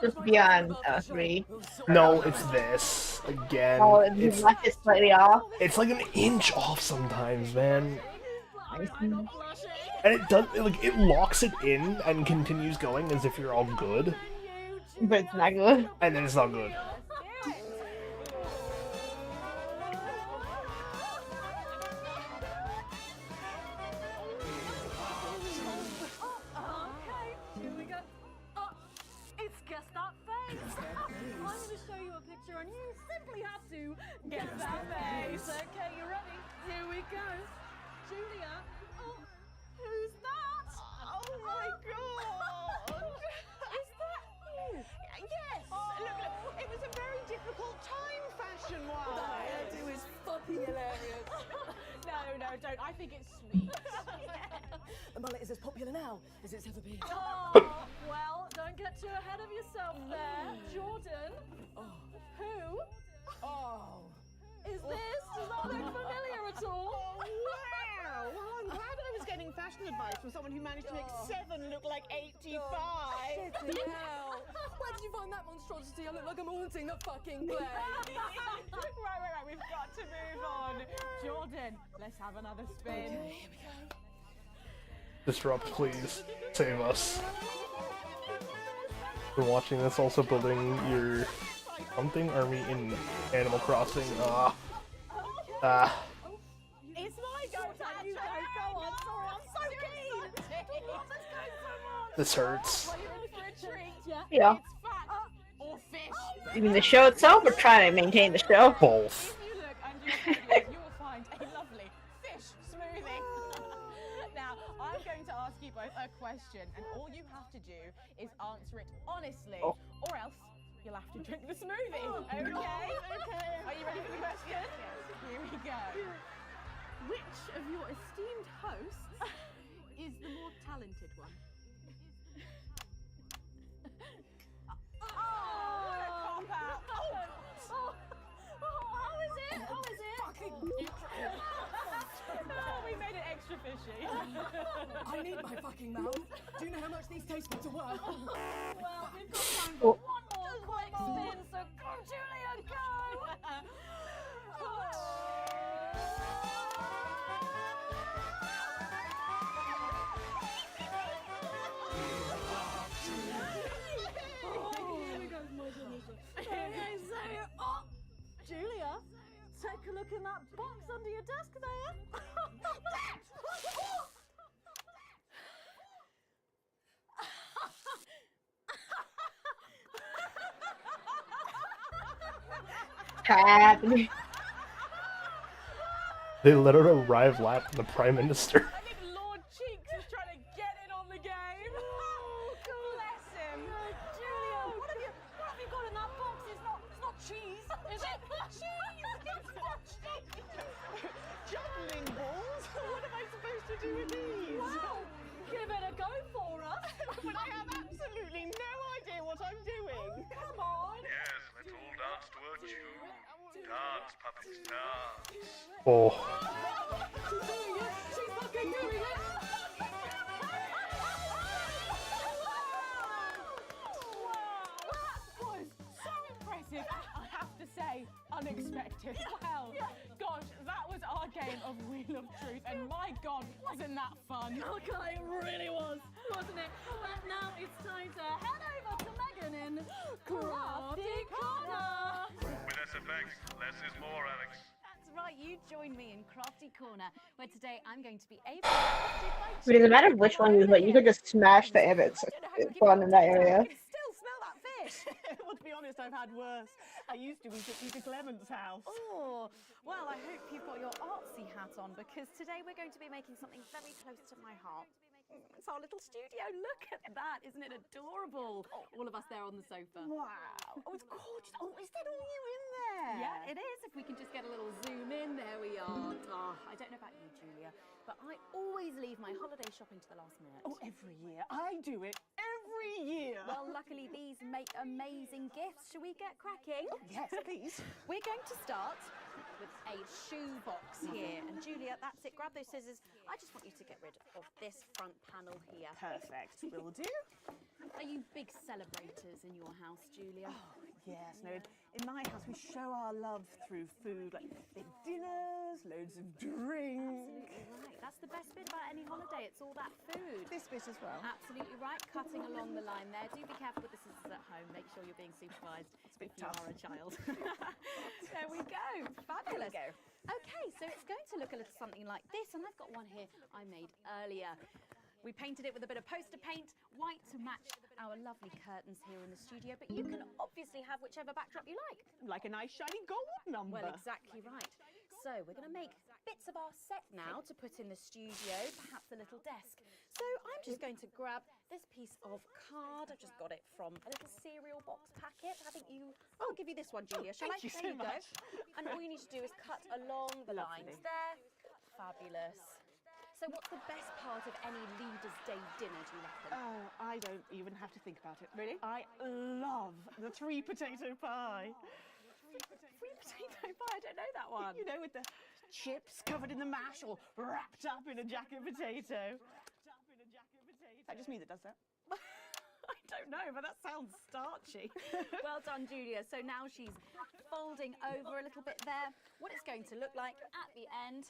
Just beyond 3. no, it's this. Again, Oh, you it's, left it slightly off. it's like an inch off sometimes, man. And it does, it locks it in and continues going as if you're all good. But it's not good. And then it's not good. And you simply have to get that face. Okay, you ready? Here we go. Julia. Oh, who's that? Oh my god! Is that you? Yes! Look, it was a very difficult time fashion-wise. That hairdo is fucking hilarious. No, don't. I think it's sweet. The mullet is as popular now as it's ever been. Oh, well, don't get too ahead of yourself there. Jordan. Who? Oh. Is this? Does that look familiar at all? Oh, wow! Well, I'm glad I was getting fashion advice from someone who managed to make 7 look like 85. Shit, hell. Where did you find that monstrosity? I look like I'm haunting the fucking place. Right. We've got to move on. Jordan, let's have another spin. Okay, here we go. Disrupt, please. Save us. Been watching this, also building your hunting army in Animal Crossing. It's my go, Dad. You go on. Sorry, I'm so keen. Let's go so much. This hurts. Well, you're in for a treat. Yeah. It's fact or fish. You mean the show itself or trying to maintain the show? Both. If you look under your privilege, you will find a lovely fish smoothie. Now, I'm going to ask you both a question, and all you have to do is answer it honestly, or else you'll have to drink the smoothie. Okay? Are you ready for the question? Here we go. Which of your esteemed hosts is the more talented one? What a cop-out. How is it? We made it extra fishy. I need my fucking mouth. Do you know how much these tastemates are worth? Well, we've got time for one more quick spin, so go, Julia, go! Julia, take a look in that box under your desk there. Happening. They let her arrive lap the Prime Minister. I think Lord Cheeks is trying to get in on the game. Bless him. Julia, what have you got in that box? It's not cheese, is it? Cheese! It's not cheese! Juggling balls? What am I supposed to do with these? Well, give it a go for us. But I have absolutely no idea what I'm doing. Come on. Yes, let's all dance to a tune. Dance, puppets, dance. Oh. She's doing it. She's fucking doing it. That was so impressive. I have to say, unexpected. Wow. Gosh, that was our game of Wheel of truth, and my God, wasn't that fun? Okay, it really was, wasn't it? But now it's time to head over to Megan in Crafty Corner. With SFX, less is more, Alex. That's right, you join me in Crafty Corner, where today I'm going to be able to It doesn't matter which one you put, you could just smash the Ibbits. It's fun in that area. Still smell that fish. Well, to be honest, I've had worse. I used to eat at Peter Clement's house. Oh, well, I hope you've got your artsy hat on, because today we're going to be making something very close to my heart. It's our little studio. Look at that. Isn't it adorable? All of us there on the sofa. Wow. Oh, it's gorgeous. Oh, is that all you in there? Yeah, it is. If we can just get a little zoom in, there we are. Oh, I don't know about you, Julia, but I always leave my holiday shopping to the last minute. Oh, every year. I do it every year. Well, luckily these make amazing gifts. Shall we get cracking? Yes, please. We're going to start with a shoe box here. And Julia, that's it. Grab those scissors. I just want you to get rid of this front panel here. Perfect. Will do. Are you big celebrators in your house, Julia? Oh, yes. No, in my house we show our love through food, like big dinners, loads of drinks. Absolutely right. That's the best bit about any holiday. It's all that food. This bit as well. Absolutely right. Cutting along the line there. Do be careful with the scissors at home. Make sure you're being supervised if you are a child. There we go. Fabulous. There we go. Okay, so it's going to look a little something like this, and I've got one here I made earlier. We painted it with a bit of poster paint, white to match our lovely curtains here in the studio, but you can obviously have whichever backdrop you like. Like a nice shiny gold number. Well, exactly right. So we're going to make bits of our set now to put in the studio, perhaps a little desk. So I'm just going to grab this piece of card. I've just got it from a little cereal box packet. I think you... I'll give you this one, Julia. Shall I? Thank you There so you go. much. And all you need to do is cut along the lines there. Fabulous. So what's the best part of any Leaders' Day dinner, do you reckon? Oh, I don't even have to think about it. Really? I love the 3 potato pie. 3 potato pie? I don't know that one. You know, with the chips covered in the mash or wrapped up in a jacket potato. That just me that does that. I don't know, but that sounds starchy. Well done, Julia. So now she's folding over a little bit there. What it's going to look like at the end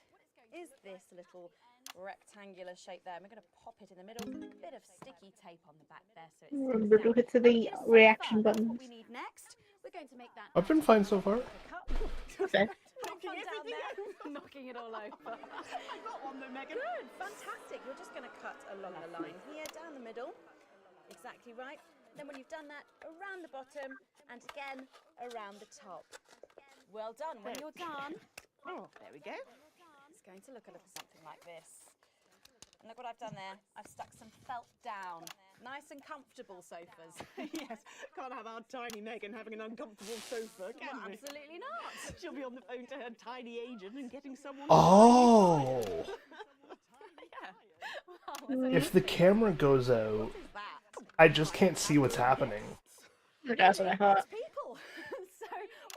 is this little rectangular shape there. And we're going to pop it in the middle. A bit of sticky tape on the back there, so it's Remember to hit the reaction what buttons. we need next. We're going to make that. I've been fine so far. Okay. Knocking everything over. Knocking it all over. I got one though, Megan. Good, fantastic. We're just going to cut along the line here, down the middle. Exactly right. Then when you've done that, around the bottom, and again, around the top. Well done. When you're done, Oh, there we go. it's going to look a little something like this. And look what I've done there. I've stuck some felt down. Nice and comfortable sofas. Yes, can't have our tiny Megan having an uncomfortable sofa, can Well, we? absolutely not. She'll be on the phone to her tiny agent and getting someone. Oh! Yeah. Well, If the camera goes out, I just can't see what's happening. That's what I thought. people. So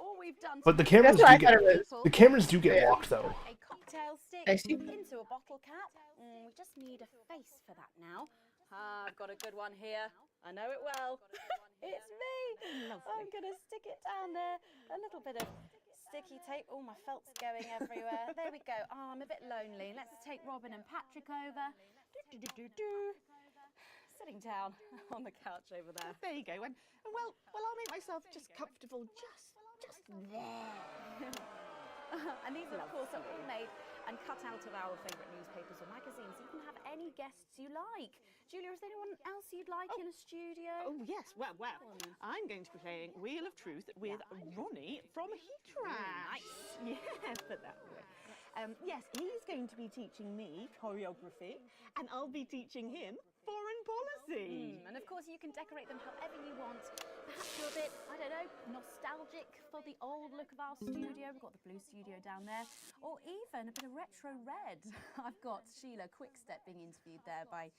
all we've done. But the cameras That's what I do thought get it was. the cameras do get locked though. A cocktail stick I see. into a bottle cap. We just need a face for that now. I've got a good one here. I know it well. It's me. I'm going to stick it down there. A little bit of sticky tape. Oh, my felt's going everywhere. There we go. Oh, I'm a bit lonely. Let's take Robin and Patrick over. Sitting down on the couch over there. There you go. And well, I'll make myself just comfortable, just there. And these, of course, are all made and cut out of our favourite newspapers or magazines. You can have any guests you like. Julia, is there anyone else you'd like in a studio? Oh, yes. Well, I'm going to be playing Wheel of Truth with Ronnie from Heatrash. Nice. Yes, put that way. Yes, he's going to be teaching me choreography, and I'll be teaching him foreign policy. And of course, you can decorate them however you want. Perhaps you're a bit, I don't know, nostalgic for the old look of our studio. We've got the blue studio down there. Or even a bit of retro red. I've got Sheila Quickstep being interviewed there by...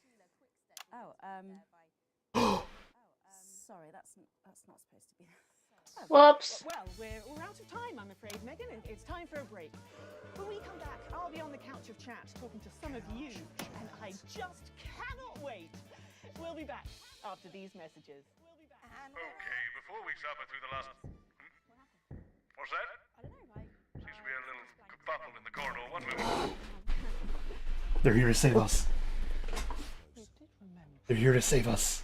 Sorry, that's not supposed to be... Whoops. Well, we're out of time, I'm afraid, Megan. It's time for a break. When we come back, I'll be on the couch of chat talking to some of you, and I just cannot wait. We'll be back after these messages. Okay, before we suffer through the last... What's that? I don't know, Seems to be a little kerfuffle in the corridor. One moment. They're here to save us. They're here to save us.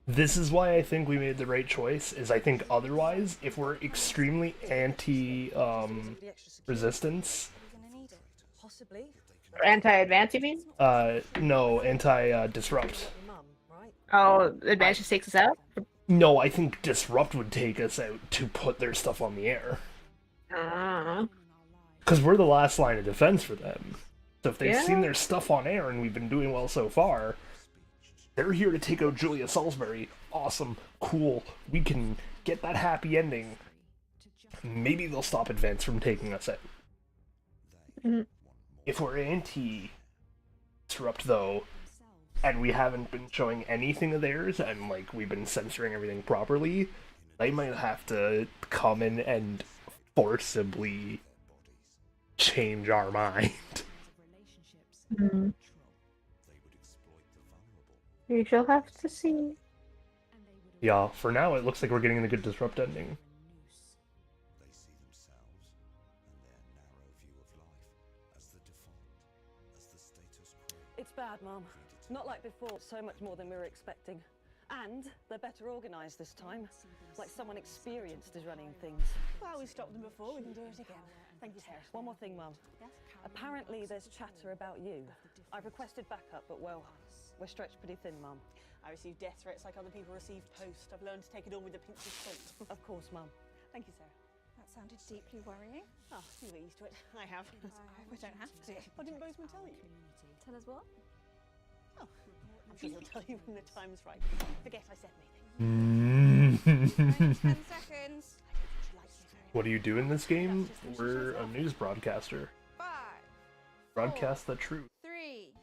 This is why I think we made the right choice, is I think otherwise, if we're extremely anti-resistance... Possibly. Anti-advance, you mean? No, anti-disrupt. Oh, advance just takes us out? No, I think disrupt would take us out to put their stuff on the air. Because we're the last line of defense for them. So if they've seen their stuff on air and we've been doing well so far, they're here to take out Julia Salisbury. Awesome, cool. We can get that happy ending. Maybe they'll stop advance from taking us out. If we're anti-disrupt, though, and we haven't been showing anything of theirs, and like we've been censoring everything properly, they might have to come in and forcibly change our mind. We shall have to see. Yeah, for now it looks like we're getting a good disrupt ending. It's bad, Mum. Not like before, so much more than we were expecting. And they're better organised this time. Like someone experienced is running things. Well, we stopped them before, we can do it again. Thank you, Sarah. One more thing, Mum. Apparently there's chatter about you. I've requested backup, but well, we're stretched pretty thin, Mum. I receive death threats like other people receive post. I've learned to take it all with a pinch of salt. Of course, Mum. Thank you, Sarah. That sounded deeply worrying. Oh, you get used to it. I have. We don't have to. What didn't Bozeman tell you? Tell us what? Oh, I'm sure he'll tell you when the time's right. Forget I said anything. 10 seconds. What do you do in this game? We're a news broadcaster. 5. Broadcast the truth. 3.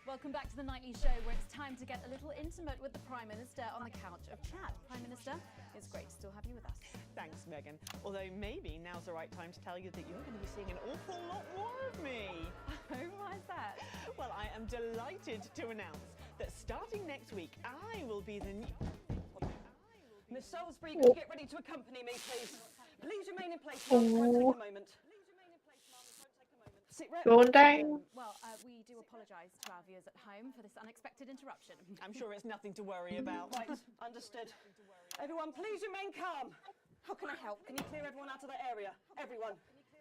Welcome back to the nightly show where it's time to get a little intimate with the Prime Minister on the couch of chat. Prime Minister, it's great to still have you with us. Thanks, Megan. Although maybe now's the right time to tell you that you're going to be seeing an awful lot more of me. Oh, why is that? Well, I am delighted to announce that starting next week, I will be the new... Miss Salisbury, could you get ready to accompany me, please? Please remain in place, Mum. It won't take a moment. Sit right. Going down. Well, we do apologise to our viewers at home for this unexpected interruption. I'm sure it's nothing to worry about. Right, understood. Everyone, please remain calm. How can I help? Can you clear everyone out of that area? Everyone.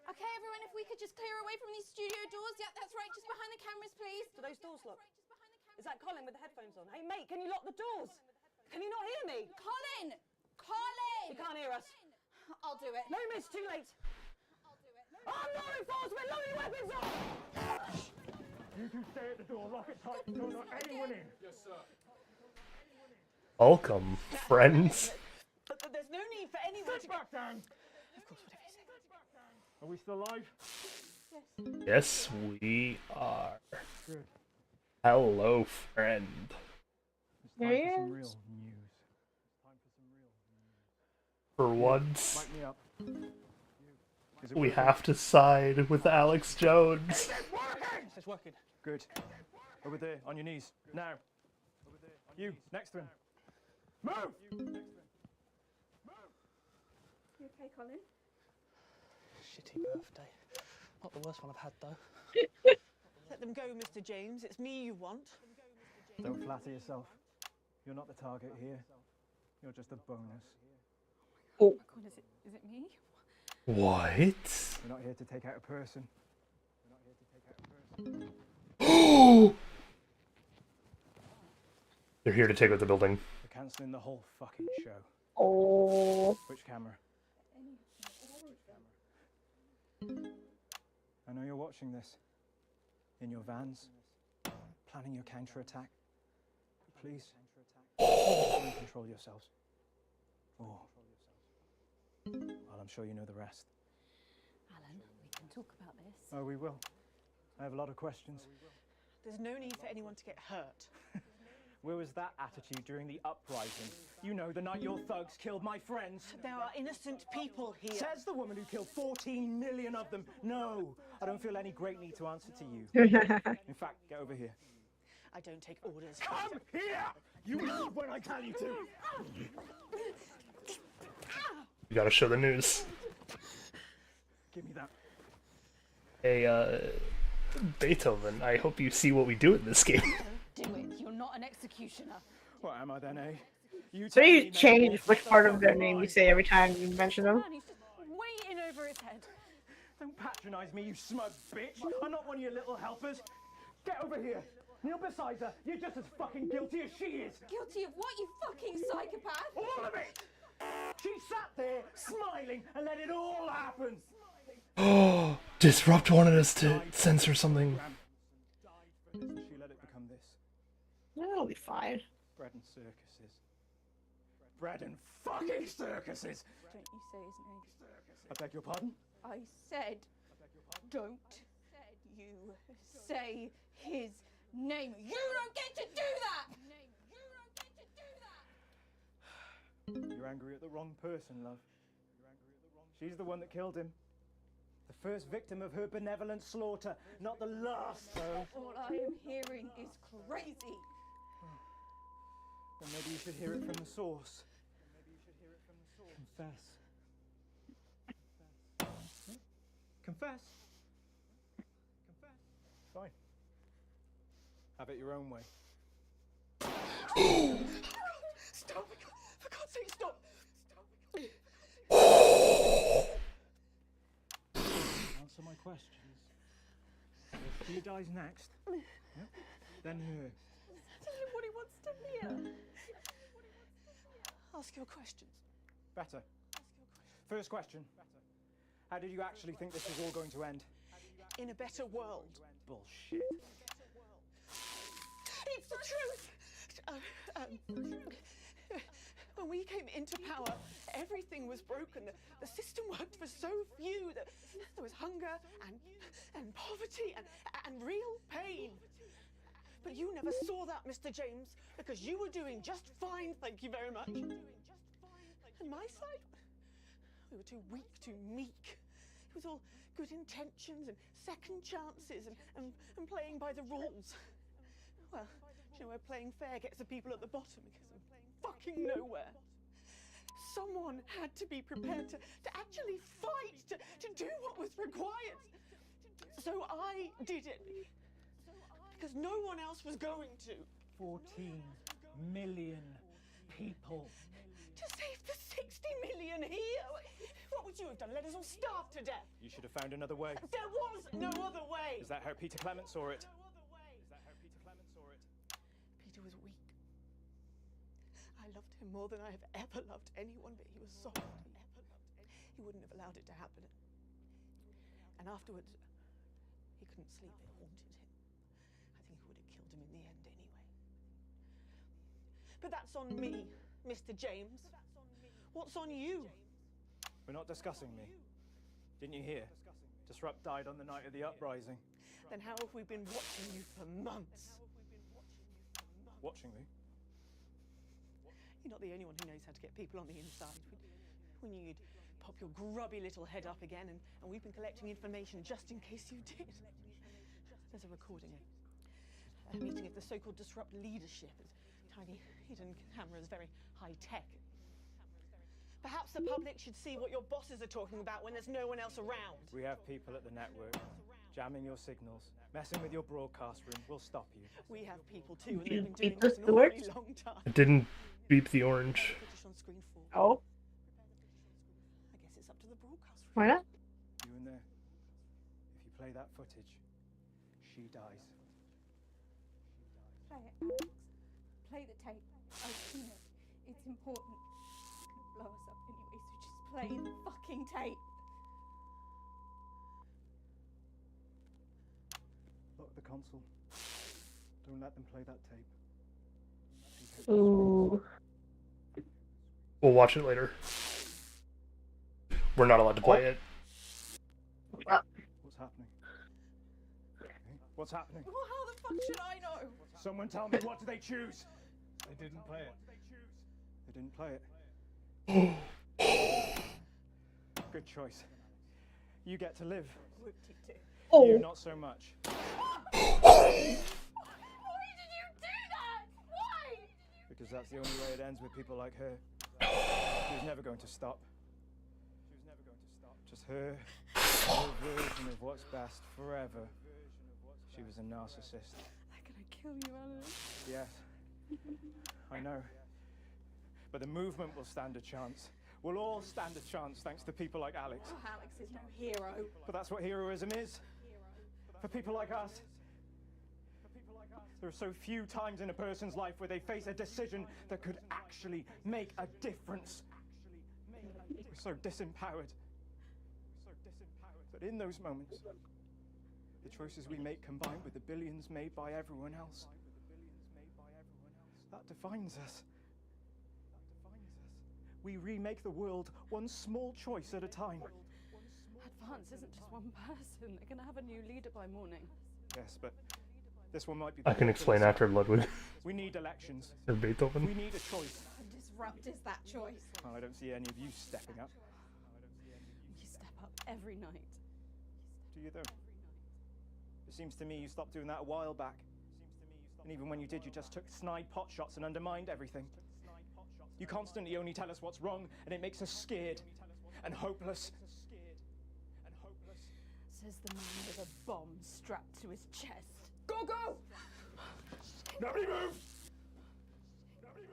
Okay, everyone, if we could just clear away from these studio doors. Yeah, that's right, just behind the cameras, please. Do those doors lock? Is that Colin with the headphones on? Hey, mate, can you lock the doors? Can you not hear me? Colin! Colin! You can't hear us. I'll do it. No, miss, too late. I'll do it. I'm law enforcement, load your weapons up! You two stay at the door, lock it tight, don't let anyone in. Yes, sir. Welcome, friends. But there's no need for anyone to... back down! Of course, whatever you say. Are we still alive? Yes, we are. Good. Hello, friend. It's time for some real news. For once, Light me up. we have to side with Alex Jones. It's working. Good. Over there, on your knees. Now. You, next to him. Move! You okay, Colin? Shitty birthday. Not the worst one I've had, though. Let them go, Mr. James. It's me you want. Don't flatter yourself. You're not the target here. You're just a bonus. Oh my God, is it me? What? We're not here to take out a person. They're here to take out the building. We're cancelling the whole fucking show. Oh. Which camera? I know you're watching this. In your vans. Planning your counter-attack. Please. Control yourselves. Oh. Well, I'm sure you know the rest. Alan, we can talk about this. Oh, we will. I have a lot of questions. There's no need for anyone to get hurt. Where was that attitude during the uprising? You know, the night your thugs killed my friends. There are innocent people here. Says the woman who killed 14 million of them. No, I don't feel any great need to answer to you. In fact, get over here. I don't take orders. Come here! You move when I tell you to! You gotta show the news. Give me that. Hey, Beethoven, I hope you see what we do in this game. Do it. You're not an executioner. What am I then, eh? So you change which part of their name you say every time you mention them? Man, he's just waiting over his head. Don't patronize me, you smug bitch. I'm not one of your little helpers. Get over here. Kneel beside her. You're just as fucking guilty as she is. Guilty of what, you fucking psychopath? All of it! She sat there, smiling, and let it all happen. Oh, Disrupt wanted us to censor something. She let it become this. That'll be fine. Bread and circuses. Bread and fucking circuses! Don't you say his name. I beg your pardon? I said, don't you say his name. You don't get to do that! You're angry at the wrong person, love. She's the one that killed him. The first victim of her benevolent slaughter, not the last, though. All I am hearing is crazy. Then maybe you should hear it from the source. Confess. Confess. Confess. Fine. Have it your own way. Stop! For God's sake, stop! Answer my questions. If she dies next, yep, then her. Tell him what he wants to hear. Ask your questions. Better. First question. How did you actually think this was all going to end? In a better world. Bullshit. It's the truth! When we came into power, everything was broken. The system worked for so few. There was hunger and poverty and real pain. But you never saw that, Mr. James, because you were doing just fine, thank you very much. And my side? We were too weak, too meek. It was all good intentions and second chances and playing by the rules. Well, you know where playing fair gets the people at the bottom because of fucking nowhere. Someone had to be prepared to actually fight, to do what was required. So I did it. Because no one else was going to. 14 million people. To save the 60 million here? What would you have done? Let us all starve to death? You should have found another way. There was no other way. Is that how Peter Clement saw it? Peter was weak. I loved him more than I have ever loved anyone, but he was soft. He wouldn't have allowed it to happen. And afterwards, he couldn't sleep. It haunted him. I think it would have killed him in the end anyway. But that's on me, Mr. James. What's on you? We're not discussing me. Didn't you hear? Disrupt died on the night of the uprising. Then how have we been watching you for months? Watching me? You're not the only one who knows how to get people on the inside. We knew you'd pop your grubby little head up again, and we've been collecting information just in case you did. There's a recording, a meeting of the so-called Disrupt leadership. Tiny hidden cameras, very high-tech. Perhaps the public should see what your bosses are talking about when there's no one else around. We have people at the network jamming your signals, messing with your broadcast room. We'll stop you. We have people too, and You they've been doing beat this the an awfully Stewards? long time. It didn't beep the orange. Oh, I guess it's up to the broadcast room. why not? You in there. If you play that footage, she dies. Play it, Alex. Play the tape. I've seen it. It's important. It's gonna blow us up anyway, so just play the fucking tape. Lock the console. Don't let them play that tape. Ooh. We'll watch it later. We're not allowed to play it. What's happening? What's happening? Well, how the fuck should I know? Someone tell me, what do they choose? They didn't play it. They didn't play it. Good choice. You get to live. Oh. You not so much. Why did you do that? Why? Because that's the only way it ends with people like her. She was never going to stop. Just her version of what's best forever. She was a narcissist. They're gonna kill you, Alan. Yes, I know. But the movement will stand a chance. We'll all stand a chance thanks to people like Alex. Oh, Alex is no hero. But that's what heroism is. For people like us. There are so few times in a person's life where they face a decision that could actually make a difference. We're so disempowered. But in those moments, the choices we make combined with the billions made by everyone else, that defines us. We remake the world one small choice at a time. Advance isn't just one person. They're gonna have a new leader by morning. Yes, but this one might be... I can explain after Ludwig. We need elections. Or Beethoven. We need a choice. How disrupt is that choice? Well, I don't see any of you stepping up. You step up every night. Do you though? It seems to me you stopped doing that a while back. And even when you did, you just took snide pot shots and undermined everything. You constantly only tell us what's wrong, and it makes us scared and hopeless. Says the man with a bomb strapped to his chest. Go, go! Nobody move!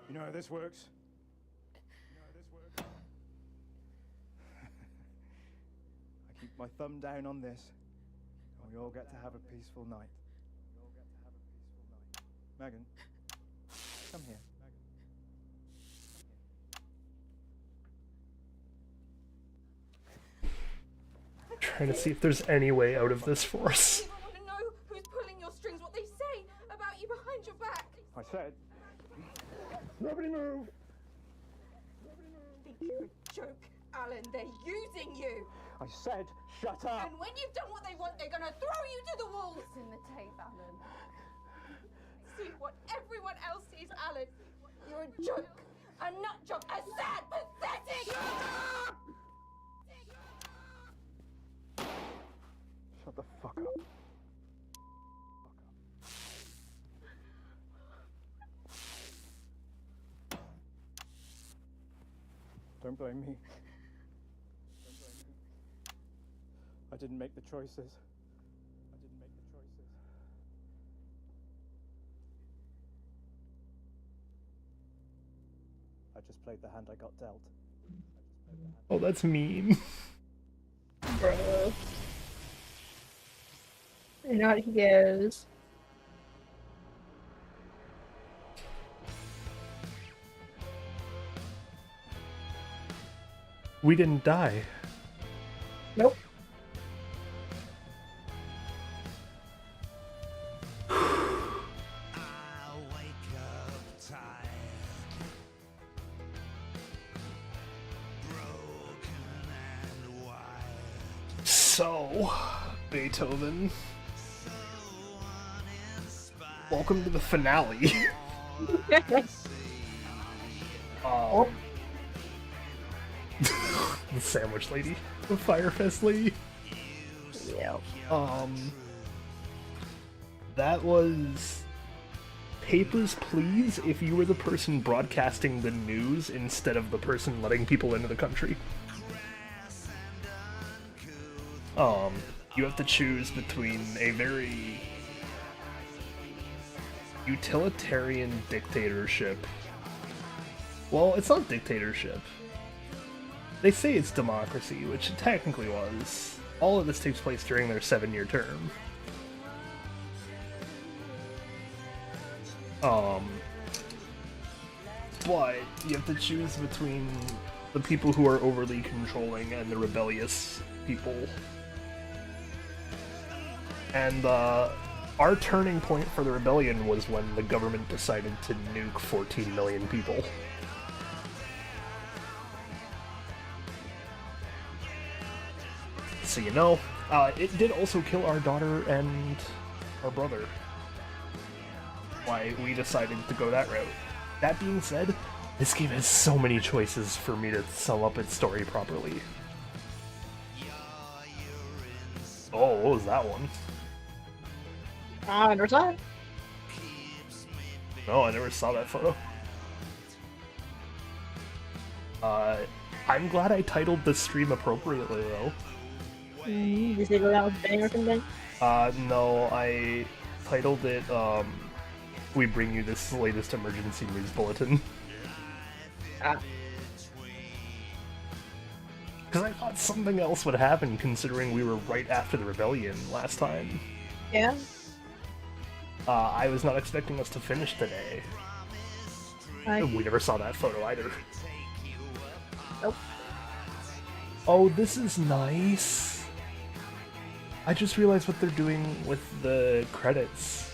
You know how this works? I keep my thumb down on this, and we all get to have a peaceful night. Megan, come here. Trying to see if there's any way out of this for us. I want to know who's pulling your strings, what they say about you behind your back. I said, nobody move! Think you're a joke, Alan. They're using you. I said, shut up! And when you've done what they want, they're gonna throw you to the wolves. It's in the tape, Alan. See what everyone else sees, Alan. You're a joke. A nut job. A sad, pathetic. Shut the fuck up. Don't blame me. I didn't make the choices. I just played the hand I got dealt. Oh, that's mean. Bro. And out he goes. We didn't die. Nope. So, Beethoven. Welcome to the finale. The sandwich lady. The Firefest lady. Yeah. That was Papers, Please if you were the person broadcasting the news instead of the person letting people into the country. You have to choose between a very utilitarian dictatorship. Well, it's not dictatorship. They say it's democracy, which it technically was. All of this takes place during their 7-year term. But you have to choose between the people who are overly controlling and the rebellious people. And our turning point for the rebellion was when the government decided to nuke 14 million people. So you know, it did also kill our daughter and our brother. Why we decided to go that route. That being said, this game has so many choices for me to sum up its story properly. Oh, what was that one? I never saw it. No, I never saw that photo. I'm glad I titled this stream appropriately, though. Did you go down with a bang or something? No, I titled it, We Bring You This Latest Emergency News Bulletin. Because I thought something else would happen, considering we were right after the rebellion last time. Yeah. I was not expecting us to finish today. We never saw that photo either. Nope. Oh, this is nice. I just realized what they're doing with the credits.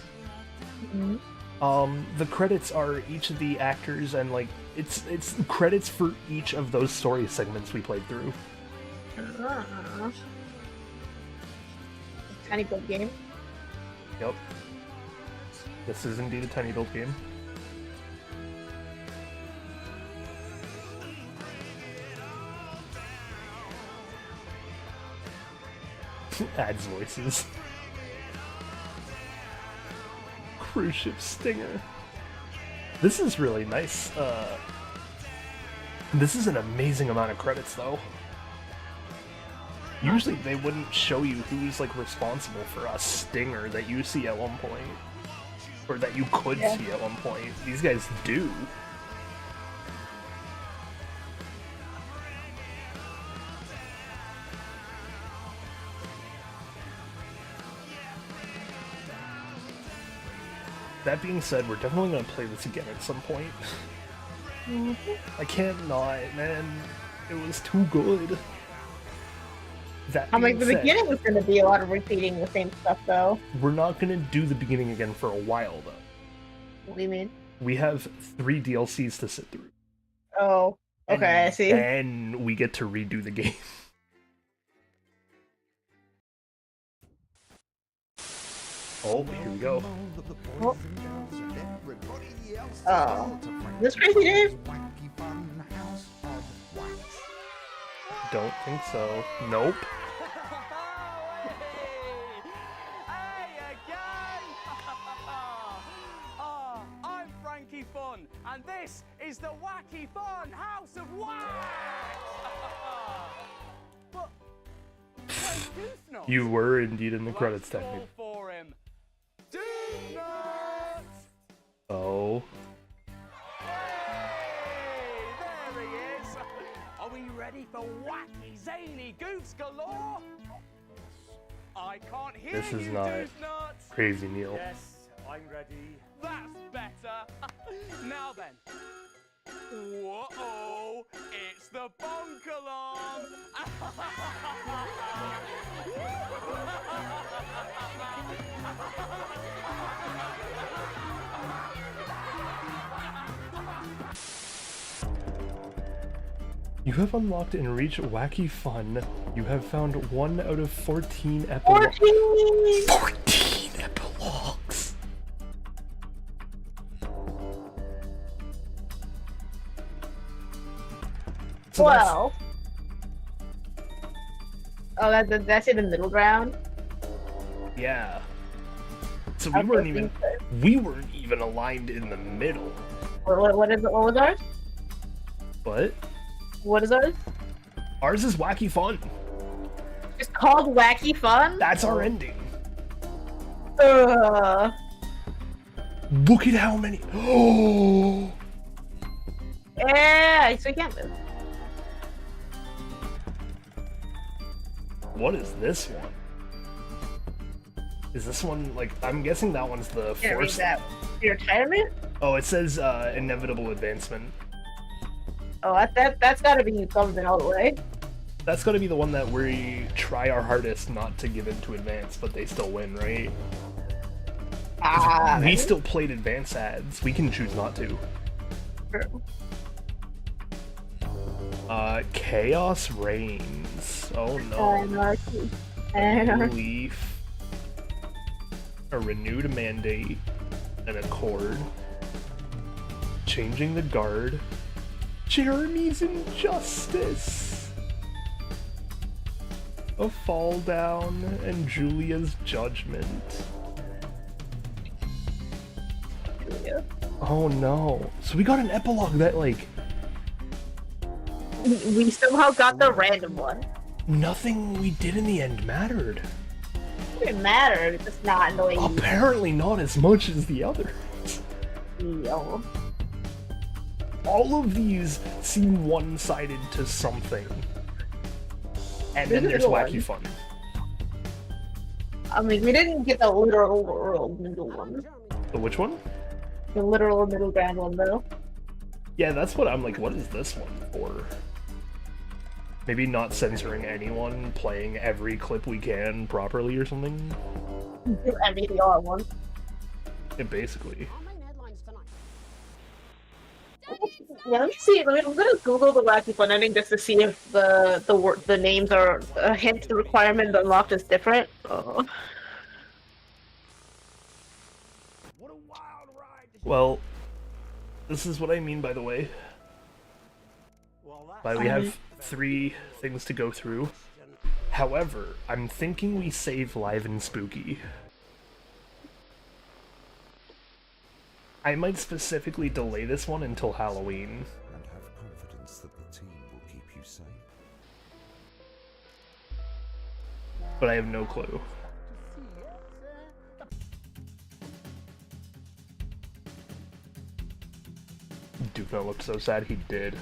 The credits are each of the actors, and like it's credits for each of those story segments we played through. Tiny build game. Yep. This is indeed a tiny build game. Adds voices. Cruise ship stinger. This is really nice. This is an amazing amount of credits, though. Usually they wouldn't show you who's like responsible for a stinger that you see at one point, or that you could see at one point. These guys do. That being said, we're definitely going to play this again at some point. I can't not, man. It was too good. That I'm like, being the said, beginning was going to be a lot of repeating the same stuff, though. we're not going to do the beginning again for a while, though. What do you mean? We have 3 DLCs to sit through. Oh, okay, I see. And we get to redo the game. Oh, here we go. Oh. This Crazy Dave? Don't think so. Nope. I'm Frankie Fun, and this is the Wacky Fun House of Wax! But where's Doofnut? You were indeed in the credits, technically. For him. Doofnut! Oh. Hey, there he is. Are we ready for wacky, zany goofs galore? I can't hear This is you, not Doofnut. Crazy Neil. Yes, I'm ready. That's better. Now then. Whoa! It's the bonk alarm. You have unlocked and reached Wacky Fun. You have found 1 out of 14 epilogues. 14 epilogues! So well. Oh, that's in the middle ground? Yeah. So we weren't even aligned in the middle. What was ours? What? What is ours? Ours is Wacky Fun. It's called Wacky Fun? That's our ending. Look at how many. Oh! Yeah, so you can't move. What is this one? Is this one, like, I'm guessing that one's the force. That. Your retirement? Oh, it says inevitable advancement. Oh, that's gotta be government all the way. That's gotta be the one that we try our hardest not to give in to advance, but they still win, right? We still played advance ads. We can choose not to. True. Chaos reigns. Oh no. Anarchy. Leaf. A renewed mandate. An accord. Changing the guard. Jeremy's injustice. A fall down and Julia's judgment. Julia. Oh no. So we got an epilogue that, like, we somehow got the random one. Nothing we did in the end mattered. It mattered, it's not annoying. Apparently not as much as the others. Yo. All of these seem one-sided to something. And then there's wacky fun. I mean, we didn't get the literal middle one. The which one? The literal middle ground one, though. Yeah, that's what I'm like, what is this one for? Maybe not censoring anyone, playing every clip we can properly or something? Do everything all at once. Yeah, basically. Yeah, let me see. I'm gonna Google the wacky fun ending just to see if the names are hence the requirement unlocked is different. Well, this is what I mean, by the way. We have 3 things to go through. However, I'm thinking we save Live and Spooky. I might specifically delay this one until Halloween. And have confidence that the team will keep you safe. But I have no clue. Duke looked so sad he did.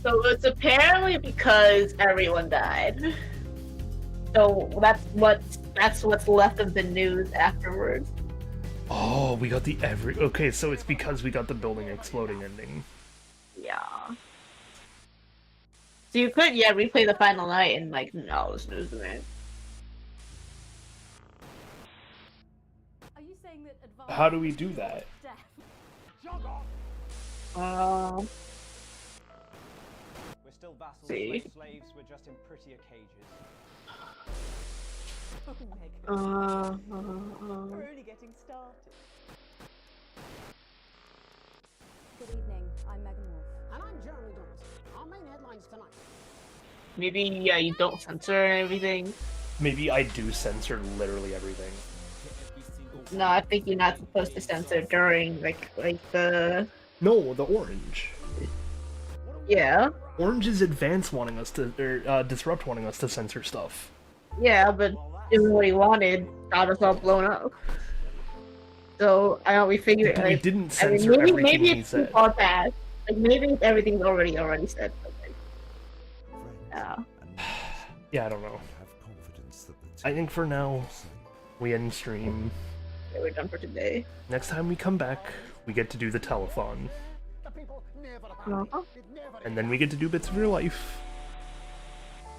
So it's apparently because everyone died. So that's what's left of the news afterwards. Oh, we got the okay, so it's because we got the building exploding ending. Yeah. So you could, yeah, replay the final night and like no snooze man. Are you saying that advanced How do we do that? We're still vassals, See. like slaves, we're just in prettier cages. We're only getting started. Good evening, I'm Megan Wolf. And I'm Jeremy Dawes. Our main headlines tonight. Maybe yeah, you don't censor everything. Maybe I do censor literally everything. No, I think you're not supposed to censor during like the. No, the orange. Yeah. Orange is Advance wanting us to, or Disrupt wanting us to censor stuff. Yeah, but doing what he wanted got us all blown up. So I don't. We figured. But we like, didn't censor everything maybe he it's too said. far past. Like maybe everything's already said. Yeah. Yeah, I don't know. I think for now, we end stream. Yeah, we're done for today. Next time we come back, we get to do the telethon. And then we get to do bits of your life.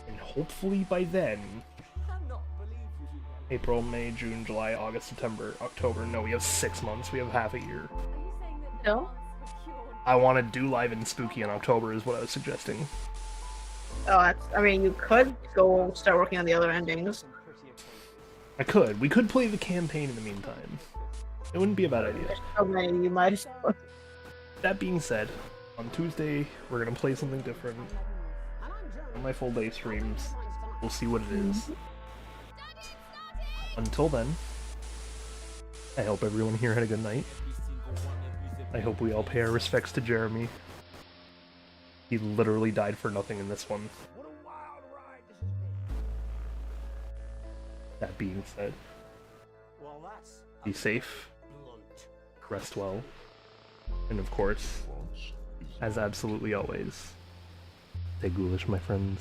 And hopefully by then, April, May, June, July, August, September, October. No, we have 6 months. We have half a year. No? I want to do Live and Spooky in October is what I was suggesting. Oh, that's, I mean, you could go start working on the other endings. I could. We could play the campaign in the meantime. It wouldn't be a bad idea. There's so many, you might as well. That being said, on Tuesday, we're going to play something different. On my full day streams, we'll see what it is. Until then, I hope everyone here had a good night. I hope we all pay our respects to Jeremy. He literally died for nothing in this one. That being said, be safe, rest well, and of course, as absolutely always, stay ghoulish, my friends.